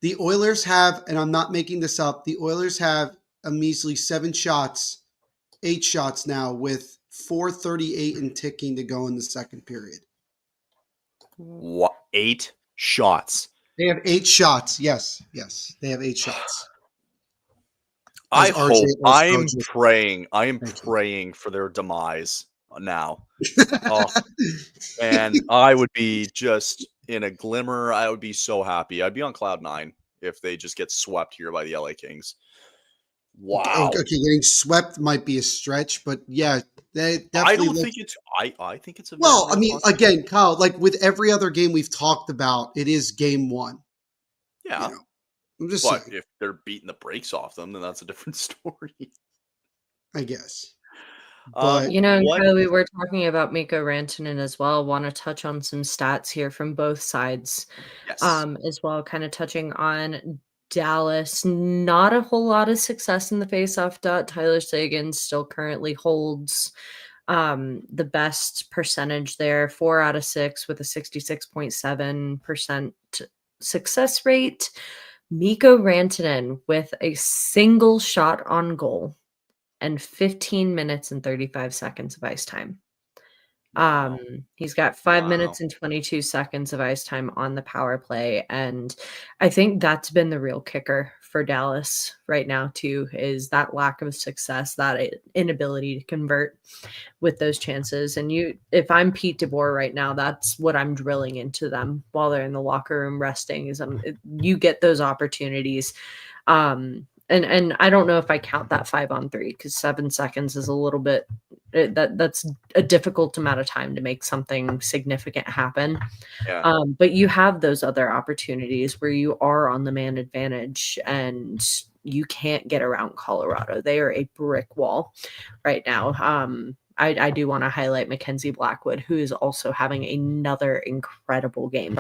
The Oilers have, and I'm not making this up, the Oilers have a measly 8 shots now with 4:38 and ticking to go in the second period. What? 8 shots? They have 8 shots. Yes. They have 8 shots. I am praying for their demise now. And I would be just in a glimmer. I would be so happy. I'd be on cloud 9 if they just get swept here by the LA Kings. Wow. Okay, getting swept might be a stretch, but yeah, they definitely. I think it's a. Well, I mean, again, Kyle, like with every other game we've talked about, it is game 1. Yeah. I'm just But saying. if they're beating the brakes off them, then that's a different story. I guess. But Kyle, we were talking about Mikko Rantanen as well. Want to touch on some stats here from both sides, Yes. as well. Kind of touching on Dallas. Not a whole lot of success in the faceoff dot. Tyler Seguin still currently holds the best percentage there, 4 out of 6 with a 66.7% success rate. Mikko Rantanen with a single shot on goal and 15 minutes and 35 seconds of ice time. Wow. He's got 5 minutes and 22 seconds of ice time on the power play. And I think that's been the real kicker for Dallas right now, too, is that lack of success, that inability to convert with those chances. And if I'm Pete DeBoer right now, that's what I'm drilling into them while they're in the locker room resting is you get those opportunities. And I don't know if I count that 5-on-3 because 7 seconds is a little bit that's a difficult amount of time to make something significant happen. Yeah. But you have those other opportunities where you are on the man advantage and you can't get around Colorado. They are a brick wall right now. I do want to highlight Mackenzie Blackwood, who is also having another incredible game.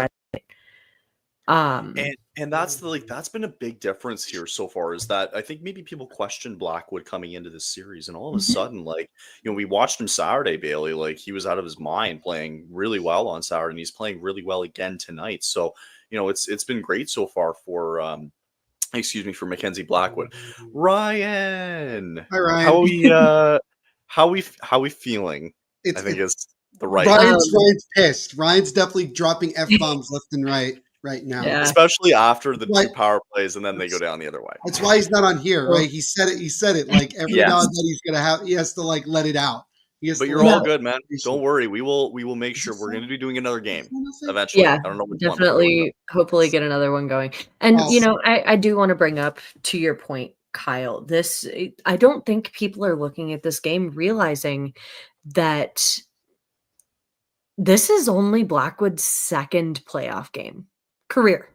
And that's that's been a big difference here so far is that I think maybe people questioned Blackwood coming into this series, and all of a sudden, we watched him Saturday, Bailey, he was out of his mind playing really well on Saturday, and he's playing really well again tonight. So, it's been great so far for for Mackenzie Blackwood. Ryan. Hi, Ryan. How we feeling? I think it's the right. Ryan's pissed. Ryan's definitely dropping F-bombs left and right now. Yeah. Especially after the 2 power plays and then they go down the other way. That's why he's not on here, right? He said it. Like every now and then he has to let it out. But you're all good, man. Don't worry. We will make sure we're going to be doing another game eventually. Yeah, I don't know which definitely. one, hopefully get another one going. And I do want to bring up to your point, Kyle. I don't think people are looking at this game realizing that this is only Blackwood's second playoff game. Career.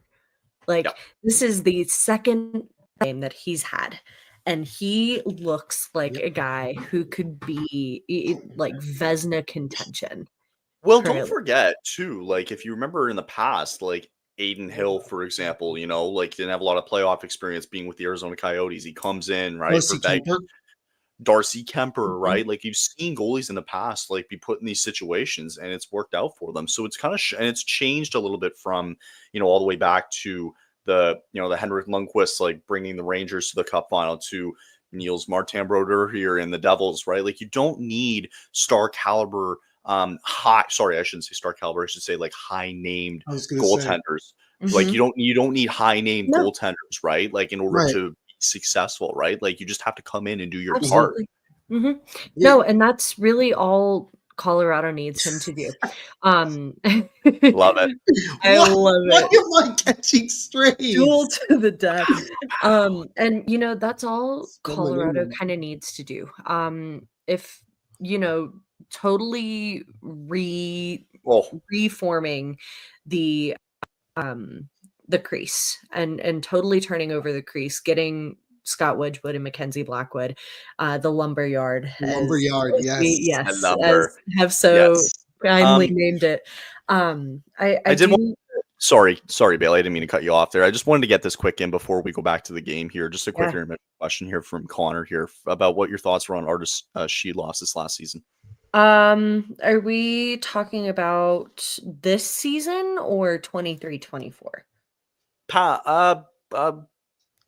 This is the second game that he's had, and he looks like a guy who could be Vezina contention. Well, don't forget too, if you remember in the past, Aiden Hill, for example, didn't have a lot of playoff experience being with the Arizona Coyotes. He comes in, right? Darcy Kemper, right? You've seen goalies in the past, be put in these situations and it's worked out for them. So it's kind of, and it's changed a little bit from, all the way back to the Henrik Lundqvist, bringing the Rangers to the Cup final, to Niels Martin-Brodeur here in the Devils, right? You don't need star caliber, I shouldn't say star caliber. I should say high named goaltenders. You don't need high named goaltenders, right? In order to successful, right? You just have to come in and do your part. Mm-hmm. No, and that's really all Colorado needs him to do. Love it. I love it. Why am I catching strays? Duel to the death. And that's all Colorado kind of needs to do. If totally reforming the crease and totally turning over the crease, getting Scott Wedgwood and Mackenzie Blackwood, the lumberyard. Yes. Have so kindly named it. Sorry, Bailey. I didn't mean to cut you off there. I just wanted to get this quick in before we go back to the game here. Just a quick question here from Connor here about what your thoughts were on Artis Sheedloss this last season. Are we talking about this season or 23-24?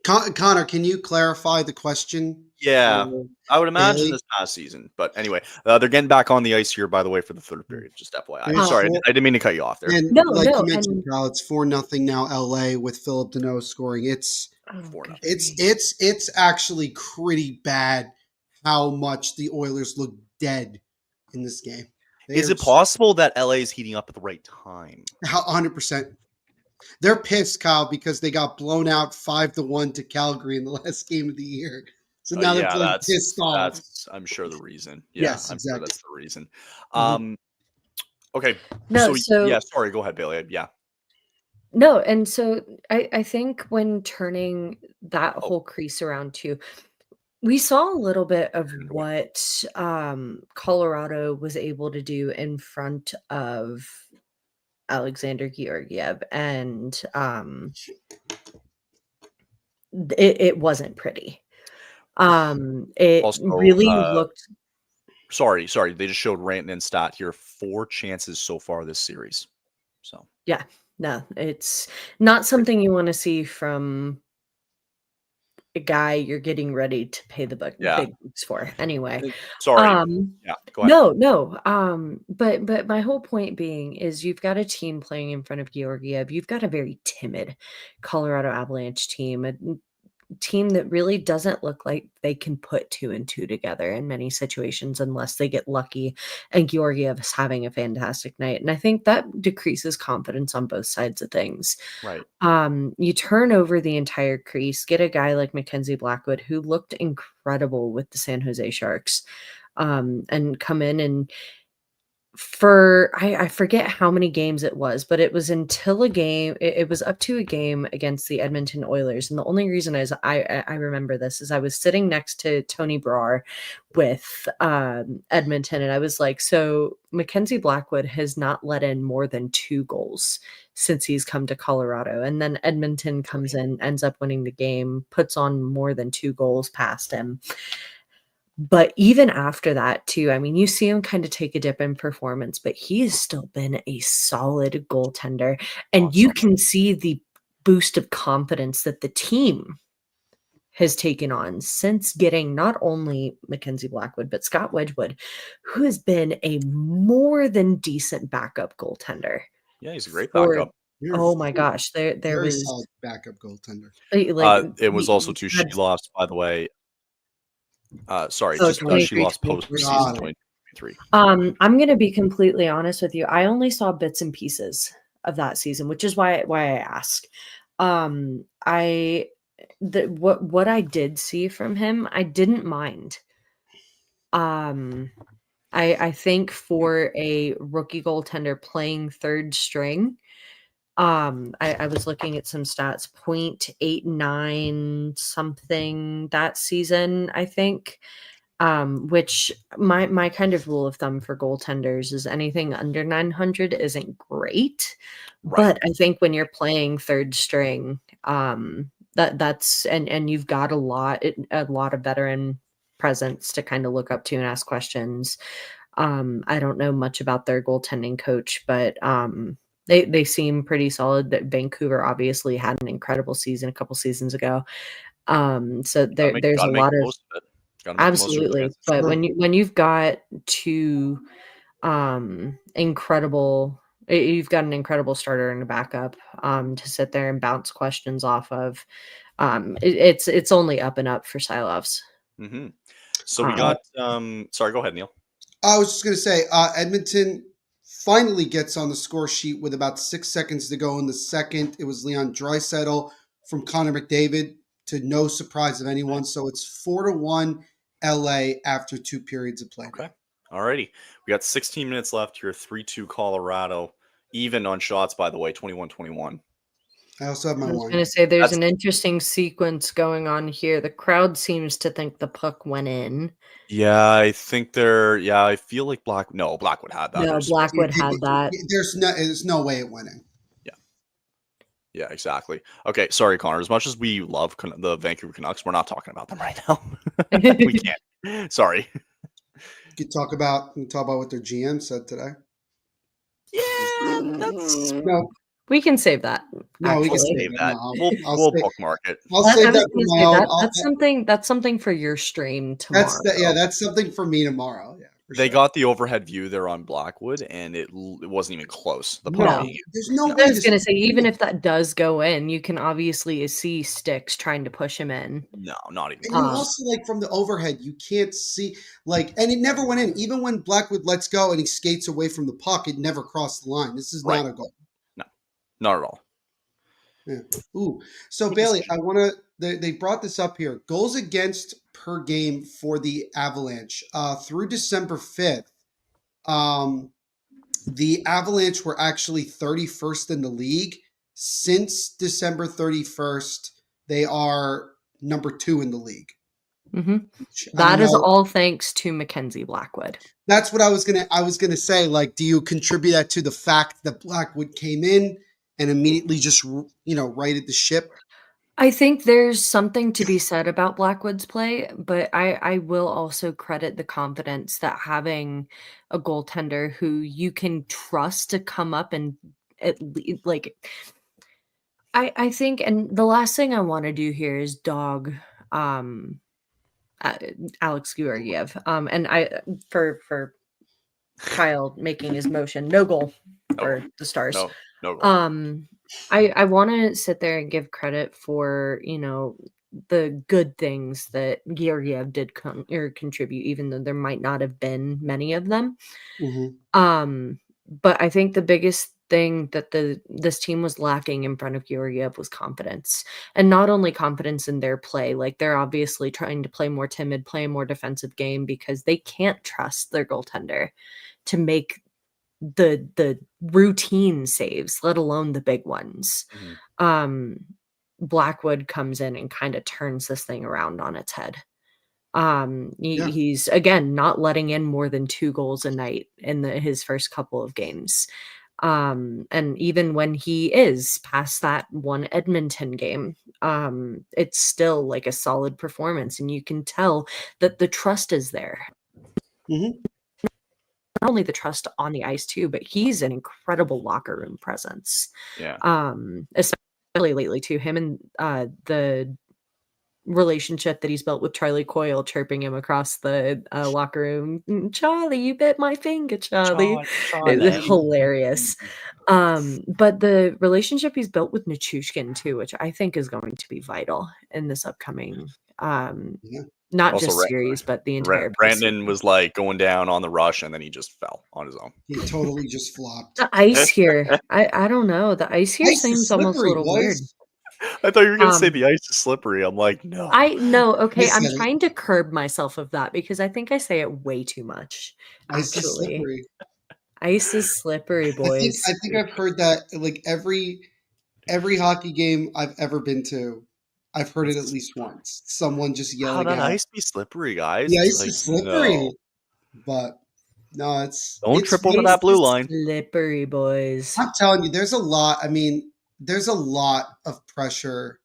Connor, can you clarify the question? Yeah, I would imagine this past season. But anyway, they're getting back on the ice here, by the way, for the third period. Just FYI. Sorry, I didn't mean to cut you off there. And you mentioned, Kyle, it's 4-0 now. LA with Philip Deneau scoring. It's actually pretty bad how much the Oilers look dead in this game. Is it possible that LA is heating up at the right time? 100%. They're pissed, Kyle, because they got blown out 5-1 to Calgary in the last game of the year. So now they're pissed off. That's, I'm sure, the reason. Yes, I'm exactly. sure that's the reason. Mm-hmm. Okay. No, sorry. Go ahead, Bailey. Yeah. No, and so I think when turning that whole crease around too, we saw a little bit of what Colorado was able to do in front of Alexander Georgiev, and it wasn't pretty. It Also, really looked. Sorry. They just showed Rantanen stat here. 4 chances so far this series. So Yeah, no, it's not something you want to see from a guy you're getting ready to pay the big bucks for. Anyway, sorry. Yeah, go ahead. no. But my whole point being is you've got a team playing in front of Georgiev. You've got a very timid Colorado Avalanche team, a team that really doesn't look like they can put 2 and 2 together in many situations unless they get lucky and Georgiev is having a fantastic night. And I think that decreases confidence on both sides of things. Right. You turn over the entire crease, get a guy like Mackenzie Blackwood, who looked incredible with the San Jose Sharks, and come in and I forget how many games it was, but it was until a game. It was up to a game against the Edmonton Oilers, and the only reason is I remember this is I was sitting next to Tony Brar with Edmonton, and I was like, so Mackenzie Blackwood has not let in more than 2 goals since he's come to Colorado, and then Edmonton comes in, ends up winning the game, puts on more than 2 goals past him. But even after that, too, I mean, you see him kind of take a dip in performance, but he has still been a solid goaltender. And you can see the boost of confidence that the team has taken on since getting not only Mackenzie Blackwood, but Scott Wedgwood, who has been a more than decent backup goaltender. Yeah, he's a great backup. Oh my gosh, there Very was solid backup goaltender. It was also too. She lost, by the way. Sorry, she lost postseason 2023. I'm going to be completely honest with you. I only saw bits and pieces of that season, which is why I ask. What I did see from him, I didn't mind. I think for a rookie goaltender playing third string, I was looking at some stats, 0.89 something that season, I think. Which my kind of rule of thumb for goaltenders is anything under 900 isn't great. Right. But I think when you're playing third string, that's and you've got a lot of veteran presence to kind of look up to and ask questions. I don't know much about their goaltending coach, but they seem pretty solid. That Vancouver obviously had an incredible season a couple seasons ago. So there's a lot of absolutely, but when you've got 2 incredible, you've got an incredible starter and a backup to sit there and bounce questions off of. It's only up and up for Silovs. Mm-hmm. So we got sorry, go ahead, Neil. I was just going to say, Edmonton finally gets on the score sheet with about 6 seconds to go in the second. It was Leon Draisaitl from Connor McDavid, to no surprise of anyone. So it's 4-1 LA after 2 periods of play. Okay. Alrighty. We got 16 minutes left here. 3-2 Colorado. Even on shots, by the way, 21-21. I also have my I was going to say there's an interesting sequence going on here. The crowd seems to think the puck went in. Yeah, I think I feel like Blackwood had that. No, Blackwood had that. There's no way it went in. Yeah, exactly. Okay, sorry, Connor. As much as we love the Vancouver Canucks, we're not talking about them right now. We can't. Sorry. You can talk about what their GM said today. Yeah, no. We can save that. No, we can save that. We'll bookmark it. I'll save that for my own. That's something for your stream tomorrow. That's something for me tomorrow. Yeah. They got the overhead view there on Blackwood, and it wasn't even close. There's no way. I was going to say, even if that does go in, you can obviously see sticks trying to push him in. No, not even. And you also, from the overhead, you can't see, and it never went in. Even when Blackwood lets go and he skates away from the puck, it never crossed the line. This is not a goal. No, not at all. Yeah. Ooh. So, Bailey, I want to. They brought this up here. Goals against per game for the Avalanche. Through December 5th, the Avalanche were actually 31st in the league since December 31st, they are number 2 in the league. That is all thanks to Mackenzie Blackwood. That's what I was gonna say. Like, do you contribute that to the fact that Blackwood came in and immediately just righted the ship? I think there's something to be said about Blackwood's play, but I will also credit the confidence that having a goaltender who you can trust to come up and at least I think, and the last thing I want to do here is dog Alex Georgiev. And I for Kyle making his motion, no goal for the Stars. No goal. I want to sit there and give credit for, the good things that Georgiev did contribute, even though there might not have been many of them. But I think the biggest thing that this team was lacking in front of Georgiev was confidence, and not only confidence in their play. Like, they're obviously trying to play more timid, play a more defensive game because they can't trust their goaltender to make the routine saves, let alone the big ones. Blackwood comes in and kind of turns this thing around on its head. He's again not letting in more than 2 goals a night in his first couple of games. And even when he is past that one Edmonton game, it's still like a solid performance, and you can tell that the trust is there. Not only the trust on the ice too, but he's an incredible locker room presence. Especially lately too. Him and the relationship that he's built with Charlie Coyle, chirping him across the locker room. Charlie, you bit my finger, Charlie. It's hilarious. But the relationship he's built with Nichushkin too, which I think is going to be vital in this upcoming not also just series, but the entire Brandon was like going down on the rush, and then he just fell on his own. He totally just flopped. The ice here, I don't know. The ice here seems almost a little weird. I thought you were going to say the ice is slippery. I'm like, no. I know. Okay, I'm trying to curb myself of that because I think I say it way too much. Ice is slippery. Ice is slippery, boys. I think I've heard that like every hockey game I've ever been to. I've heard it at least once. Someone just yelling out. How ice be slippery, guys? The ice is slippery. No. But no, don't trip over that blue line. Slippery, boys. I'm telling you, there's a lot. I mean, there's a lot of pressure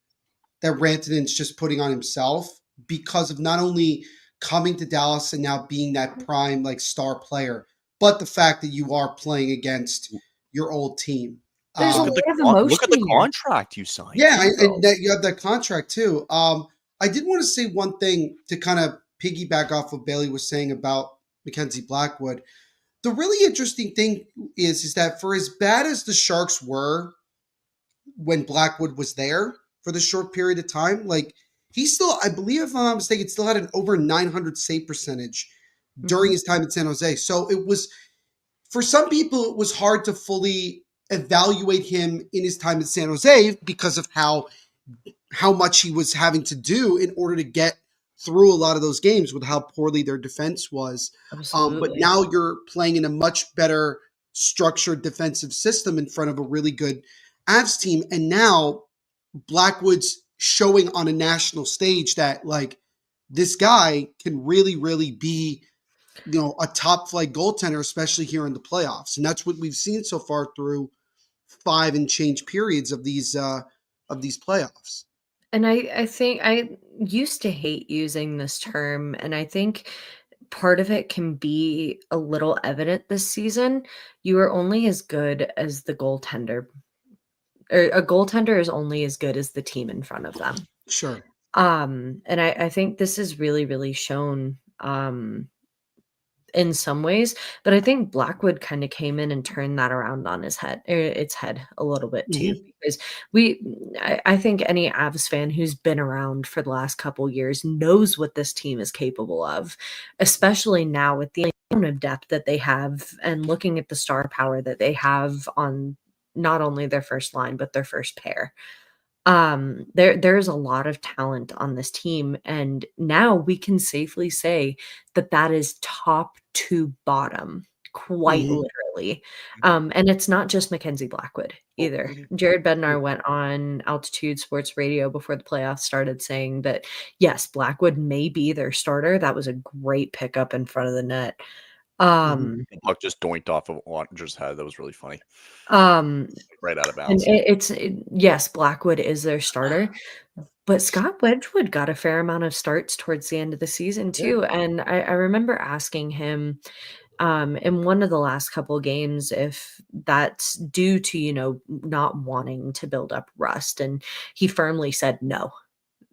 that Rantanen's just putting on himself because of not only coming to Dallas and now being that prime like star player, but the fact that you are playing against your old team. There's look at the contract you signed. Yeah, and that you have that contract too. I did want to say one thing to kind of piggyback off what Bailey was saying about Mackenzie Blackwood. The really interesting thing is that for as bad as the Sharks were when Blackwood was there for the short period of time, like he still, I believe if I'm not mistaken, still had an over 900 save percentage during his time in San Jose. So it was, for some people, it was hard to fully evaluate him in his time in San Jose because of how much he was having to do in order to get through a lot of those games with how poorly their defense was. But now you're playing in a much better structured defensive system in front of a really good Avs team. And now Blackwood's showing on a national stage that like this guy can really, really be, a top flight goaltender, especially here in the playoffs. And that's what we've seen so far through 5 and change periods of these playoffs. And I think I used to hate using this term, and I think part of it can be a little evident this season. You are only as good as the goaltender, or a goaltender is only as good as the team in front of them. Sure. And I think this is really, really shown in some ways, but I think Blackwood kind of came in and turned that around on its head a little bit too, because I think any Avs fan who's been around for the last couple years knows what this team is capable of, especially now with the amount of depth that they have and looking at the star power that they have on not only their first line, but their first pair. There's a lot of talent on this team, and now we can safely say that is top to bottom quite literally. And it's not just Mackenzie Blackwood either. Jared Bednar went on Altitude Sports Radio before the playoffs started saying that, yes, Blackwood may be their starter. That was a great pickup in front of the net. The puck just doinked off of Watchalongs' head. That was really funny. Right out of bounds. And yes, Blackwood is their starter. But Scott Wedgwood got a fair amount of starts towards the end of the season too. Yeah. And I remember asking him in one of the last couple of games if that's due to, not wanting to build up rust. And he firmly said no.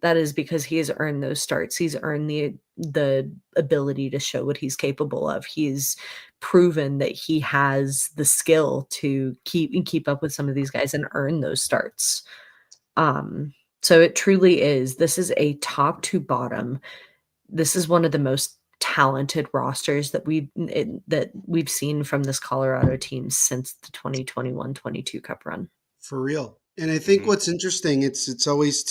That is because he has earned those starts. He's earned the ability to show what he's capable of. He's proven that he has the skill to keep up with some of these guys and earn those starts. So it truly is. This is a top to bottom. This is one of the most talented rosters that we've seen from this Colorado team since the 2021-22 Cup run. For real. And I think what's interesting, it's always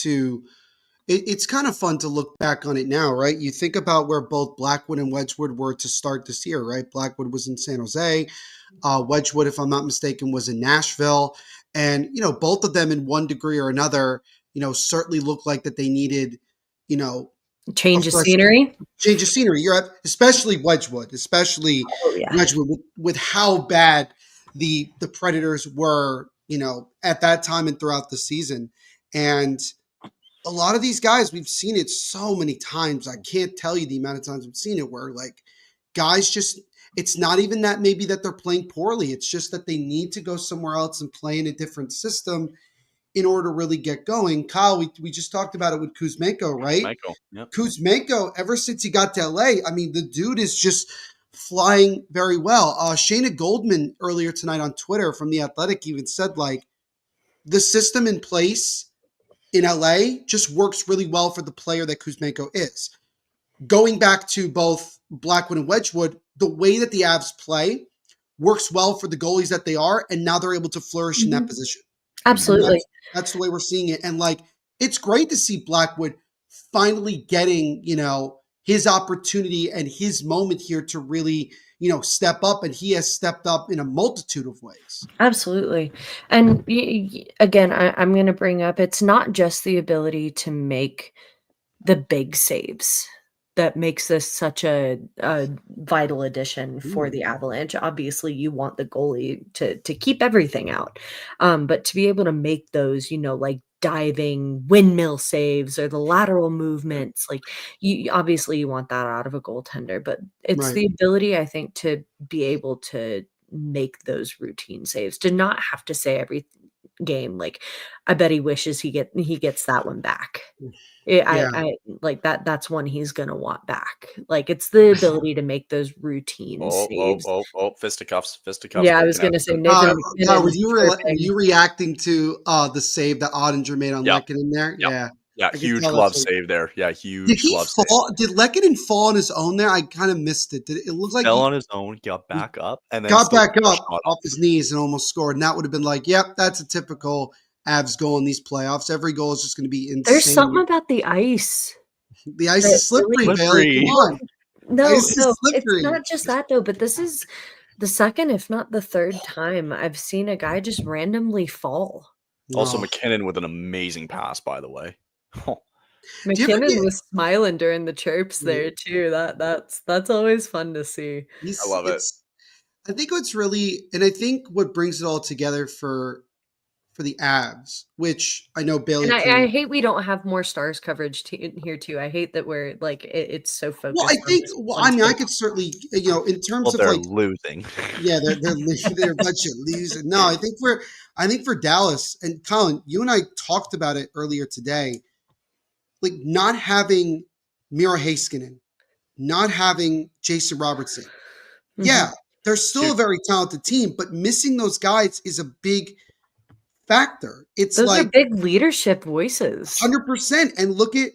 it's kind of fun to look back on it now, right? You think about where both Blackwood and Wedgwood were to start this year, right? Blackwood was in San Jose. Wedgwood, if I'm not mistaken, was in Nashville. And, both of them in one degree or another, certainly looked like that they needed, change of scenery. Change of scenery. You're right. Especially Wedgwood, Wedgwood with how bad the Predators were, at that time and throughout the season. And a lot of these guys, we've seen it so many times. I can't tell you the amount of times we've seen it where guys just, it's not even that maybe that they're playing poorly. It's just that they need to go somewhere else and play in a different system in order to really get going. Kyle, we just talked about it with Kuzmenko, right? Yep. Kuzmenko, ever since he got to LA, the dude is just flying very well. Shayna Goldman earlier tonight on Twitter from The Athletic even said, the system in place in LA just works really well for the player that Kuzmenko is. Going back to both Blackwood and Wedgwood, the way that the Avs play works well for the goalies that they are, and now they're able to flourish in that position. Absolutely. That's the way we're seeing it. And it's great to see Blackwood finally getting, his opportunity and his moment here to really, step up. And he has stepped up in a multitude of ways. Absolutely. And again, I'm going to bring up, it's not just the ability to make the big saves that makes this such a vital addition for the Avalanche. Obviously, you want the goalie to keep everything out. But to be able to make those, diving windmill saves or the lateral movements, you want that out of a goaltender. But it's the ability, I think, to be able to make those routine saves, to not have to say every game, I bet he wishes he gets that one back. I like that. That's one he's gonna want back. It's the ability to make those routine saves. Fisticuffs. Yeah, I was gonna say. Were you reacting to the save that Ottinger made on Lehkonen there? Yep. Yeah, huge glove save there. Yeah, huge. Did he fall? Did Lehkonen fall on his own there? I kind of missed it. Did it look like fell on his own, got back up, and then got back up off his knees and almost scored? And that would have been yep, that's a typical Avs goal in these playoffs. Every goal is just going to be insane. There's something about the ice. The ice is slippery, Bailey. Come on. No, it's not just that though. But this is the second, if not the third time I've seen a guy just randomly fall. Also, McKinnon with an amazing pass, by the way. McKinnon was smiling during the chirps there too. That's always fun to see. I love it. I think what's really, and I think what brings it all together for the Avs, which I know Bailey. And I hate we don't have more Stars coverage here too. I hate that we're it's so focused. Well, I think. I could certainly, in terms of they're losing. Yeah, they're a bunch of losing. No, I think for Dallas and Colin, you and I talked about it earlier today. Not having Miro Heiskanen, not having Jason Robertson. Mm-hmm. Yeah, they're still a very talented team, but missing those guys is a big factor. Those are big leadership voices. 100%. And look at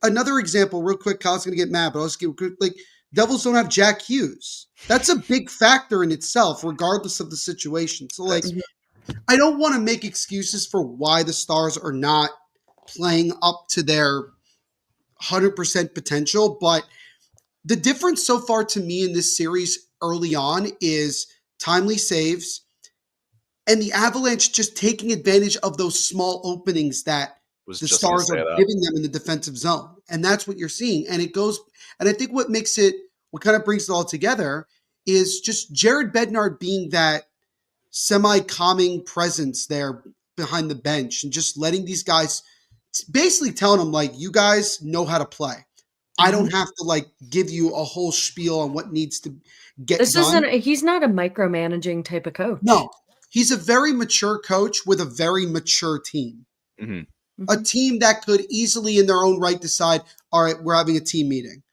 another example real quick. Kyle's going to get mad, but I'll just give a quick, Devils don't have Jack Hughes. That's a big factor in itself, regardless of the situation. So I don't want to make excuses for why the Stars are not playing up to their 100% potential, but the difference so far to me in this series early on is timely saves and the Avalanche just taking advantage of those small openings that the Stars are giving them in the defensive zone. And that's what you're seeing. And I think what kind of brings it all together is just Jared Bednar being that semi-calming presence there behind the bench and just letting these guys, basically telling them, like, you guys know how to play. I don't have to, like, give you a whole spiel on what needs to get done. He's not a micromanaging type of coach. No, he's a very mature coach with a very mature team. A team that could easily in their own right decide, all right, we're having a team meeting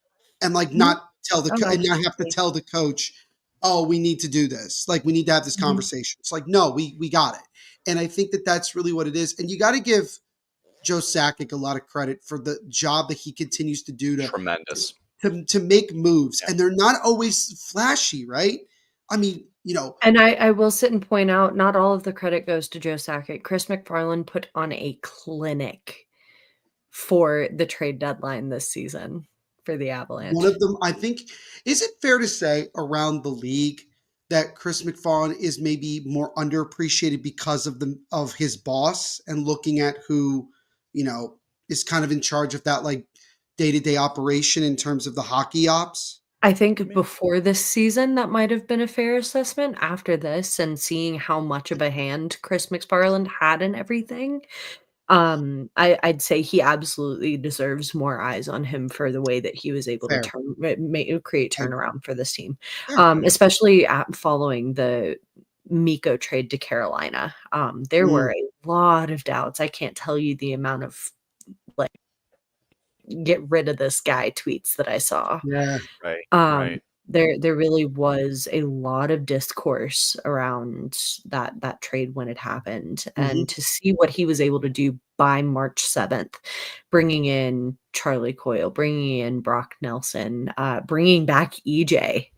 and like not tell and not have to tell the coach, oh, we need to do this. Like, we need to have this conversation. It's like, no, we got it. And I think that that's really what it is. And you got to give Joe Sakic a lot of credit for the job that he continues to do to make moves. And they're not always flashy, right? I mean, and I will sit and point out, not all of the credit goes to Joe Sakic. Chris McFarland put on a clinic for the trade deadline this season for the Avalanche. One of them, I think, is it fair to say around the league that Chris McFarland is maybe more underappreciated because of his boss and looking at who, is kind of in charge of that like day-to-day operation in terms of the hockey ops? I think before this season, that might have been a fair assessment. After this and seeing how much of a hand Chris McFarland had in everything, I'd say he absolutely deserves more eyes on him for the way that he was able to create turnaround for this team, especially following the Mikko trade to Carolina. There were a lot of doubts. I can't tell you the amount of like, get rid of this guy tweets that I saw. Yeah. Right. There really was a lot of discourse around that trade when it happened. And to see what he was able to do by March 7th, bringing in Charlie Coyle, bringing in Brock Nelson, bringing back EJ,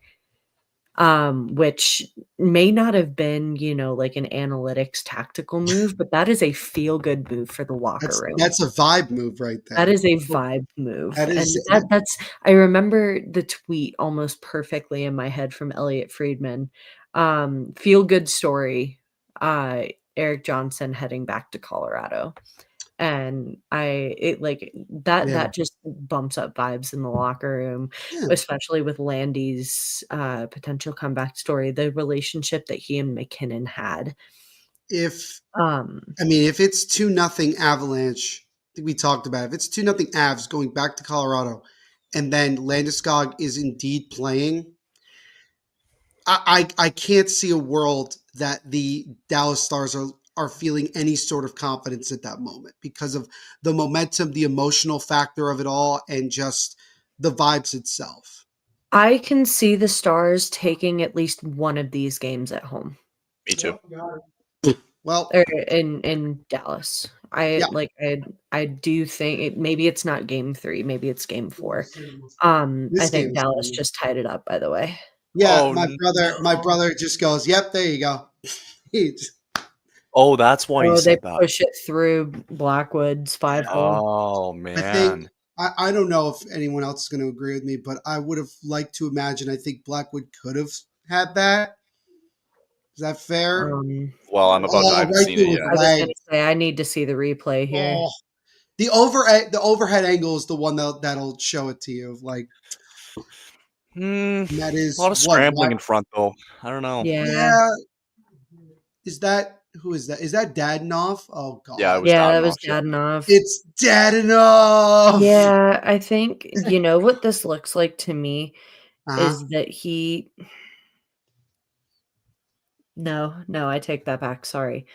which may not have been, like an analytics tactical move, but that is a feel-good move for the locker room. That's a vibe move right there. That is a vibe move. I remember the tweet almost perfectly in my head from Elliot Friedman. Feel-good story, Eric Johnson heading back to Colorado. And that just bumps up vibes in the locker room, especially with Landy's potential comeback story, the relationship that he and McKinnon had. If it's 2-0 Avalanche, I think we talked about it. If it's 2-0 Avs going back to Colorado, and then Landeskog is indeed playing, I can't see a world that the Dallas Stars are feeling any sort of confidence at that moment because of the momentum, the emotional factor of it all, and just the vibes itself. I can see the Stars taking at least one of these games at home. Me too. Well, in Dallas, I do think maybe it's not game 3, maybe it's game 4. I think Dallas just tied it up, by the way. Yeah, my brother just goes, "Yep, there you go." Oh, that's why you said that. They push it through Blackwood's 5-hole. Oh, man. I don't know if anyone else is going to agree with me, but I would have liked to imagine. I think Blackwood could have had that. Is that fair? Well, I'm about to. I haven't seen it yet. I was going to say I need to see the replay here. The overhead angle is the one that'll show it to you. Like that is a lot of scrambling in front, though. I don't know. Yeah. Is that? Who is that? Is that Dadonov? Oh god. Yeah, that was Dadonov. It's Dadonov. Yeah, I think what this looks like to me is that he. No, I take that back. Sorry.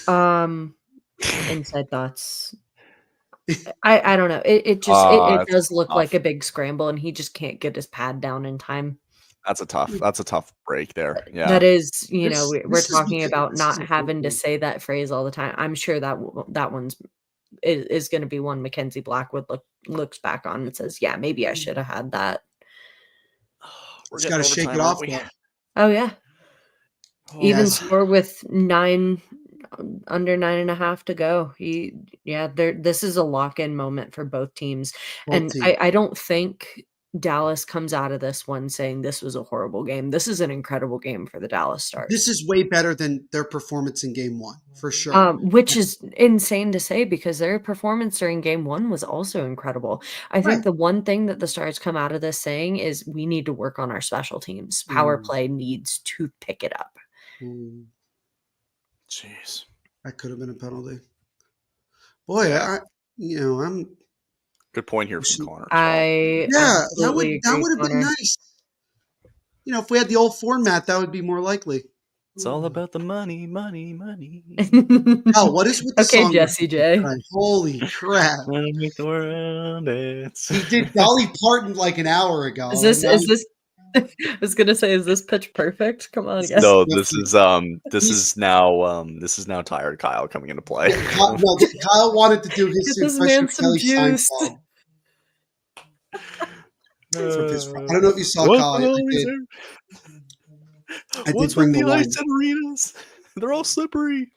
Inside thoughts. I don't know. It does look like a big scramble, and he just can't get his pad down in time. That's a tough break there. Yeah. That is, we're talking about not having to say that phrase all the time. I'm sure that one's is going to be one Mackenzie Blackwood looks back on and says, "Yeah, maybe I should have had that." We're just got to shake it off. Oh yeah. Even score with under 9.5 to go. This is a lock-in moment for both teams. And I don't think Dallas comes out of this one saying this was a horrible game. This is an incredible game for the Dallas Stars. This is way better than their performance in game one, for sure. Which is insane to say because their performance during game one was also incredible. I think the one thing that the Stars come out of this saying is we need to work on our special teams. Power play needs to pick it up. Jeez. That could have been a penalty. Boy, I'm... Good point here from Connor. That would have been nice. If we had the old format, that would be more likely. It's all about the money. Oh, what is with the song? Okay, Jesse J. Holy crap! He did Dolly Parton like an hour ago. Is this? I was gonna say, is this pitch perfect? Come on, guys. No, this is now Tired Kyle coming into play. Kyle wanted to do his impression of Kelly Seinfeld. I don't know if you saw Kyle. I did bring the line. Arenas? They're all slippery.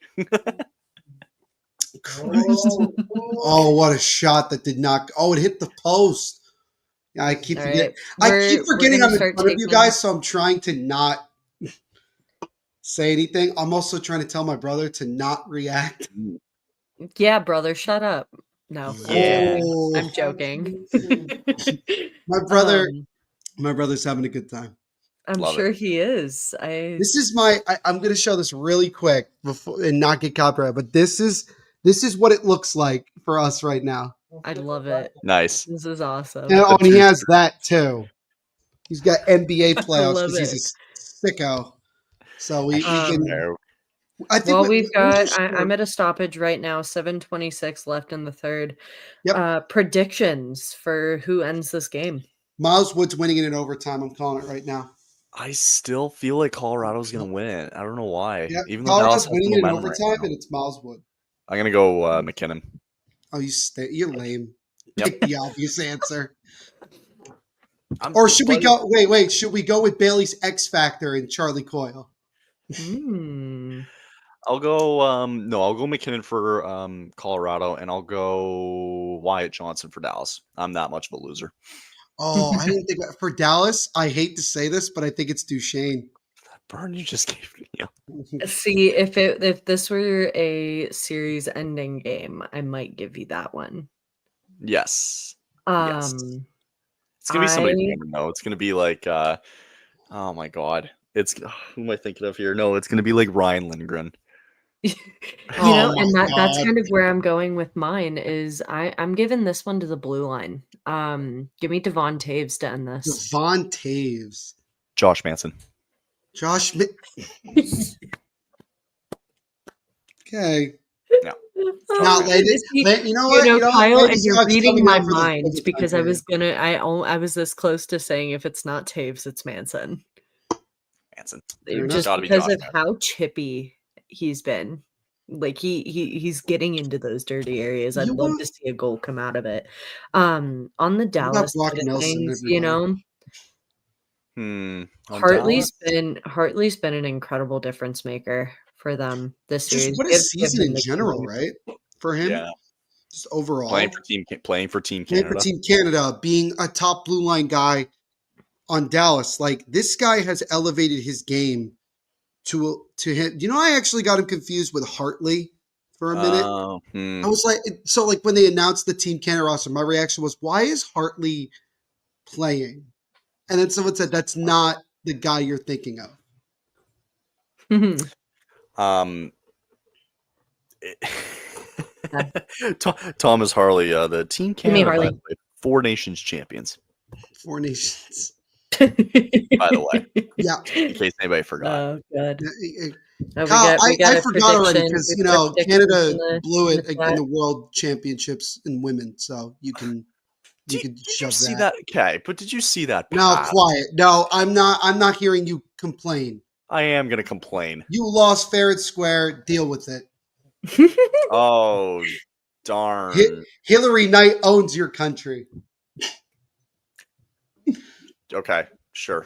Oh, what a shot that did not. Oh, it hit the post. Yeah, I keep forgetting. I keep forgetting I'm in front of you guys, so I'm trying to not say anything. I'm also trying to tell my brother to not react. Yeah, brother, shut up. No, I'm joking. My brother's having a good time. I'm sure he is. This is I'm going to show this really quick before and not get copyrighted, but this is what it looks like for us right now. I love it. Nice. This is awesome. And he has that too. He's got NBA playoffs because he's a sicko. So we can. I think we've got. I'm at a stoppage right now. 7:26 left in the third. Yep. Predictions for who ends this game. Miles Wood's winning it in overtime. I'm calling it right now. I still feel like Colorado's going to win. I don't know why. Yeah, even though Colorado's winning it in overtime, and it's Miles Wood. I'm going to go McKinnon. Oh, you're lame. Yep. Pick the obvious answer. Or should we go? Wait. Should we go with Bailey's X Factor and Charlie Coyle? I'll go. I'll go McKinnon for Colorado, and I'll go Wyatt Johnson for Dallas. I'm that much of a loser. Oh, I didn't think for Dallas. I hate to say this, but I think it's Duchesne. That burn you just gave me. See, if this were a series-ending game, I might give you that one. Yes. Yes. It's gonna be somebody random though. It's gonna be like, oh my god, who am I thinking of here? No, it's gonna be like Ryan Lindgren. That's kind of where I'm going with mine is I'm giving this one to the blue line. Give me Devon Taves to end this. Devon Taves. Josh Manson. Okay. No. Now, you know what? Kyle, and you're reading my mind because I was this close to saying if it's not Taves, it's Manson. Just because of how chippy he's been. Like he's getting into those dirty areas. I'd love to see a goal come out of it. On the Dallas side of things, Hartley's been an incredible difference maker for them this series. Just what a season in general, right? For him, just overall playing for Team Canada, being a top blue line guy on Dallas. Like this guy has elevated his game to him. I actually got him confused with Hartley for a minute. I was like, when they announced the Team Canada roster, my reaction was, why is Hartley playing? And then someone said, that's not the guy you're thinking of. Thomas Harley, the Team Canada, 4 Nations champions. 4 Nations. By the way, yeah. In case anybody forgot. Oh, good. I forgot already because Canada blew it in the World Championships in women, so you can. Did you see that? Okay, but did you see that? No, quiet. No, I'm not hearing you complain. I am gonna complain. You lost fair and square. Deal with it. Oh, darn! Hillary Knight owns your country. Okay, sure.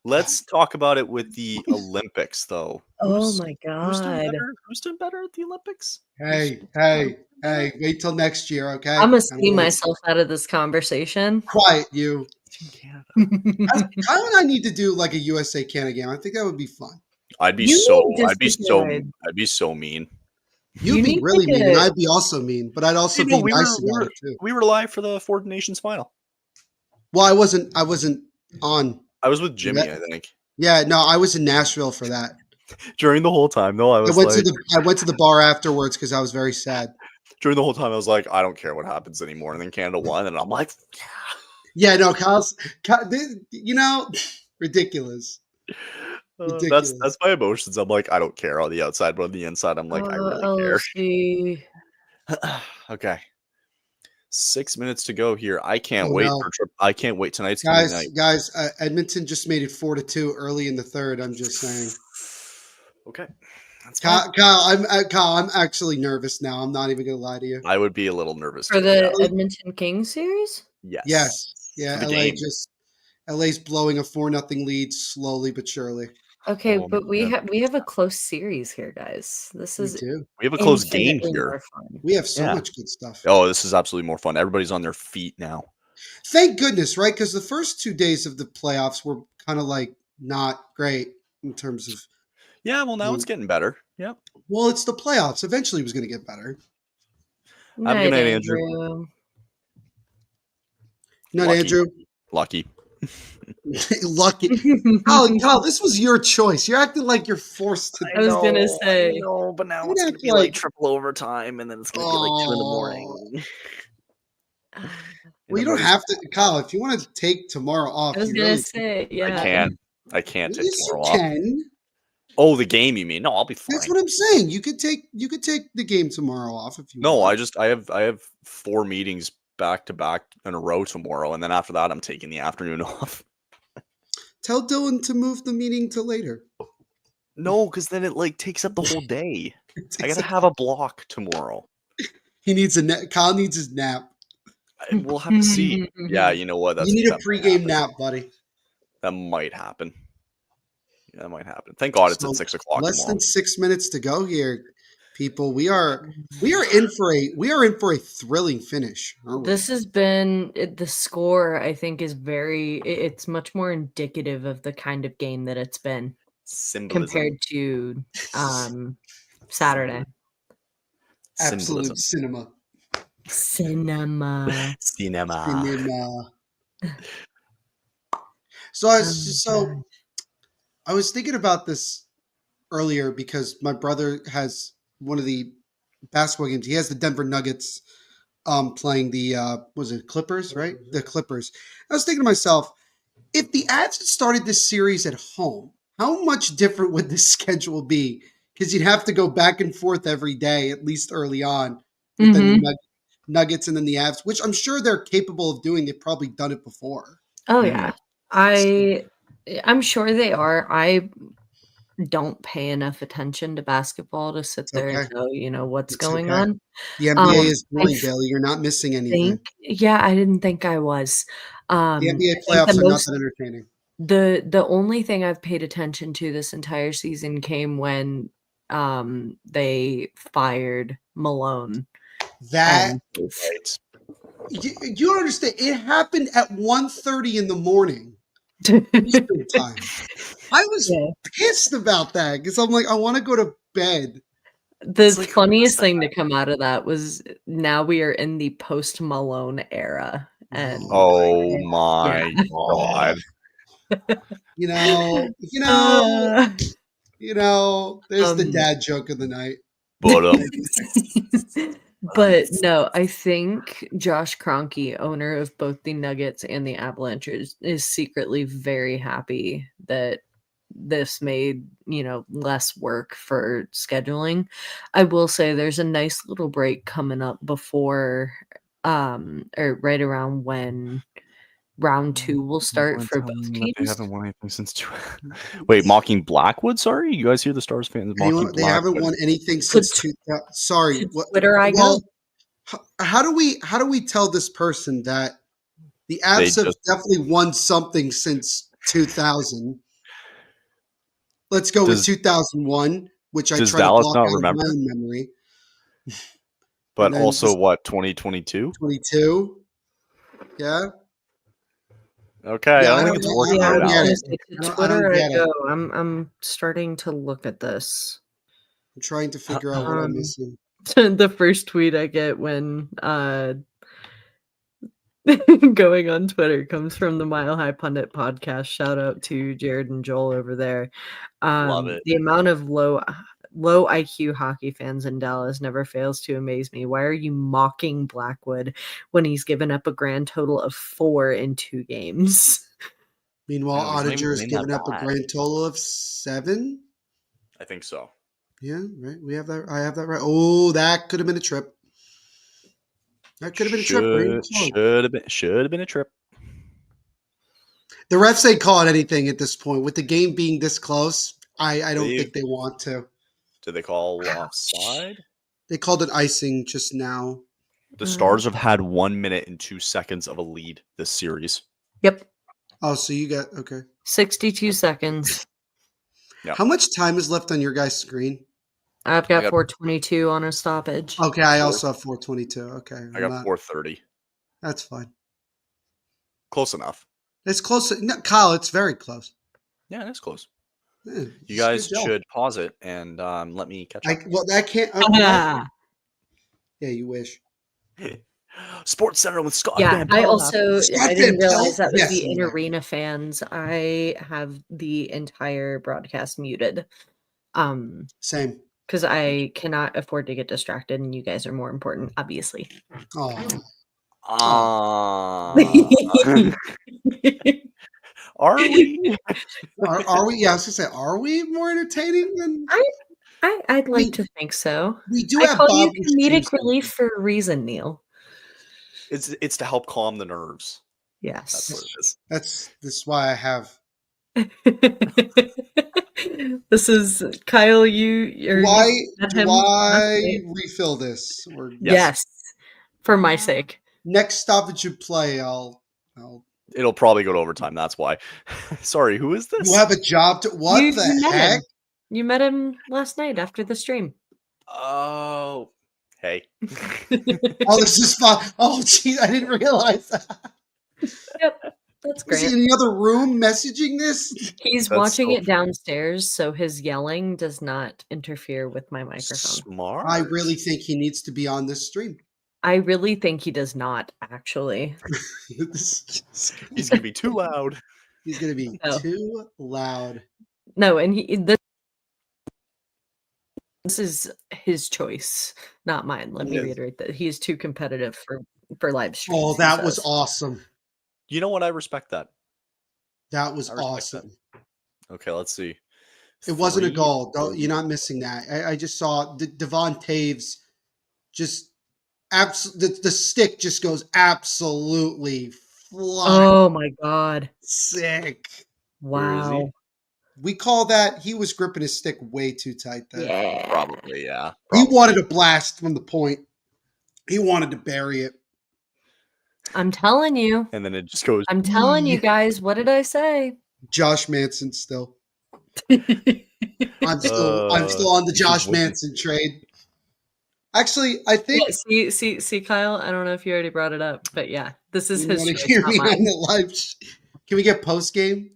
Let's talk about it with the Olympics, though. Oh my god! Who's doing better at the Olympics? Hey! Wait till next year, okay? I'm gonna see myself out of this conversation. Quiet, you. Canada. Kyle and I need to do like a USA Canada game. I think that would be fun. I'd be so mean. You'd be really mean, and I'd be also mean, but I'd also be nice about it too. We were live for the Four Nations final. Well, I wasn't on. I was with Jimmy, I think. Yeah, no, I was in Nashville for that. During the whole time, though, I went to the bar afterwards because I was very sad. During the whole time, I was like, I don't care what happens anymore. And then Canada won, and I'm like, yeah, no, ridiculous. That's my emotions. I'm like, I don't care on the outside, but on the inside, I'm like, I really care. Okay. 6 minutes to go here. I can't wait. I can't wait tonight's night. Guys, Edmonton just made it 4-2 early in the third. I'm just saying. Okay. Kyle, I'm actually nervous now. I'm not even gonna lie to you. I would be a little nervous for the Edmonton Kings series. Yes. Yeah. LA's blowing a 4-0 lead slowly but surely. Okay, but we have a close series here, guys. We have a close game here. We have so much good stuff. Oh, this is absolutely more fun. Everybody's on their feet now. Thank goodness, right? Because the first 2 days of the playoffs were kind of like not great in terms of. Yeah, well, now it's getting better. Yep. Well, it's the playoffs. Eventually, it was going to get better. Have a good night, Andrew. Not Andrew. Lucky. Lucky. Kyle, this was your choice. You're acting like you're forced to. I was going to say. No, but now it's going to be like triple overtime, and then it's going to be like 2 in the morning. Well, you don't have to. Kyle, if you want to take tomorrow off. I was going to say, yeah. I can't take tomorrow off. Oh, the game, you mean? No, I'll be fine. That's what I'm saying. You could take the game tomorrow off if you want. No, I have 4 meetings back to back in a row tomorrow, and then after that I'm taking the afternoon off. Tell Dylan to move the meeting to later. No, because then it takes up the whole day. I gotta have a block tomorrow. He needs a nap. Kyle needs his nap. We'll have to see. Yeah, you know what? You need a pregame nap, buddy. That might happen. Yeah, that might happen. Thank God it's at 6 o'clock. Less than 6 minutes to go here, people. We are in for a thrilling finish. This has been the score. I think is it's much more indicative of the kind of game that it's been compared to Saturday. Absolute cinema. So I was thinking about this earlier because my brother has one of the basketball games. He has the Denver Nuggets playing the Clippers, right? The Clippers. I was thinking to myself, if the Avs had started this series at home, how much different would this schedule be? Because you'd have to go back and forth every day, at least early on, with the Nuggets and then the Avs, which I'm sure they're capable of doing. They've probably done it before. Oh yeah, I'm sure they are. I don't pay enough attention to basketball to sit there and know what's going on. The NBA is boring, Bailey. You're not missing anything. I didn't think I was. The NBA playoffs are not that entertaining. The only thing I've paid attention to this entire season came when they fired Malone. That you don't understand. It happened at 1:30 in the morning. Eastern time. I was pissed about that because I'm like, I want to go to bed. The funniest thing to come out of that was now we are in the post Malone era, and oh my god, there's the dad joke of the night. But no, I think Josh Kroenke, owner of both the Nuggets and the Avalanche, is secretly very happy that this made, less work for scheduling. I will say there's a nice little break coming up before, or right around when round 2 will start for both teams. They haven't won anything since Wait, mocking Blackwood? Sorry, you guys hear the Stars fans mocking They haven't won anything since 2000. Sorry, Twitter. How do we tell this person that the Avs have definitely won something since 2000? Let's go with 2001, which I try to block out of my own memory. But also, 2022? 22, yeah. Okay, Yeah, I don't think it's working I right don't now. get it. To I Twitter don't I get it. go. I'm starting to look at this. I'm trying to figure out what I'm missing. The first tweet I get when going on Twitter comes from the Mile High Pundit podcast. Shout out to Jared and Joel over there. Love it. The amount of low IQ hockey fans in Dallas never fails to amaze me. Why are you mocking Blackwood when he's given up a grand total of 4 in 2 games? Meanwhile, No, he's not even Oettinger's playing given that up a bad. grand total of 7. I think so. Yeah, right. We have that. I have that right. Oh, that could have been a trip. That could have been a trip. Brady. Should have been a trip. The refs ain't calling anything at this point. With the game being this close, I don't think they want to. Did they call offside? They called it icing just now. The Stars have had 1 minute and 2 seconds of a lead this series. Yep. Oh, so you got okay. 62 seconds. Yep. How much time is left on your guys' screen? I've got 422 on a stoppage. Okay, I also have 422. Okay. I got 430. That's fine. Close enough. It's close. No, Kyle, it's very close. Yeah, that's close. Yeah, You guys should pause it and let me catch up. Well, that can't. Okay. Yeah, you wish. Sports Center with Scott. Yeah, I also Scott I didn't Van realize that was Pelt? the Yes. in-arena fans. I have the entire broadcast muted. Same. Because I cannot afford to get distracted, and you guys are more important, obviously. Oh. Are we? Are we? Yeah, I was gonna say, are we more entertaining than? I'd like to think so. We do I have call Bob you comedic Tuesday. relief for a reason, Neil. It's to help calm the nerves. Yes. That's what it is. This is why I have. This is Kyle. You Why refill this? Yes, for my sake. Next stoppage you play, I'll. It'll probably go to overtime. That's why. Sorry, who is this? You have a job to. What You the met heck? him. You met him last night after the stream. Oh, hey. Oh, this is fun. Oh, geez, I didn't realize that. Yep, that's Is he great. in the other room messaging this? He's That's watching so it downstairs, so his yelling does not interfere with my microphone. Smart. I really think he needs to be on this stream. I really think he does not, actually. He's gonna be too loud. He's gonna be too loud. No, and this is his choice, not mine. Let me reiterate that he is too competitive for live streams. Oh, that was awesome. You know what? I respect that. That was awesome. That. Okay, let's see. It wasn't a goal. You're not missing that. I just saw Devon Taves just the stick just goes absolutely flying. Oh my god. Sick. Wow. We call that he was gripping his stick way too tight there. Yeah. Probably, yeah. He wanted a blast from the point. He wanted to bury it. I'm telling you. And then it just goes. I'm telling you guys, what did I say? Josh Manson still. I'm still on the Josh Manson trade. Actually, I think see, Kyle. I don't know if you already brought it up, but yeah, this is his. Choice, hear not me mine. on the live. Can we get post game?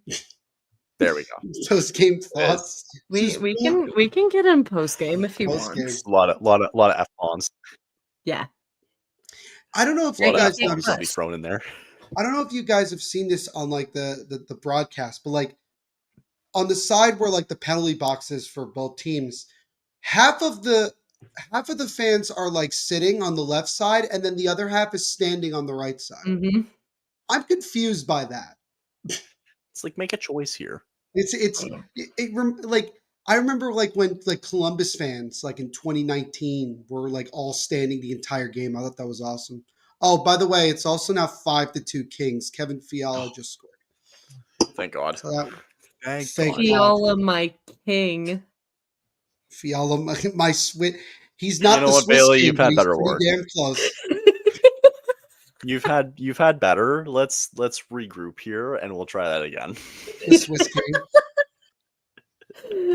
There we go. Post game thoughts. We can get him post game if he Post-game. wants. A lot of F bombs. Yeah. I don't know if A lot you of guys F bombs to be thrown in there. I don't know if you guys have seen this on like the broadcast, but like on the side where like the penalty box is for both teams, half of the fans are like sitting on the left side, and then the other half is standing on the right side. Mm-hmm. I'm confused by that. It's like, make a choice here. Like I remember like when like Columbus fans like in 2019 were like all standing the entire game. I thought that was awesome. Oh, by the way, it's also now 5-2 Kings. Kevin Fiala just scored. Thank God. So Thank God. Fiala, my king. Fiala, my Swiss. He's not You know the what, Swiss Bailey? king, You've but had he's better pretty work. damn close. You've had better. Let's regroup here and we'll try that again. The Swiss king.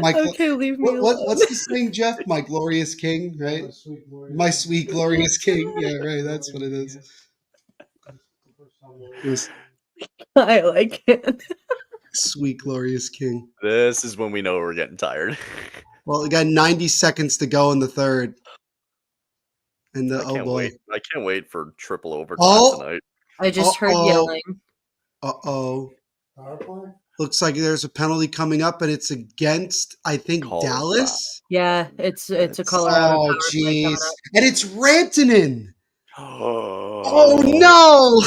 Okay, leave me alone. What's the saying, Jeff? My glorious king, right? My sweet glorious king. Yeah, right. That's what it is. I like it. Sweet, glorious king. This is when we know we're getting tired. Well, we got 90 seconds to go in the third. And I can't wait. I can't wait for triple overtime tonight. I just heard yelling. Uh-oh. Looks like there's a penalty coming up, and it's against, I think, Dallas. Yeah, it's a Colorado. Oh, jeez. And it's Rantanen. Oh, no.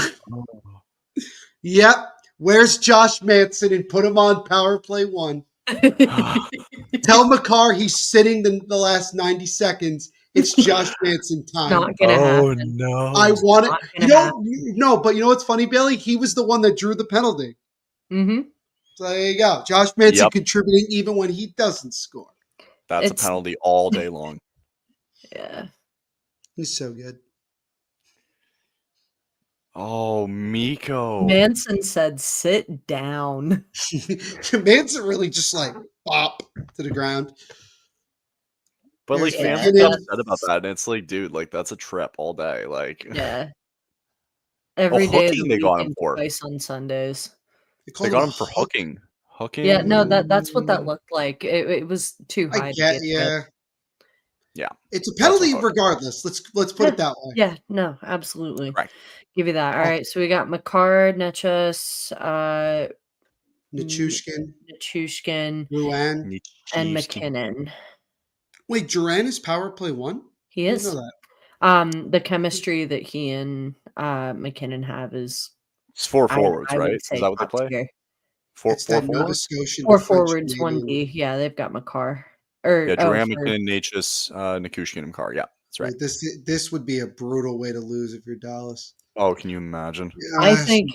Yep. Where's Josh Manson? And put him on power play 1. Tell McCarr he's sitting the last 90 seconds. It's Josh Manson time. Not gonna happen. Oh no! I want it. No, but you know what's funny, Bailey? He was the one that drew the penalty. Mm-hmm. So there you go. Josh Manson contributing even when he doesn't score. That's a penalty all day long. Yeah, he's so good. Oh, Mikko. Manson said, "Sit down." Manson really just like bop to the ground. But like fans get upset about that, and it's like, dude, like that's a trip all day. Like, yeah, every day hooking they got him for. Twice on Sundays. They got him for hooking. Hooking. Yeah, no, that's what that looked like. It was too high. Yeah. It's a penalty regardless. Let's put it that way. Yeah, no, absolutely. Right. Give you that. All right, so we got McCarr, Nechus, Nichushkin, Ruan, and McKinnon. Wait, Duran is power play 1? He is. I know that. The chemistry that he and McKinnon have is it's 4 forwards, right? Is that what they play? Tier. 4 forwards. 4 forwards, 1D. Yeah, they've got McCarr. Duran, McKinnon, Natchez, Nikushkin, and McCarr. Yeah, that's right. This would be a brutal way to lose if you're Dallas. Oh, can you imagine? I think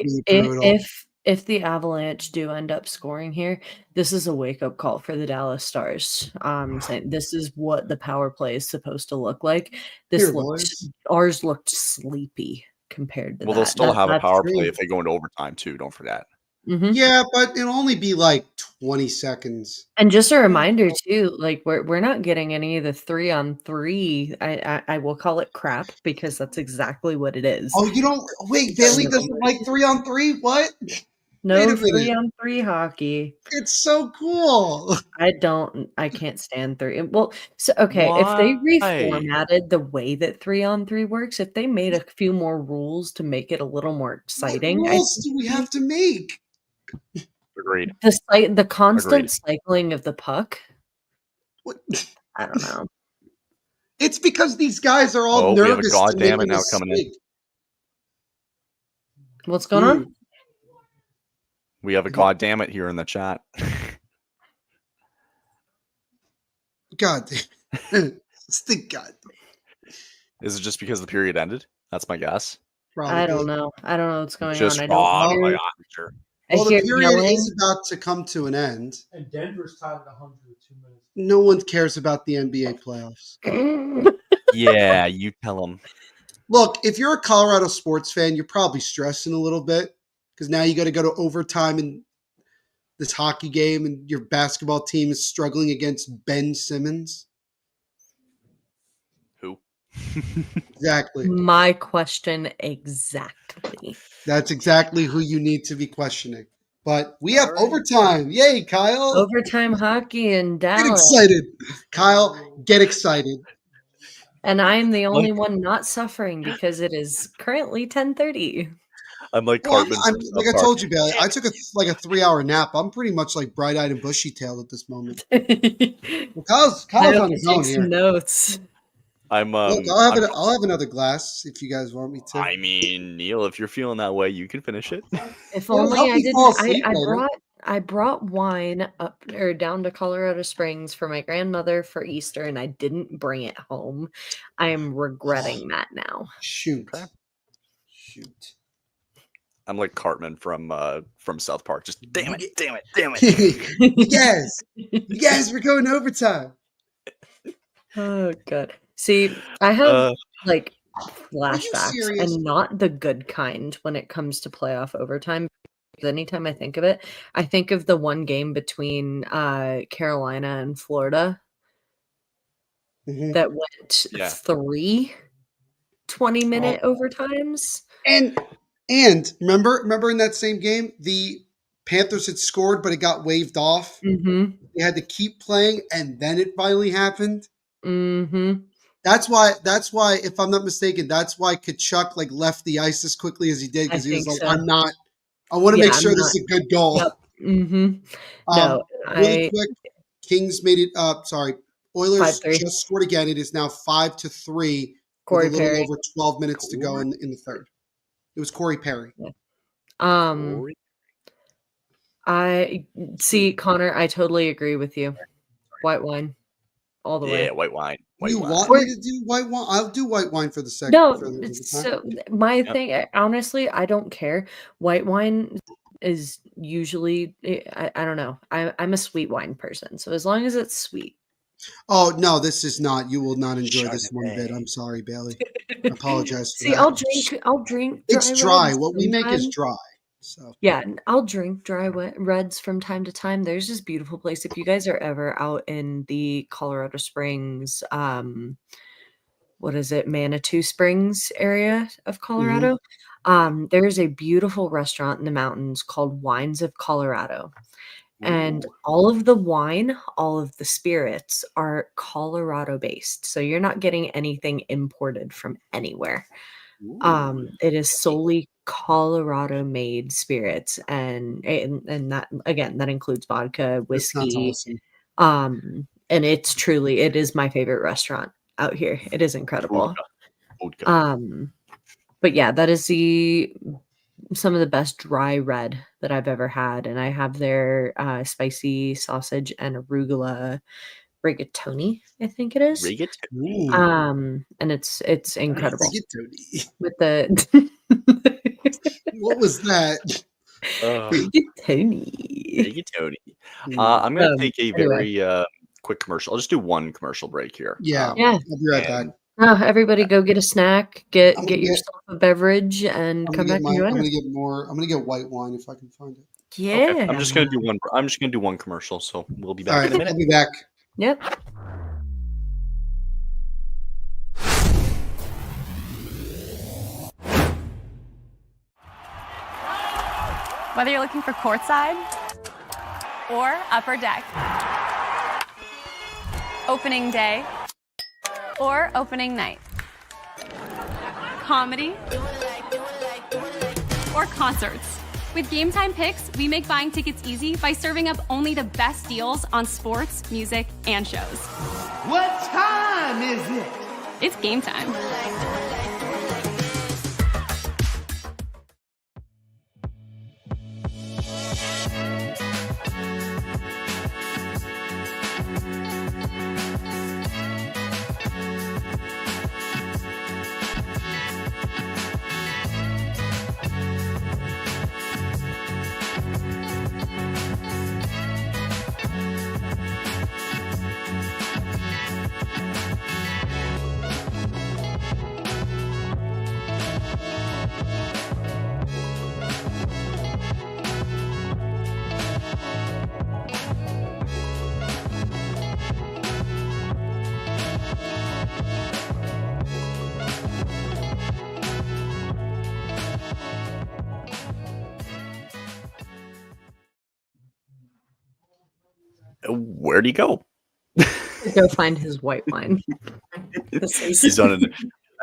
if the Avalanche do end up scoring here, this is a wake-up call for the Dallas Stars. Saying this is what the power play is supposed to look like. Ours looked sleepy compared to that. Well, they'll still have a power play if they go into overtime too. Don't forget. Mm-hmm. Yeah, but it'll only be like 20 seconds. And just a reminder too, like we're not getting any of the 3-on-3. I will call it crap because that's exactly what it is. Oh, you don't wait. Bailey doesn't like 3-on-3. What? No 3-on-3 hockey. It's so cool. I can't stand 3. Well, so okay, if they reformatted the way that 3-on-3 works, if they made a few more rules to make it a little more exciting, what rules do we have to make? Agreed. The constant cycling of the puck. What? I don't know. It's because these guys are all nervous. We have a goddamn it now coming in. What's going on? We have a goddamn it here in the chat. God damn. It's the god. Is it just because the period ended? That's my guess. Probably. I don't know. I don't know what's going just on. I don't know. Sure. Well, the period is about to come to an end. And Denver's tied at 100 with 2 minutes. No one cares about the NBA playoffs. Yeah, you tell them. Look, if you're a Colorado sports fan, you're probably stressing a little bit because now you got to go to overtime in this hockey game and your basketball team is struggling against Ben Simmons. Who? Exactly. My question exactly. That's exactly who you need to be questioning. But we have overtime. Yay, Kyle. Overtime hockey in Dallas. Get excited. Kyle, get excited. And I'm the only one not suffering because it is currently 10:30. I'm like Cartman. Like I told you, Bailey, I took a 3-hour nap. I'm pretty much like bright-eyed and bushy-tailed at this moment. Well, Kyle's on his own here. Notes. I'll have another glass if you guys want me to. I mean, Neil, if you're feeling that way, you can finish it. If only I didn't. I brought wine up or down to Colorado Springs for my grandmother for Easter, and I didn't bring it home. I am regretting that now. Shoot. I'm like Cartman from South Park. Just damn it. Yes, we're going overtime. Oh god. See, I have like flashbacks and not the good kind when it comes to playoff overtime. Anytime I think of it, I think of the one game between Carolina and Florida that went 3 20-minute overtimes. And And remember in that same game, the Panthers had scored, but it got waved off. Mm-hmm. They had to keep playing, and then it finally happened. Mm-hmm. That's why, if I'm not mistaken, that's why Kachuk like left the ice as quickly as he did, because he was like, so. I want to make sure this is a good goal. Yep. Mm-hmm. No, really quick, Kings made it up. Sorry. Oilers 5-3. just scored again. It is now 5-3 Corey with a little Perry. over 12 minutes to go in the third. It was Corey Perry. I see, Connor, I totally agree with you. White wine all the way. Yeah, white wine. You want me to do white wine? I'll do white wine for the second. No, for the so my thing, honestly, I don't care. White wine is usually, I don't know. I'm a sweet wine person. So as long as it's sweet. Oh, no, this is not. You will not enjoy this one bit. I'm sorry, Bailey. I apologize for See, that. I'll drink. It's dry. reds What we make is sometimes. dry. So Yeah, I'll drink dry reds from time to time. There's this beautiful place. If you guys are ever out in the Colorado Springs, what is it, Manitou Springs area of Colorado, there's a beautiful restaurant in the mountains called Wines of Colorado. And all of the wine, all of the spirits are Colorado based. So you're not getting anything imported from anywhere. It is solely Colorado made spirits, and that, again, that includes vodka, whiskey. awesome. And it is my favorite restaurant out here. It is incredible. But yeah, that is some of the best dry red that I've ever had, and I have their spicy sausage and arugula rigatoni, I think it is. And it's incredible. Rigatoni. With the What was that? rigatoni. I'm going to take a very quick commercial. I'll just do one commercial break here. Yeah. Yeah. I'll be right back. Everybody go get a snack, get yourself a beverage, and come back and join us. I'm gonna get white wine if I can find it. Yeah. Okay. I'm just gonna do one commercial, so we'll be back in a minute. I'll be back. Yep. Whether you're looking for courtside or upper deck, opening day or opening night, comedy or concerts. With Game Time Picks, we make buying tickets easy by serving up only the best deals on sports, music, and shows. What time is it? It's game time. Where'd he go? Go find his white wine. He's on it.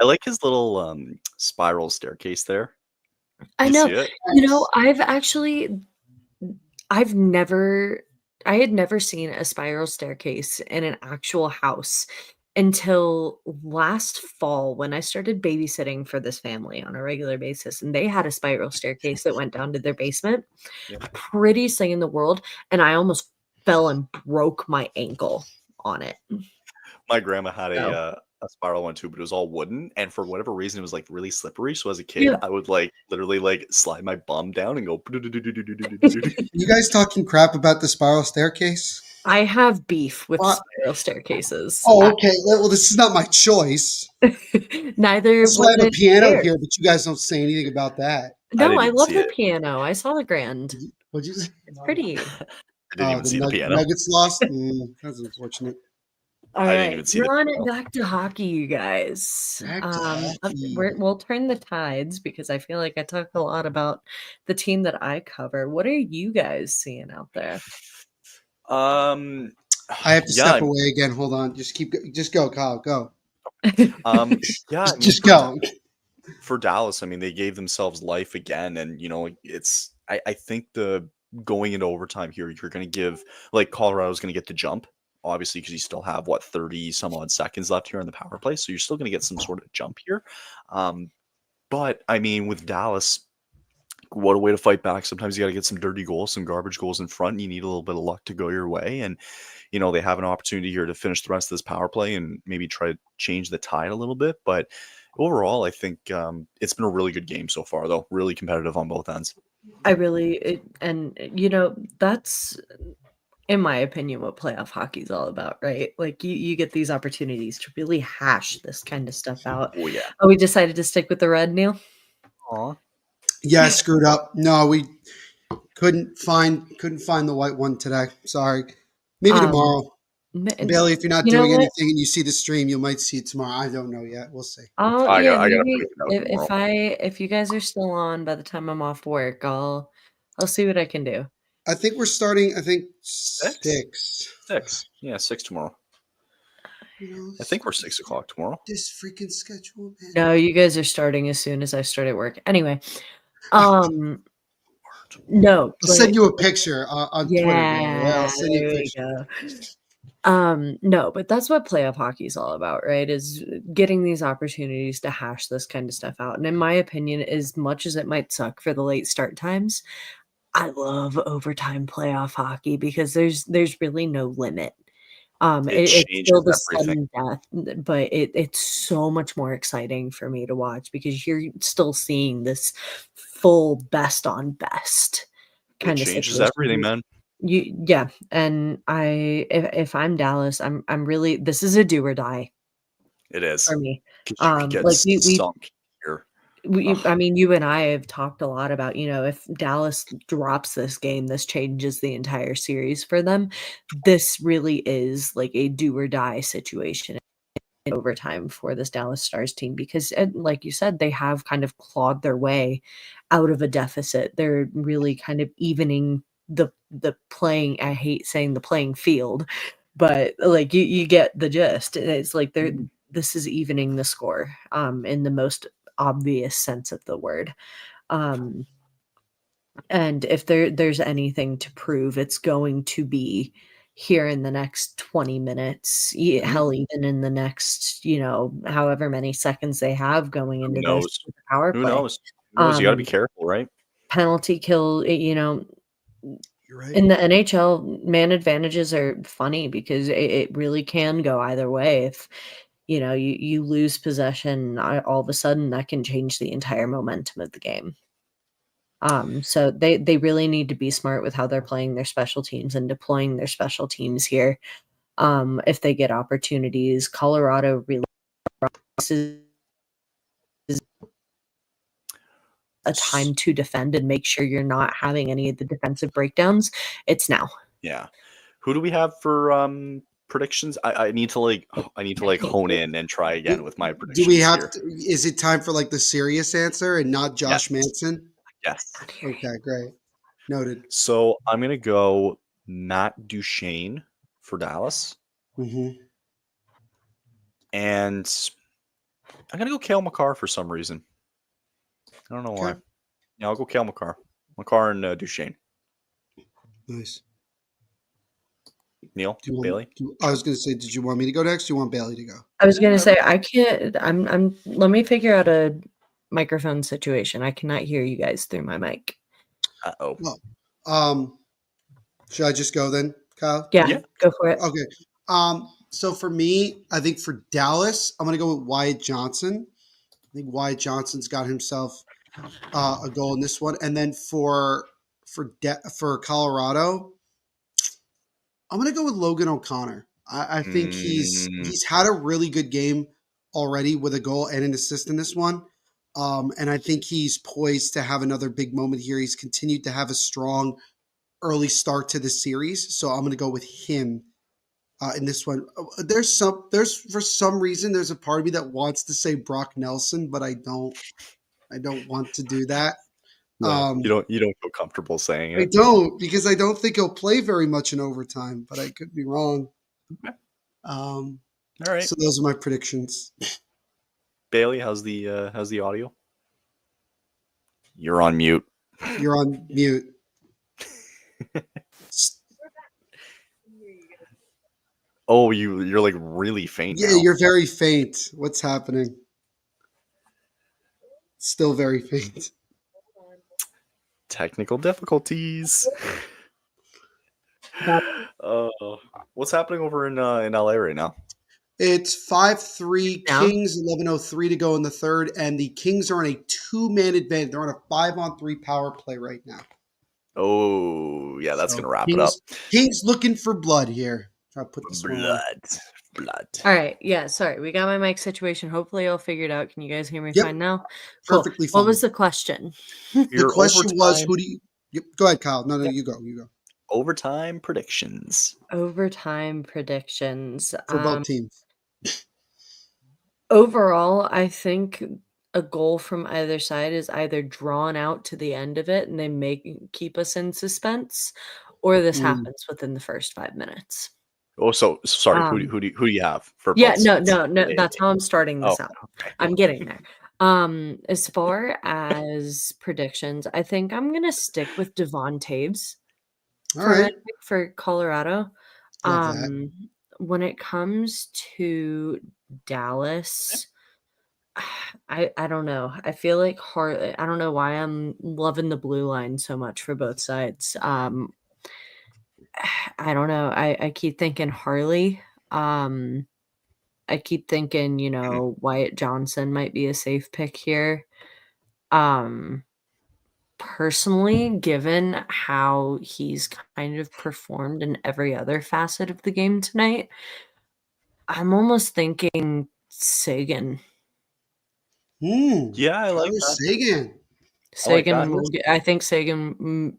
I like his little spiral staircase there. I know. I had never seen a spiral staircase in an actual house until last fall when I started babysitting for this family on a regular basis. And they had a spiral staircase that went down to their basement. Yeah. Prettiest thing in the world. And I almost fell and broke my ankle on it. My grandma had a spiral one too, but it was all wooden, and for whatever reason it was like really slippery. So as a kid, I would literally slide my bum down and go. You guys talking crap about the spiral staircase? I have beef with spiral staircases. Oh, okay. Well, this is not my choice. Neither. That's why I have a piano here, but you guys don't say anything about that. No, I love the piano. I saw the grand. What'd you say? It's pretty. I didn't even see the piano. Nuggets lost. That's unfortunate. All I didn't right, even see run the it back to hockey, you guys. Back to hockey. We'll turn the tides because I feel like I talk a lot about the team that I cover. What are you guys seeing out there? I have to step away again. Hold on. Just go, Kyle. Go. Just go. For Dallas, I mean, they gave themselves life again, and I think the going into overtime here, you're going to give Colorado's going to get the jump, obviously, because you still have 30 some odd seconds left here on the power play, so you're still going to get some sort of jump here. But I mean, with Dallas, what a way to fight back. Sometimes you got to get some dirty goals, some garbage goals in front. And you need a little bit of luck to go your way, and they have an opportunity here to finish the rest of this power play and maybe try to change the tide a little bit. But overall, I think it's been a really good game so far, though. Really competitive on both ends. That's, in my opinion, what playoff hockey is all about, right? Like you get these opportunities to really hash this kind of stuff out. Oh, yeah. Oh, we decided to stick with the red, Neil? Aw. Yeah, screwed up. No, we couldn't find the white one today. Sorry. Maybe tomorrow. Bailey, if you're not doing anything and you see the stream, you might see it tomorrow. I don't know yet. We'll see. If you guys are still on by the time I'm off work, I'll see what I can do. I think we're starting. I think 6. 6. Yeah, 6 tomorrow. I think we're 6 o'clock tomorrow. This freaking schedule, man. No, you guys are starting as soon as I start at work. Anyway, no. I'll send you a picture on Twitter. Yeah, I'll send you a picture. No, but that's what playoff hockey is all about, right? Is getting these opportunities to hash this kind of stuff out. And in my opinion, as much as it might suck for the late start times, I love overtime playoff hockey because there's really no limit. It's still the sudden death, but it's so much more exciting for me to watch because you're still seeing this full best on best kind of changes situation. Everything, man. And if I'm Dallas, I'm really, this is a do or die. It is for me. Sunk here. I mean, you and I have talked a lot about, if Dallas drops this game, this changes the entire series for them. This really is like a do or die situation in overtime for this Dallas Stars team because, like you said, they have kind of clawed their way out of a deficit. They're really kind of evening the playing. I hate saying the playing field, but like you get the gist. It's like this is evening the score in the most obvious sense of the word. And if there's anything to prove, it's going to be here in the next 20 minutes, hell, even in the next, however many seconds they have going into this power play. Who knows? You got to be careful, right? You're Penalty kill, right. in the NHL, man advantages are funny because it really can go either way. If you lose possession, all of a sudden that can change the entire momentum of the game. So they really need to be smart with how they're playing their special teams and deploying their special teams here. If they get opportunities, Colorado really is a time to defend and make sure you're not having any of the defensive breakdowns. It's now. Yeah. Who do we have for predictions? I need to hone in and try again with my predictions. Do we have to, is it time for the serious answer and not Josh Manson? Yes. Okay, great. Noted. So I'm gonna go Matt Duchene for Dallas. Mm-hmm. And I'm gonna go Cale Makar for some reason. I don't know why. Yeah, I'll go Cale Makar. Makar and Duchene. Nice. Neil, Bailey. I was going to say, did you want me to go next? Or do you want Bailey to go? I was going to say I can't. I'm. Let me figure out a microphone situation. I cannot hear you guys through my mic. Uh-oh. Well, should I just go then, Kyle? Yeah, go for it. Okay. So for me, I think for Dallas, I'm going to go with Wyatt Johnson. I think Wyatt Johnson's got himself a goal in this one, and then for Colorado, I'm going to go with Logan O'Connor. I think he's had a really good game already with a goal and an assist in this one. And I think he's poised to have another big moment here. He's continued to have a strong early start to the series. So I'm going to go with him in this one. There's for some reason there's a part of me that wants to say Brock Nelson, but I don't want to do that. You don't feel comfortable saying it. I don't, because I don't think he'll play very much in overtime, but I could be wrong. Okay. All right. So those are my predictions. Bailey, how's the audio? You're on mute. You're on mute. Oh, you're like really faint. Yeah, now. you're very faint. What's happening? Still very faint. Technical difficulties. What's happening over in LA right now? It's 5-3 Kings, 11:03 to go in the third, and the Kings are on a 2-man advantage. They're on a 5-on-3 power play right now. Oh, yeah, that's gonna wrap Kings, it up. Kings looking for blood here. Try to put this blood. All right. Yeah. Sorry. We got my mic situation. Hopefully I'll figure it out. Can you guys hear me fine now? Perfectly fine. What was the question? The question was, who do you go ahead, Kyle. No, you go. Overtime predictions. Overtime predictions. For both teams. Overall, I think a goal from either side is either drawn out to the end of it and they keep us in suspense, or this happens within the first 5 minutes. Oh, so sorry. Who do you have for? Yeah, both no. That's how I'm starting this out. Okay. I'm getting there. As far as predictions, I think I'm gonna stick with Devon Taves for Colorado. When it comes to Dallas, I don't know. I feel like I don't know why I'm loving the blue line so much for both sides. I don't know. I keep thinking Harley. I keep thinking, Wyatt Johnson might be a safe pick here. Personally, given how he's kind of performed in every other facet of the game tonight, I'm almost thinking Sagan. Yeah, I like that. Sagan. I think Sagan.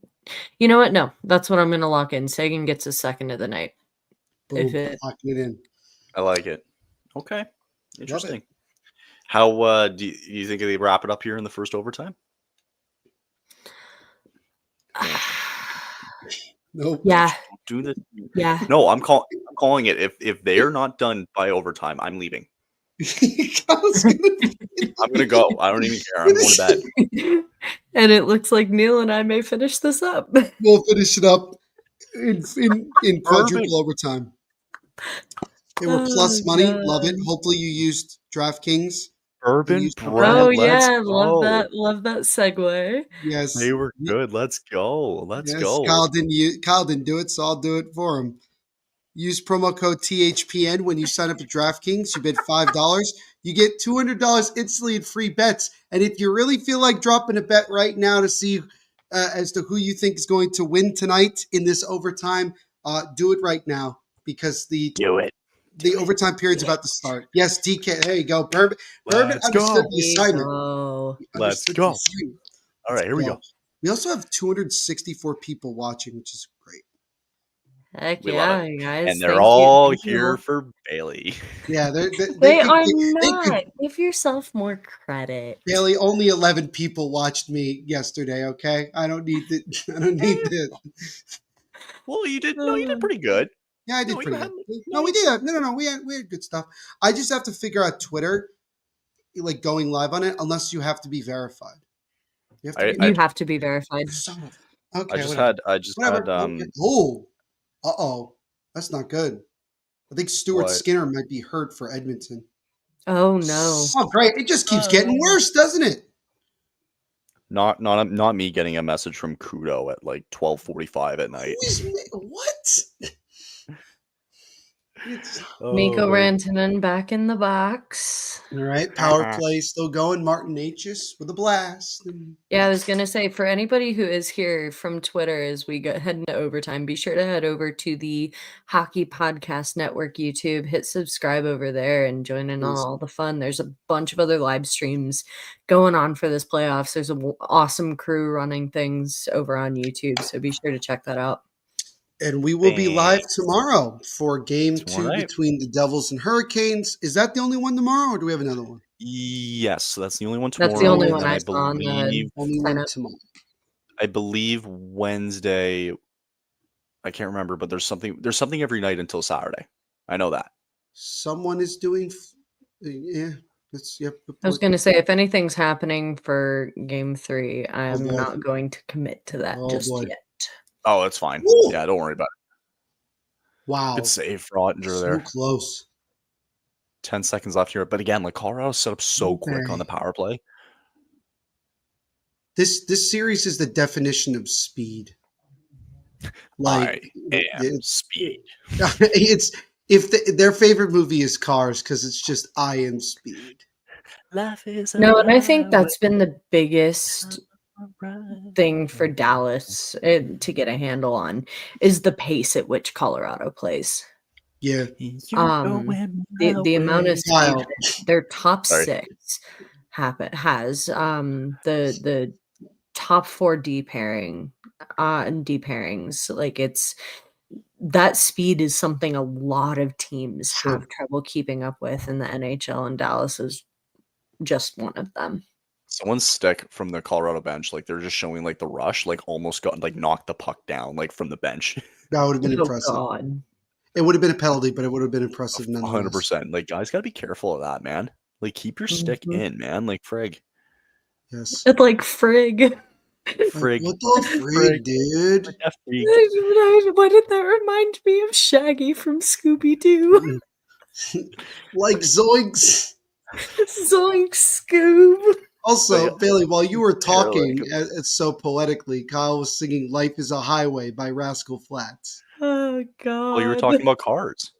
You know what? No, that's what I'm going to lock in. Sagan gets his second of the night. Boom, locking it in. I like it. Okay, interesting. How do you think they wrap it up here in the first overtime? Nope. Yeah. Do this. Yeah. No, I'm calling it. If they are not done by overtime, I'm leaving. I'm gonna go. I don't even care. I'm going to bed. And it looks like Neil and I may finish this up. We'll finish it up in quadruple overtime. They were plus money. God. Love it. Hopefully you used DraftKings. Urban Brett. Oh yeah, love that segue. Yes, they were good. Let's go. Let's go. Kyle didn't do it, so I'll do it for him. Use promo code THPN when you sign up at DraftKings. You bid $5. You get $200 instantly in free bets. And if you really feel like dropping a bet right now to see as to who you think is going to win tonight in this overtime, do it right now because the overtime period's about to start. Yes, DK. There you go. Bourbon understood the assignment. Let's go. All right, here we go. We also have 264 people watching, which is great. Heck yeah, guys. And they're all here for Bailey. Yeah, they are not. Give yourself more credit. Bailey, only 11 people watched me yesterday, okay? I don't need to. Well, you did. No, you did pretty good. Yeah, I did pretty good. No, we did. No. We had good stuff. I just have to figure out Twitter, like going live on it, unless you have to be verified. You have to be verified. Okay. I just had. Oh, that's not good. I think Stuart Skinner might be hurt for Edmonton. Oh no! Oh, great! It just keeps getting worse, doesn't it? Not me getting a message from Kudo at like 12:45 at night. What? Mikko Rantanen back in the box. All right, power play still going. Martin H's with a blast. Yeah, I was gonna say for anybody who is here from Twitter as we head into overtime, be sure to head over to the Hockey Podcast Network YouTube, hit subscribe over there, and join in on all the fun. There's a bunch of other live streams going on for this playoffs. There's an awesome crew running things over on YouTube, so be sure to check that out. And we will be live tomorrow for game Tomorrow 2 night. between the Devils and Hurricanes. Is that the only one tomorrow, or do we have another one? Yes, so that's the only one tomorrow. That's the only and one then I saw on the Only one lineup. tomorrow. I believe Wednesday. I can't remember, but there's something every night until Saturday. I know that. Someone is doing. Yeah, that's yep. I was going to say, if anything's happening for game 3, I am boy. not going to commit to that just boy. yet. Oh, that's fine. Ooh. Yeah, don't worry about it. Wow, Good save for Ottinger so there. close. 10 seconds left here, but again, like Colorado's set up so quick on the power play. This series is the definition of speed. Like speed. It's their favorite movie is Cars because it's just I am speed. Life is No, and I think that's been the biggest thing for Dallas to get a handle on is the pace at which Colorado plays. Yeah. The amount of speed their top 6 has the top 4 D pairing and D pairings. Like it's that speed is something a lot of teams have trouble keeping up with in the NHL, and Dallas is just one of them. Someone's stick from the Colorado bench, like they're just showing like the rush, like almost got like knocked the puck down, like from the bench. That would have been impressive. God. It would have been a penalty, but it would have been impressive nonetheless. 100%. Like guys got to be careful of that, man. Like keep your stick in, man. Like frig. Yes. It's like frig. Frig. What the frig, dude? Why did that remind me of Shaggy from Scooby-Doo? Like Zoinks. Zoink Scoob. Also, Bailey, while you were talking so poetically, Kyle was singing Life is a Highway by Rascal Flatts. Oh, God. Well, you were talking about cars.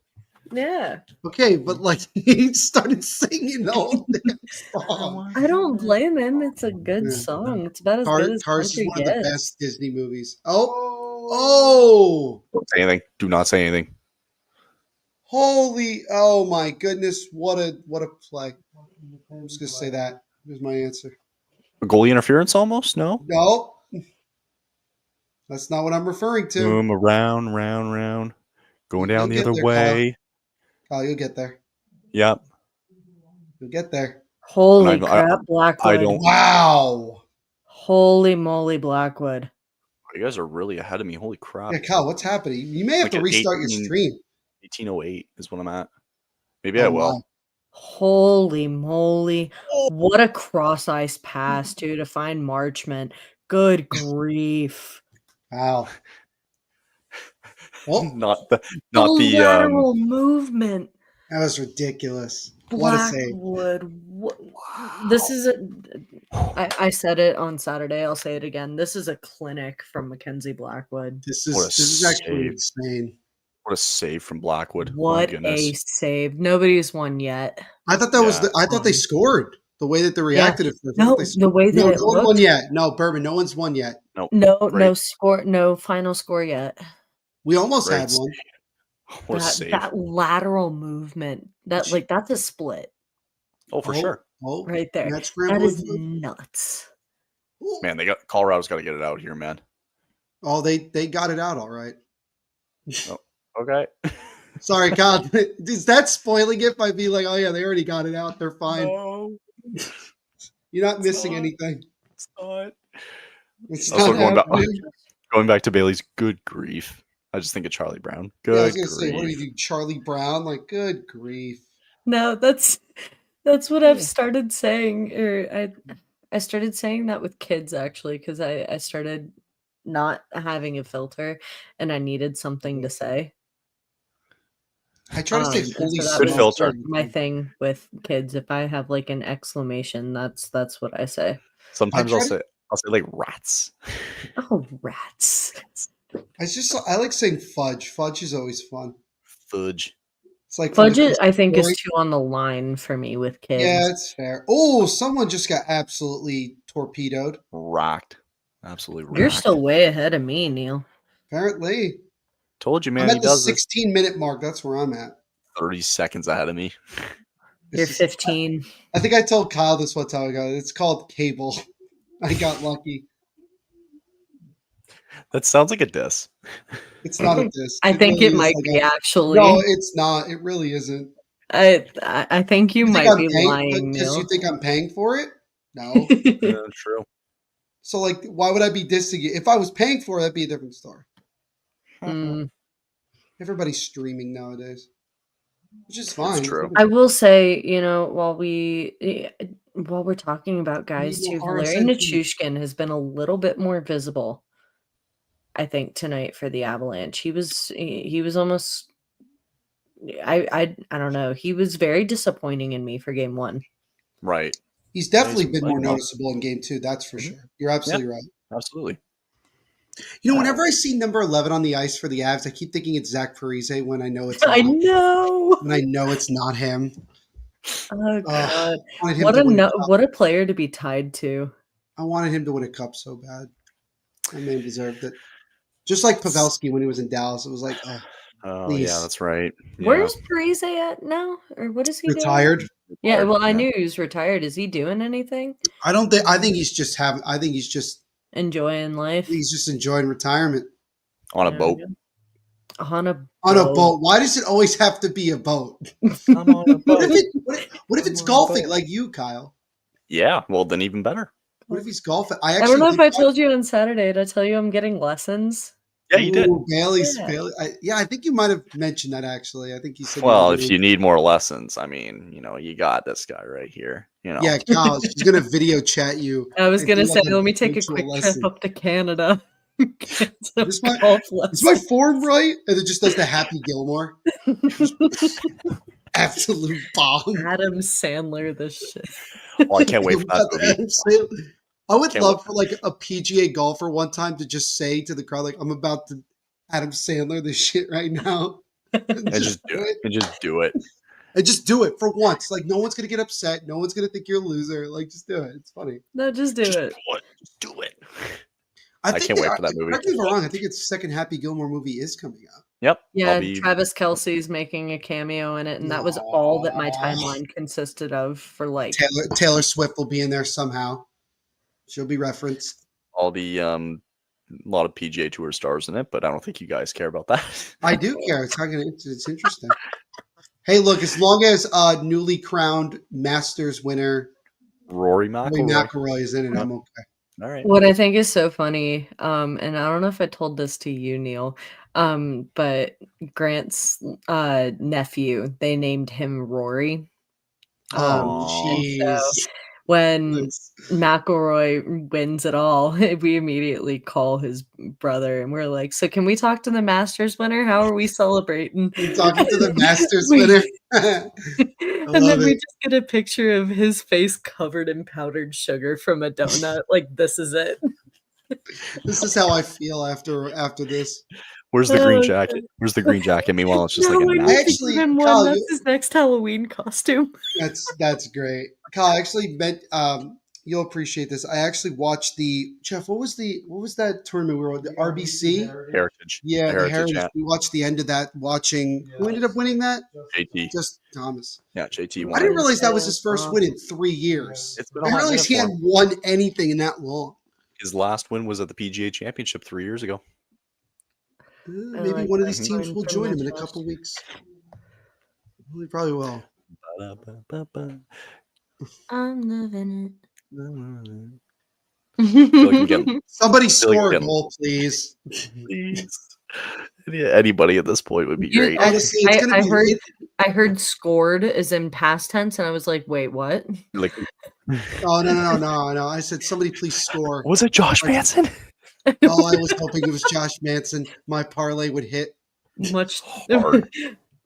Yeah. Okay, but like he started singing the whole damn song. I don't blame him. It's a good song. It's about as good as Cars is country one of gets. the best Disney movies. Oh! Don't say anything. Do not say anything. Oh my goodness, what a play. I'm just gonna say that. Here's my answer. A goalie interference almost? No? No. That's not what I'm referring to. Boom, round. Going down the You'll get other there, way. Kyle, you'll get there. Yep. You'll get there. Holy crap, Blackwood. Wow. Holy moly, Blackwood. You guys are really ahead of me. Holy crap. Yeah, Kyle, what's happening? You may have to restart your stream. 1808 is what I'm at. Maybe I will. Wow. Holy moly. What a cross ice pass, too, to find Marchment. Good grief. Wow. Well, not the lateral movement. That was ridiculous. What a save. Blackwood. This is I said it on Saturday. I'll say it again. This is a clinic from Mackenzie Blackwood. This is actually insane. What a save from Blackwood. What a save. Nobody's won yet. I thought that was I thought they scored. The way that they reacted at first. No, the way that it no one looked. won yet. No, Bourbon, no one's won yet. No score, no final score yet. We almost had one. What a save. That lateral movement, that's a split. Oh, for sure. Oh, right there. That is nuts. Man, Colorado's got to get it out here, man. Oh, they got it out all right. Oh, okay. Sorry, Kyle. Is that spoiling it by being like, oh yeah, they already got it out. They're fine. No. You're not missing anything. It's not. It's also not going back to Bailey's good grief. I just think of Charlie Brown. Good I was gonna grief. say, what do you do, Charlie Brown? Like, good grief. No, that's what I've started saying. Or I started saying that with kids actually, because I started not having a filter and I needed something to say. I try to say fully good filter. My thing with kids, if I have like an exclamation, that's what I say. Sometimes I'll say like rats. Oh, rats. I like saying fudge. Fudge is always fun. Fudge. It's like fudge. I think is too on the line for me with kids. Yeah, it's fair. Oh, someone just got absolutely torpedoed. Racked. Absolutely racked. You're still way ahead of me, Neil. Apparently. Told you, man. I'm at the 16-minute mark. That's where I'm at. 30 seconds ahead of me. You're 15. I think I told Kyle this one time ago. It's called cable. I got lucky. That sounds like a diss. It's not a diss. I think really it is might like be a- actually. No, it's not. It really isn't. I think you think might I'm be paying, lying, because Neil. you think I'm paying for it? No. Yeah, true. So, like, why would I be dissing it? If I was paying for it, that'd be a different story. Mm. Everybody's streaming nowadays, which is fine. That's true. I will say, while we're talking about guys Need too, more Valeri RSN. Nichushkin has been a little bit more visible, I think, tonight for the Avalanche. He was almost I don't know. He was very disappointing in me for game 1. Right. He's definitely been Like, more well, noticeable in game 2. That's for sure. You're absolutely right. absolutely. Whenever I see number 11 on the ice for the Avs, I keep thinking it's Zach Parise when I know it's not. I know. When I know it's not him. Oh god. Wanted him to win a cup. What a player to be tied to. I wanted him to win a cup so bad. That man deserved it. Just like Pavelski when he was in Dallas. It was like, Oh, please. yeah, that's right. Yeah. Where's Parise at now? Or what is he Retired. doing? Yeah, well, I Yeah. knew he was retired. Is he doing anything? I think he's just Enjoying life? he's just enjoying retirement. On a There boat. we go. On a On a boat. Why does it always have to be a boat? I'm on a What boat. if it's golfing like you, Kyle? Yeah, well, then even better. What if he's golfing? I don't know if I told you on Saturday. Did I tell you I'm getting lessons? Yeah, you did. Bailey's. Yeah. Bailey. I think you might have mentioned that actually. I think you said. Well, if you need more lessons, I mean, you got this guy right here. Yeah, Kyle, she's gonna video chat you. I was and gonna do, say, like, let me take a virtual quick lesson. trip up to Canada. Get some Is my- golf Is my lessons. form right? And it just does the Happy Gilmore. Absolute bomb. Adam Sandler, this shit. Oh, I can't wait for that movie. I would Can't love for like a PGA golfer one time to just say to the crowd, like, I'm about to Adam Sandler this shit right now. And just do it. And just do it. And just do it for once. Like, no one's going to get upset. No one's going to think you're a loser. Like, just do it. It's funny. No, just do it. Just do it. I can't wait for that movie. Correct me if I'm wrong. I think its second Happy Gilmore movie is coming out. Yep. Yeah, Travis Kelce's making a cameo in it, and that was all that my Aw. timeline consisted of for like. Taylor Swift will be in there somehow. She'll be referenced. All the a lot of PGA Tour stars in it, but I don't think you guys care about that. I do care. It's interesting. Hey, look, as long as newly crowned Masters winner Rory Rory McIlroy. McIlroy is in it, I'm okay. All right. What I think is so funny, and I don't know if I told this to you, Neil, but Grant's nephew, they named him Rory. Oh, and jeez. so when Nice. McElroy wins it all, we immediately call his brother and we're like, so can we talk to the Masters winner? How are we celebrating? You're talking to the Masters We- winner. And love then we it. just get a picture of his face covered in powdered sugar from a donut. Like, this is it. This is how I feel after this. Where's the green jacket? Where's the green jacket? Meanwhile, it's just No, like a I nap. need to Actually, give him one. Kyle, That's his next Halloween costume. That's great. Kyle, I actually meant you'll appreciate this. I actually watched Jeff, what was that tournament we were on? The RBC? Heritage. Yeah, the Heritage. yeah. We watched the end of that watching who ended up winning that? JT. Just Thomas. Yeah, JT I won. didn't realize that was his first win in 3 years. It's been I a didn't hot realize minute he for hadn't him. won anything in that long. His last win was at the PGA Championship 3 years ago. Maybe like one of that. these teams will Mine join him from in a that couple weeks. Well, he probably will. I'm loving I feel like I'm it. getting- Somebody like score a getting- goal, please. please. Anybody at this point would be You- great. Honestly, it's gonna be I heard scored is in past tense, and I was like, wait, what? Like, Oh no! I said somebody please score. was it Josh Manson? Oh, I was hoping it was Josh Manson. My parlay would hit. Much, Hard.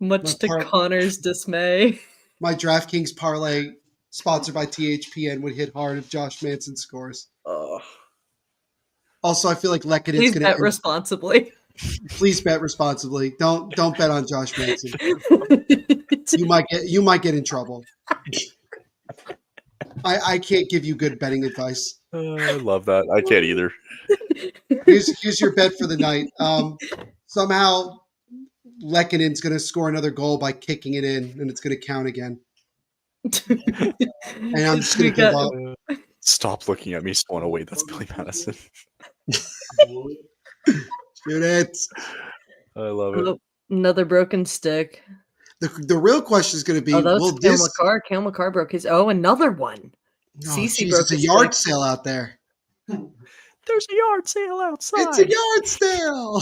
much to part- Connor's dismay. My DraftKings parlay, sponsored by THPN, would hit hard if Josh Manson scores. Also, I feel like Lekkonen's Please going bet to responsibly. please bet responsibly. Don't bet on Josh Manson. You might get in trouble. I can't give you good betting advice. I love that. I can't either. Here's your bet for the night. Somehow Lekkonen's going to score another goal by kicking it in, and it's going to count again. And I'm just going to give up. Stop looking at me, Swan. Oh, wait, that's Billy Madison. Shoot it. I love it. Oh, another broken stick. The real question is going to be, Oh, that's will Cale this... McCarr. Cale McCarr broke his... Oh, another one. Oh, CeCe geez, broke it's a his yard stick. sale out there. There's a yard sale outside. It's a yard sale.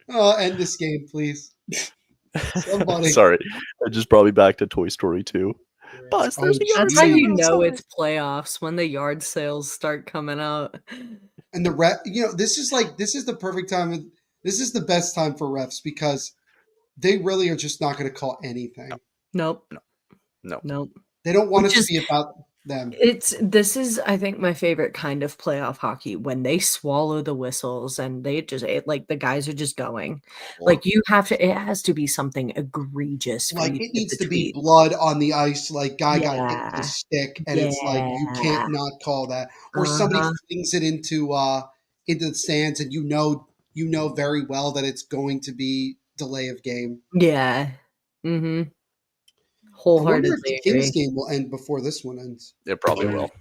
Oh, end this game, please. Somebody. Sorry, I just brought me back to Toy Story 2. Buzz, there's a yard That's how sale you know outside. it's playoffs, when the yard sales start coming out. And this is the perfect time. This is the best time for refs because they really are just not going to call anything. Nope. No. They don't want it to be about them. This is, I think, my favorite kind of playoff hockey, when they swallow the whistles and they just like the guys are just going. Like it has to be something egregious. Like it needs to be blood on the ice. Like guy got hit with a stick, and it's like you can't not call that. Or somebody flings it into the stands, and you know very well that it's going to be delay of game. Yeah. Mm-hmm. Wholeheartedly. I wonder Wholeheartedly if the Kings game will end before this one ends. It probably will.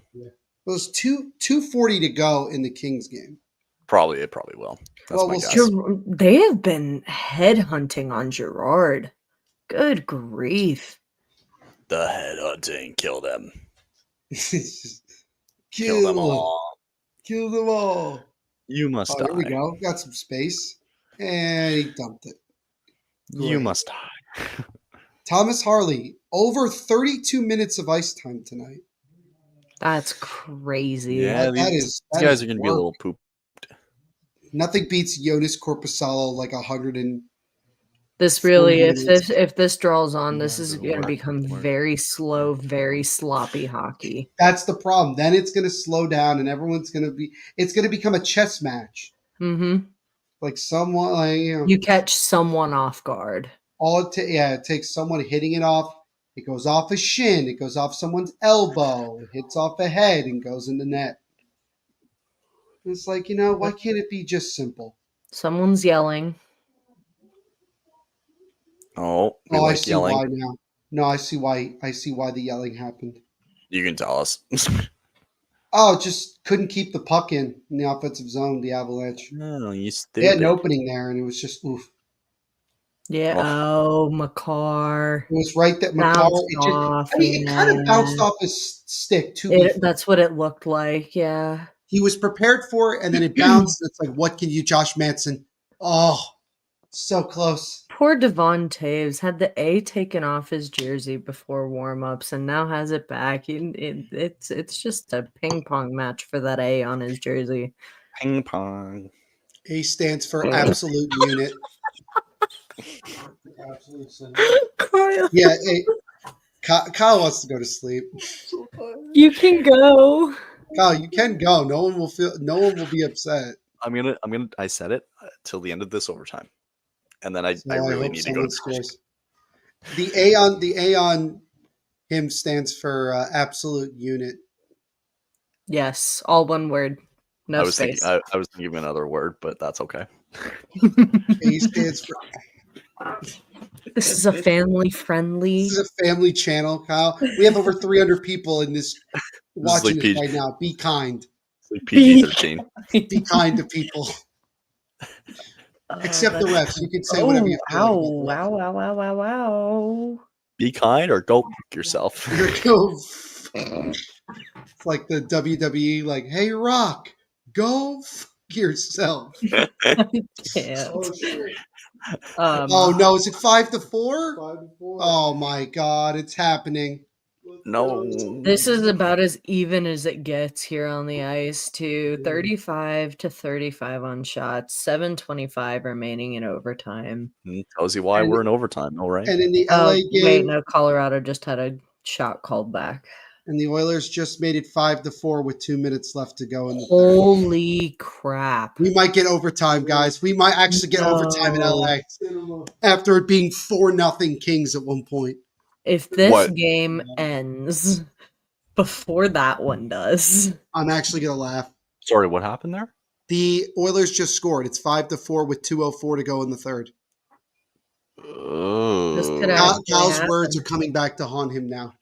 There's 2:40 to go in the Kings game. It probably will. That's my guess. They have been headhunting on Gerard. Good grief. The headhunting. Kill them. Kill them all. Kill them all. You must die. Here we go. Got some space. And he dumped it. Great. You must die. Thomas Harley, over 32 minutes of ice time tonight. That's crazy. Yeah, these guys are going to be a little pooped. Nothing beats Jonas Korpisalo like 100 and... This really, if this draws on, this is going to become very slow, very sloppy hockey. That's the problem. Then it's going to slow down, and everyone's going to be... It's going to become a chess match. Mm-hmm. Like someone... Like, you catch someone off guard. It takes someone hitting it off. It goes off a shin. It goes off someone's elbow. It hits off a head and goes in the net. It's like, why can't it be just simple? Someone's yelling. Oh, I see yelling. Why now. No, I see why. I see why the yelling happened. You can tell us. Just couldn't keep the puck in the offensive zone. The Avalanche. No, you stupid. They had an opening there, and it was just oof. Yeah. McCarr. It was right that McCarr. It kind of bounced off his stick too. That's what it looked like. Yeah. He was prepared for it, and then it bounced. It's like, what can you, Josh Manson? Oh, so close. Poor Devon Taves had the A taken off his jersey before warm-ups, and now has it back. It's just a ping pong match for that A on his jersey. Ping pong. A stands for absolute unit. Yeah, Kyle wants to go to sleep. You can go. Kyle, you can go. No one will be upset. I said it till the end of this overtime. And then I really need to go to sleep. The A on him stands for absolute unit. Yes, all one word. No space. I was thinking of another word, but that's okay. A stands for... This is a family-friendly... This is a family channel, Kyle. We have over 300 people in this watching this right now. Be kind. It's like PG-13. Be kind to people. Except the refs. You can say whatever you feel. Wow. Be kind or go fuck yourself. It's like the WWE, like, hey, Rock, go fuck yourself. Oh, no. Is it 5-4? 5-4. Oh, my God. It's happening. No. This is about as even as it gets here on the ice, too. 35-35 on shots, 7:25 remaining in overtime. Tells you why we're in overtime, all right? And in the LA game... Wait, no, Colorado just had a shot called back. And the Oilers just made it 5-4 with 2 minutes left to go in the Holy crap. We might get overtime, guys. We might actually get overtime in LA after it being 4-0 Kings at one point. If this game ends before that one does. I'm actually going to laugh. Sorry, what happened there? The Oilers just scored. It's 5-4 with 2:04 to go in the third. Oh. Kyle's words are coming back to haunt him now.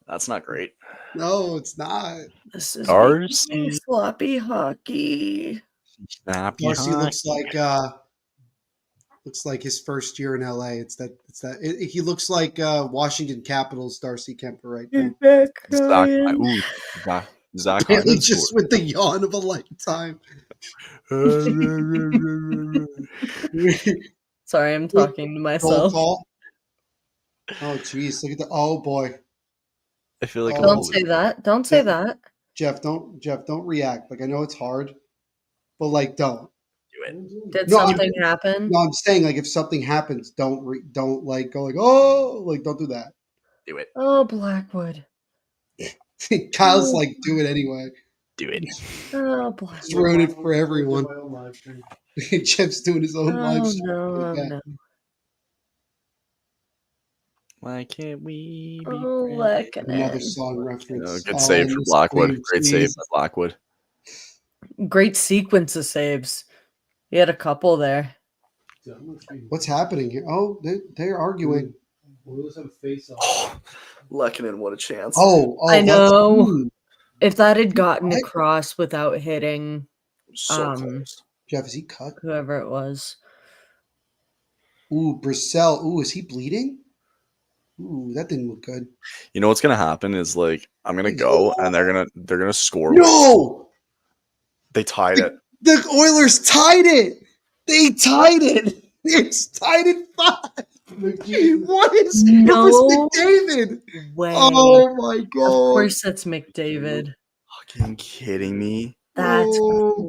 That's not great. No, it's not. This is Darcy. sloppy hockey. Snappy Darcy hockey. looks like his first year in LA. He looks like Washington Capitals Darcy Kemper right now. Zach Bailey just with the yawn of a lifetime. Sorry, I'm talking to myself. Call. Oh jeez, look at oh boy. I feel like Don't say that. Don't say that. Don't react. Like I know it's hard, but like don't. Did something happen? No, I'm saying like if something happens, don't like go like oh like don't do that. Do it. Oh, Blackwood. Kyle's like do it anyway. Do it. Oh, Blackwood. Just ruin it for everyone. Jeff's doing his own live stream. No. Why can't we be Another song reference. Good save for Blackwood. Great save for Blackwood. Great sequence of saves. He had a couple there. What's happening here? Oh, they're arguing. Oilers have a face-off. Lehkonen, what a chance. Oh, I know. If that had gotten across without hitting close. Jeff, is he cut? Whoever it was. Ooh, Brissell. Ooh, is he bleeding? Ooh, that didn't look good. You know what's gonna happen is like I'm gonna go and they're gonna score. No, they tied it. The Oilers tied it. They tied it. It's tied at 5. What is it? Was McDavid? Way. Oh my god! Of course, that's McDavid. Fucking kidding me? That's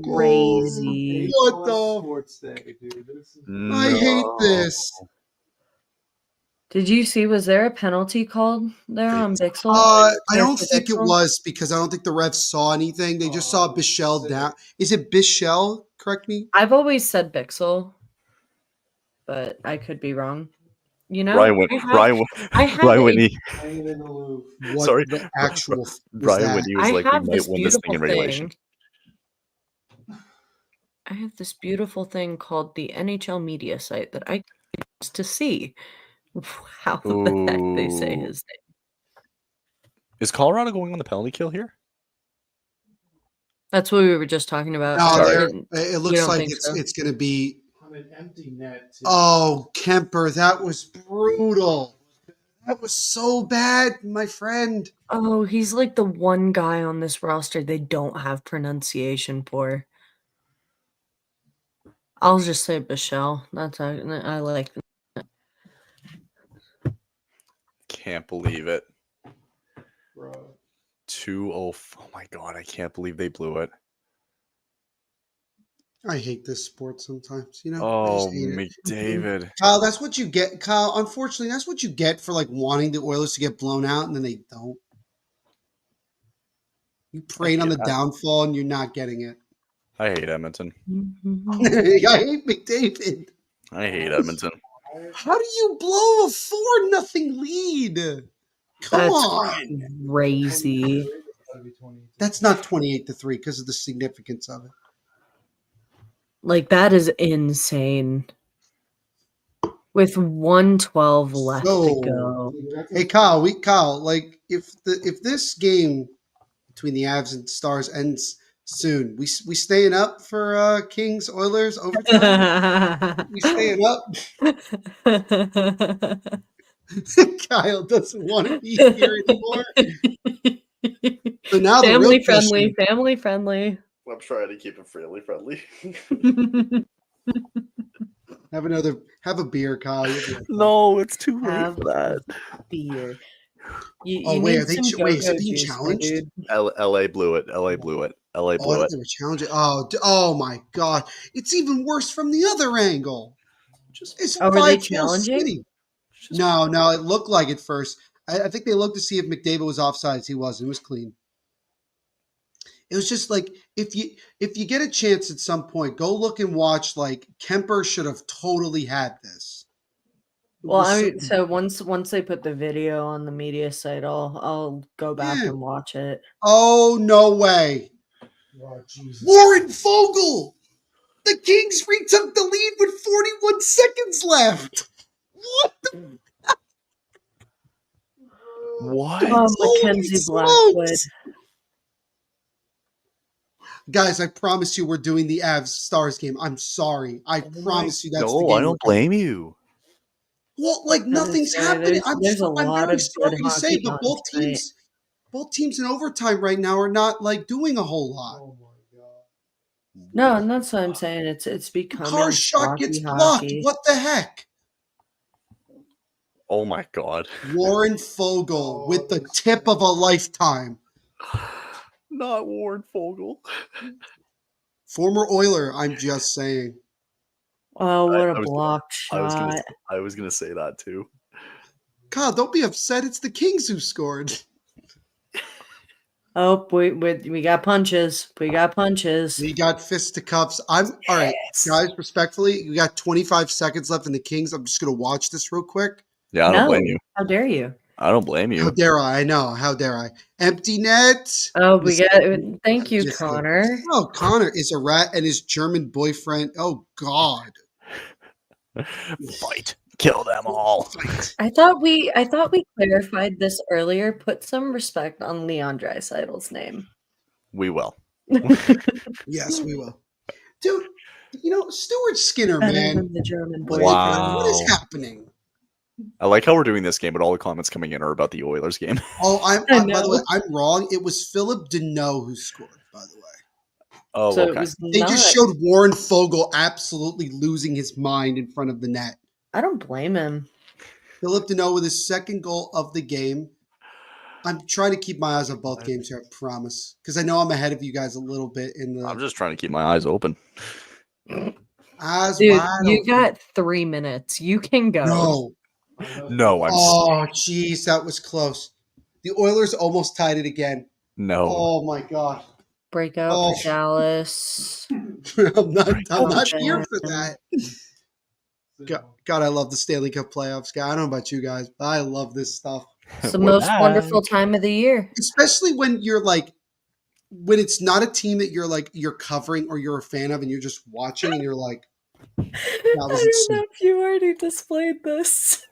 crazy. What the sports day, dude? I hate this. Did you see? Was there a penalty called there on Bixel? I don't think it was because I don't think the refs saw anything. They just saw Bichelle down. Is it Bichelle? Correct me. I've always said Bixel, but I could be wrong. You know, Ryan Whitney. What Sorry, the actual Ryan Whitney was like, we might win this thing in regulation. I have this beautiful thing called the NHL media site that I use to see how the heck they say his name. Is Colorado going on the penalty kill here? That's what we were just talking about. No, it looks like it's going to be an empty net. Oh, Kemper, that was brutal. That was so bad, my friend. Oh, he's like the one guy on this roster they don't have pronunciation for. I'll just say Bichelle. I like that. Can't believe it. 2-0. Oh my god, I can't believe they blew it. I hate this sport sometimes, you know. Oh, McDavid. Kyle, that's what you get. Kyle, unfortunately, that's what you get for like wanting the Oilers to get blown out and then they don't. You prayed on the downfall and you're not getting it. I hate Edmonton. I hate McDavid. I hate Edmonton. How do you blow a 4-0 lead? Come on. Crazy. That's not 28-3 because of the significance of it. Like, that is insane. With 1:12 left to go. Hey, Kyle, like if this game between the Avs and Stars ends soon, we staying up for Kings Oilers overtime? We staying up? Kyle doesn't want to be here anymore. So now family friendly. I'm trying to keep it family friendly. Have a beer, Kyle. No, it's too late for that. Beer. Wait, is it being challenged? LA blew it. LA blew it. They were challenging. Oh my god. It's even worse from the other angle. Were they challenging? No, it looked like it first. I think they looked to see if McDavid was offsides. He wasn't. It was clean. It was just like if you get a chance at some point, go look and watch. Like Kemper should have totally had this. Well, so once they put the video on the media site, I'll go back and watch it. Oh no way! Oh, Warren Fogle, the Kings retook the lead with 41 seconds left. What the? What? Oh, Mackenzie Blackwood. Guys, I promise you we're doing the Avs Stars game. I'm sorry. I promise you that's the game. No, I don't blame you. Well, like nothing's happening. There's a lot very of sorry good to say, hockey but on both teams in overtime right now are not like doing a whole lot. Oh my god. No, and that's what I'm saying. It's becoming Car shot gets blocked. hockey. What the heck? Oh my god. Warren Fogle with the tip of a lifetime. Not Warren Fogle. Former Oiler, I'm just saying. Oh, what a I was blocked shot. I was gonna say that too. Kyle, don't be upset. It's the Kings who scored. Oh, we got punches. We got punches. We got fisticuffs. All right, guys, respectfully, we got 25 seconds left in the Kings. I'm just going to watch this real quick. Yeah, I don't blame you. How dare you? I don't blame you. How dare I? I know. How dare I? Empty net. Oh, thank you, Connor. Oh, Connor is a rat and his German boyfriend. Oh, God. Fight. Kill them all. I thought we clarified this earlier. Put some respect on Leon Draisaitl's name. We will. Yes, we will. Dude, Stuart Skinner, Better man. than the German boyfriend. Wow. What is happening? I like how we're doing this game, but all the comments coming in are about the Oilers game. Oh, by the way, I'm wrong. It was Philip Deneau who scored, by the way. Oh, So okay. They just showed Warren Fogle absolutely losing his mind in front of the net. I don't blame him. Philip Deneau with his second goal of the game. I'm trying to keep my eyes on both games here, I promise. Because I know I'm ahead of you guys a little bit in the I'm just trying to keep my eyes open. eyes Dude, wide you open. got 3 minutes. You can go. No, Oh, jeez, that was close. The Oilers almost tied it again. no. Oh my god. Breakout for Dallas. I'm not Oh, here man. for that. God, I love the Stanley Cup playoffs, guy. I don't know about you guys, but I love this stuff. It's the We're most back. wonderful time of the year. Especially when when it's not a team that you're covering or you're a fan of and you're just watching and you're like, I don't know if you already displayed this.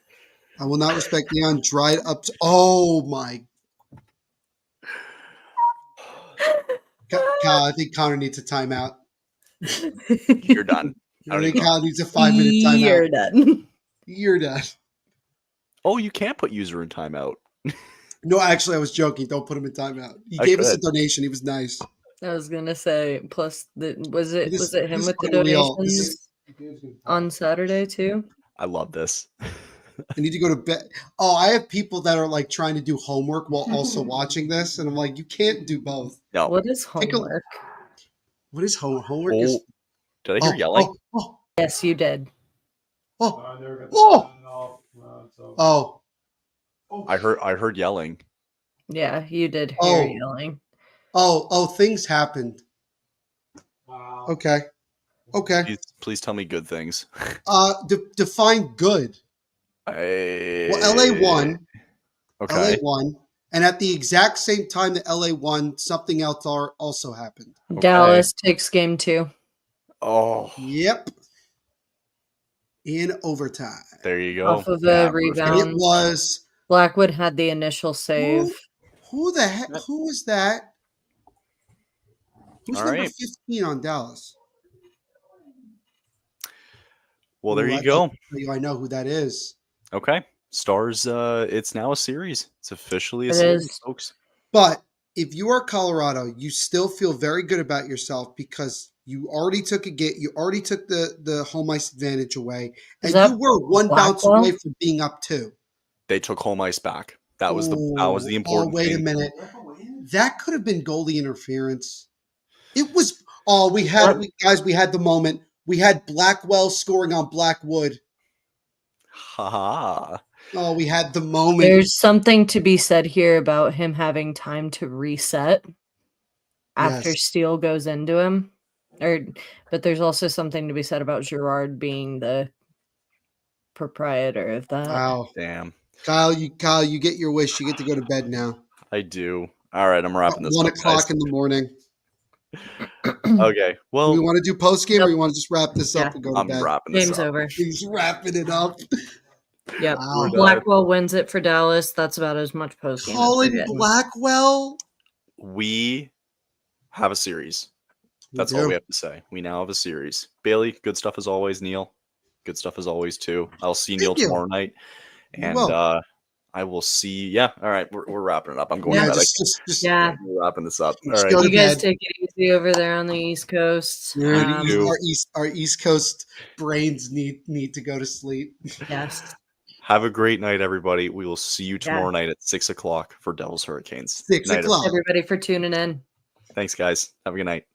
I will not respect Leon dried up. Oh my. Kyle, I think Connor needs a timeout. You're done. I think Kyle needs a 5-minute timeout. You're done. You're done. Oh, you can't put user in timeout. No, actually, I was joking. Don't put him in timeout. He I gave us a could. donation. He was nice. I was gonna say. Plus, was it This- him this with the is unreal. donations on Saturday too? I love this. I need to go to bed. Oh, I have people that are like trying to do homework while also watching this, and I'm like, you can't do both. No. What is Take a- homework? What is homework? Oh, did I hear yelling? Yes, you did. Oh, I never got Oh! the off, so. oh, I heard yelling. Yeah, you did hear Oh. yelling. oh, things happened. Wow. Okay. Please tell me good things. Define good. Well, LA won. Okay. LA won. And at the exact same time that LA won, something else also happened. Dallas takes game 2. Oh, Yep. In overtime. there you go. Off of a Yeah, And rebound. it was Blackwood had the initial save. who the heck? Who is that? Who's All number right. 15 on Dallas? Well, there Ooh, you go. I know who that is. Okay. Stars, it's now a series. It's officially a It series, is. folks. But if you are Colorado, you still feel very good about yourself because you already took the home ice advantage away, Is and that you were one bounce Blackwell? away from being up 2. They took home ice back. That was the important wait thing. a minute. That could have been goalie interference. It was. Oh, we had the moment. We had Blackwell scoring on Blackwood. Ha. Oh, we had the moment. There's something to be said here about him having time to reset after Yes. Steele goes into him. But there's also something to be said about Girard being the proprietor of that. Wow, Damn. Kyle, you get your wish. You get to go to bed now. I do. All right, I'm wrapping this 1 up. o'clock Guys. in the morning. Okay. Do Well, we want to do post game, or Nope. you want to just wrap this up Yeah. and go to I'm bed? wrapping this Game's up. over. He's wrapping it up. Yep. Wow. Blackwell wins it for Dallas. That's about as much post game. Colin Blackwell. We have a series. That's all we have to say. We now have a series. Bailey, good stuff as always. Neil, good stuff as always too. I'll see Neil tomorrow night, and I will see. Yeah, all right, we're wrapping it up. I'm going to bed. We're wrapping this up. All right, you guys take it easy over there on the East Coast. Our East Coast brains need to go to sleep. Yes. Have a great night, everybody. We will see you tomorrow night at 6:00 for Devils Hurricanes. 6:00. Everybody for tuning in. Thanks, guys. Have a good night.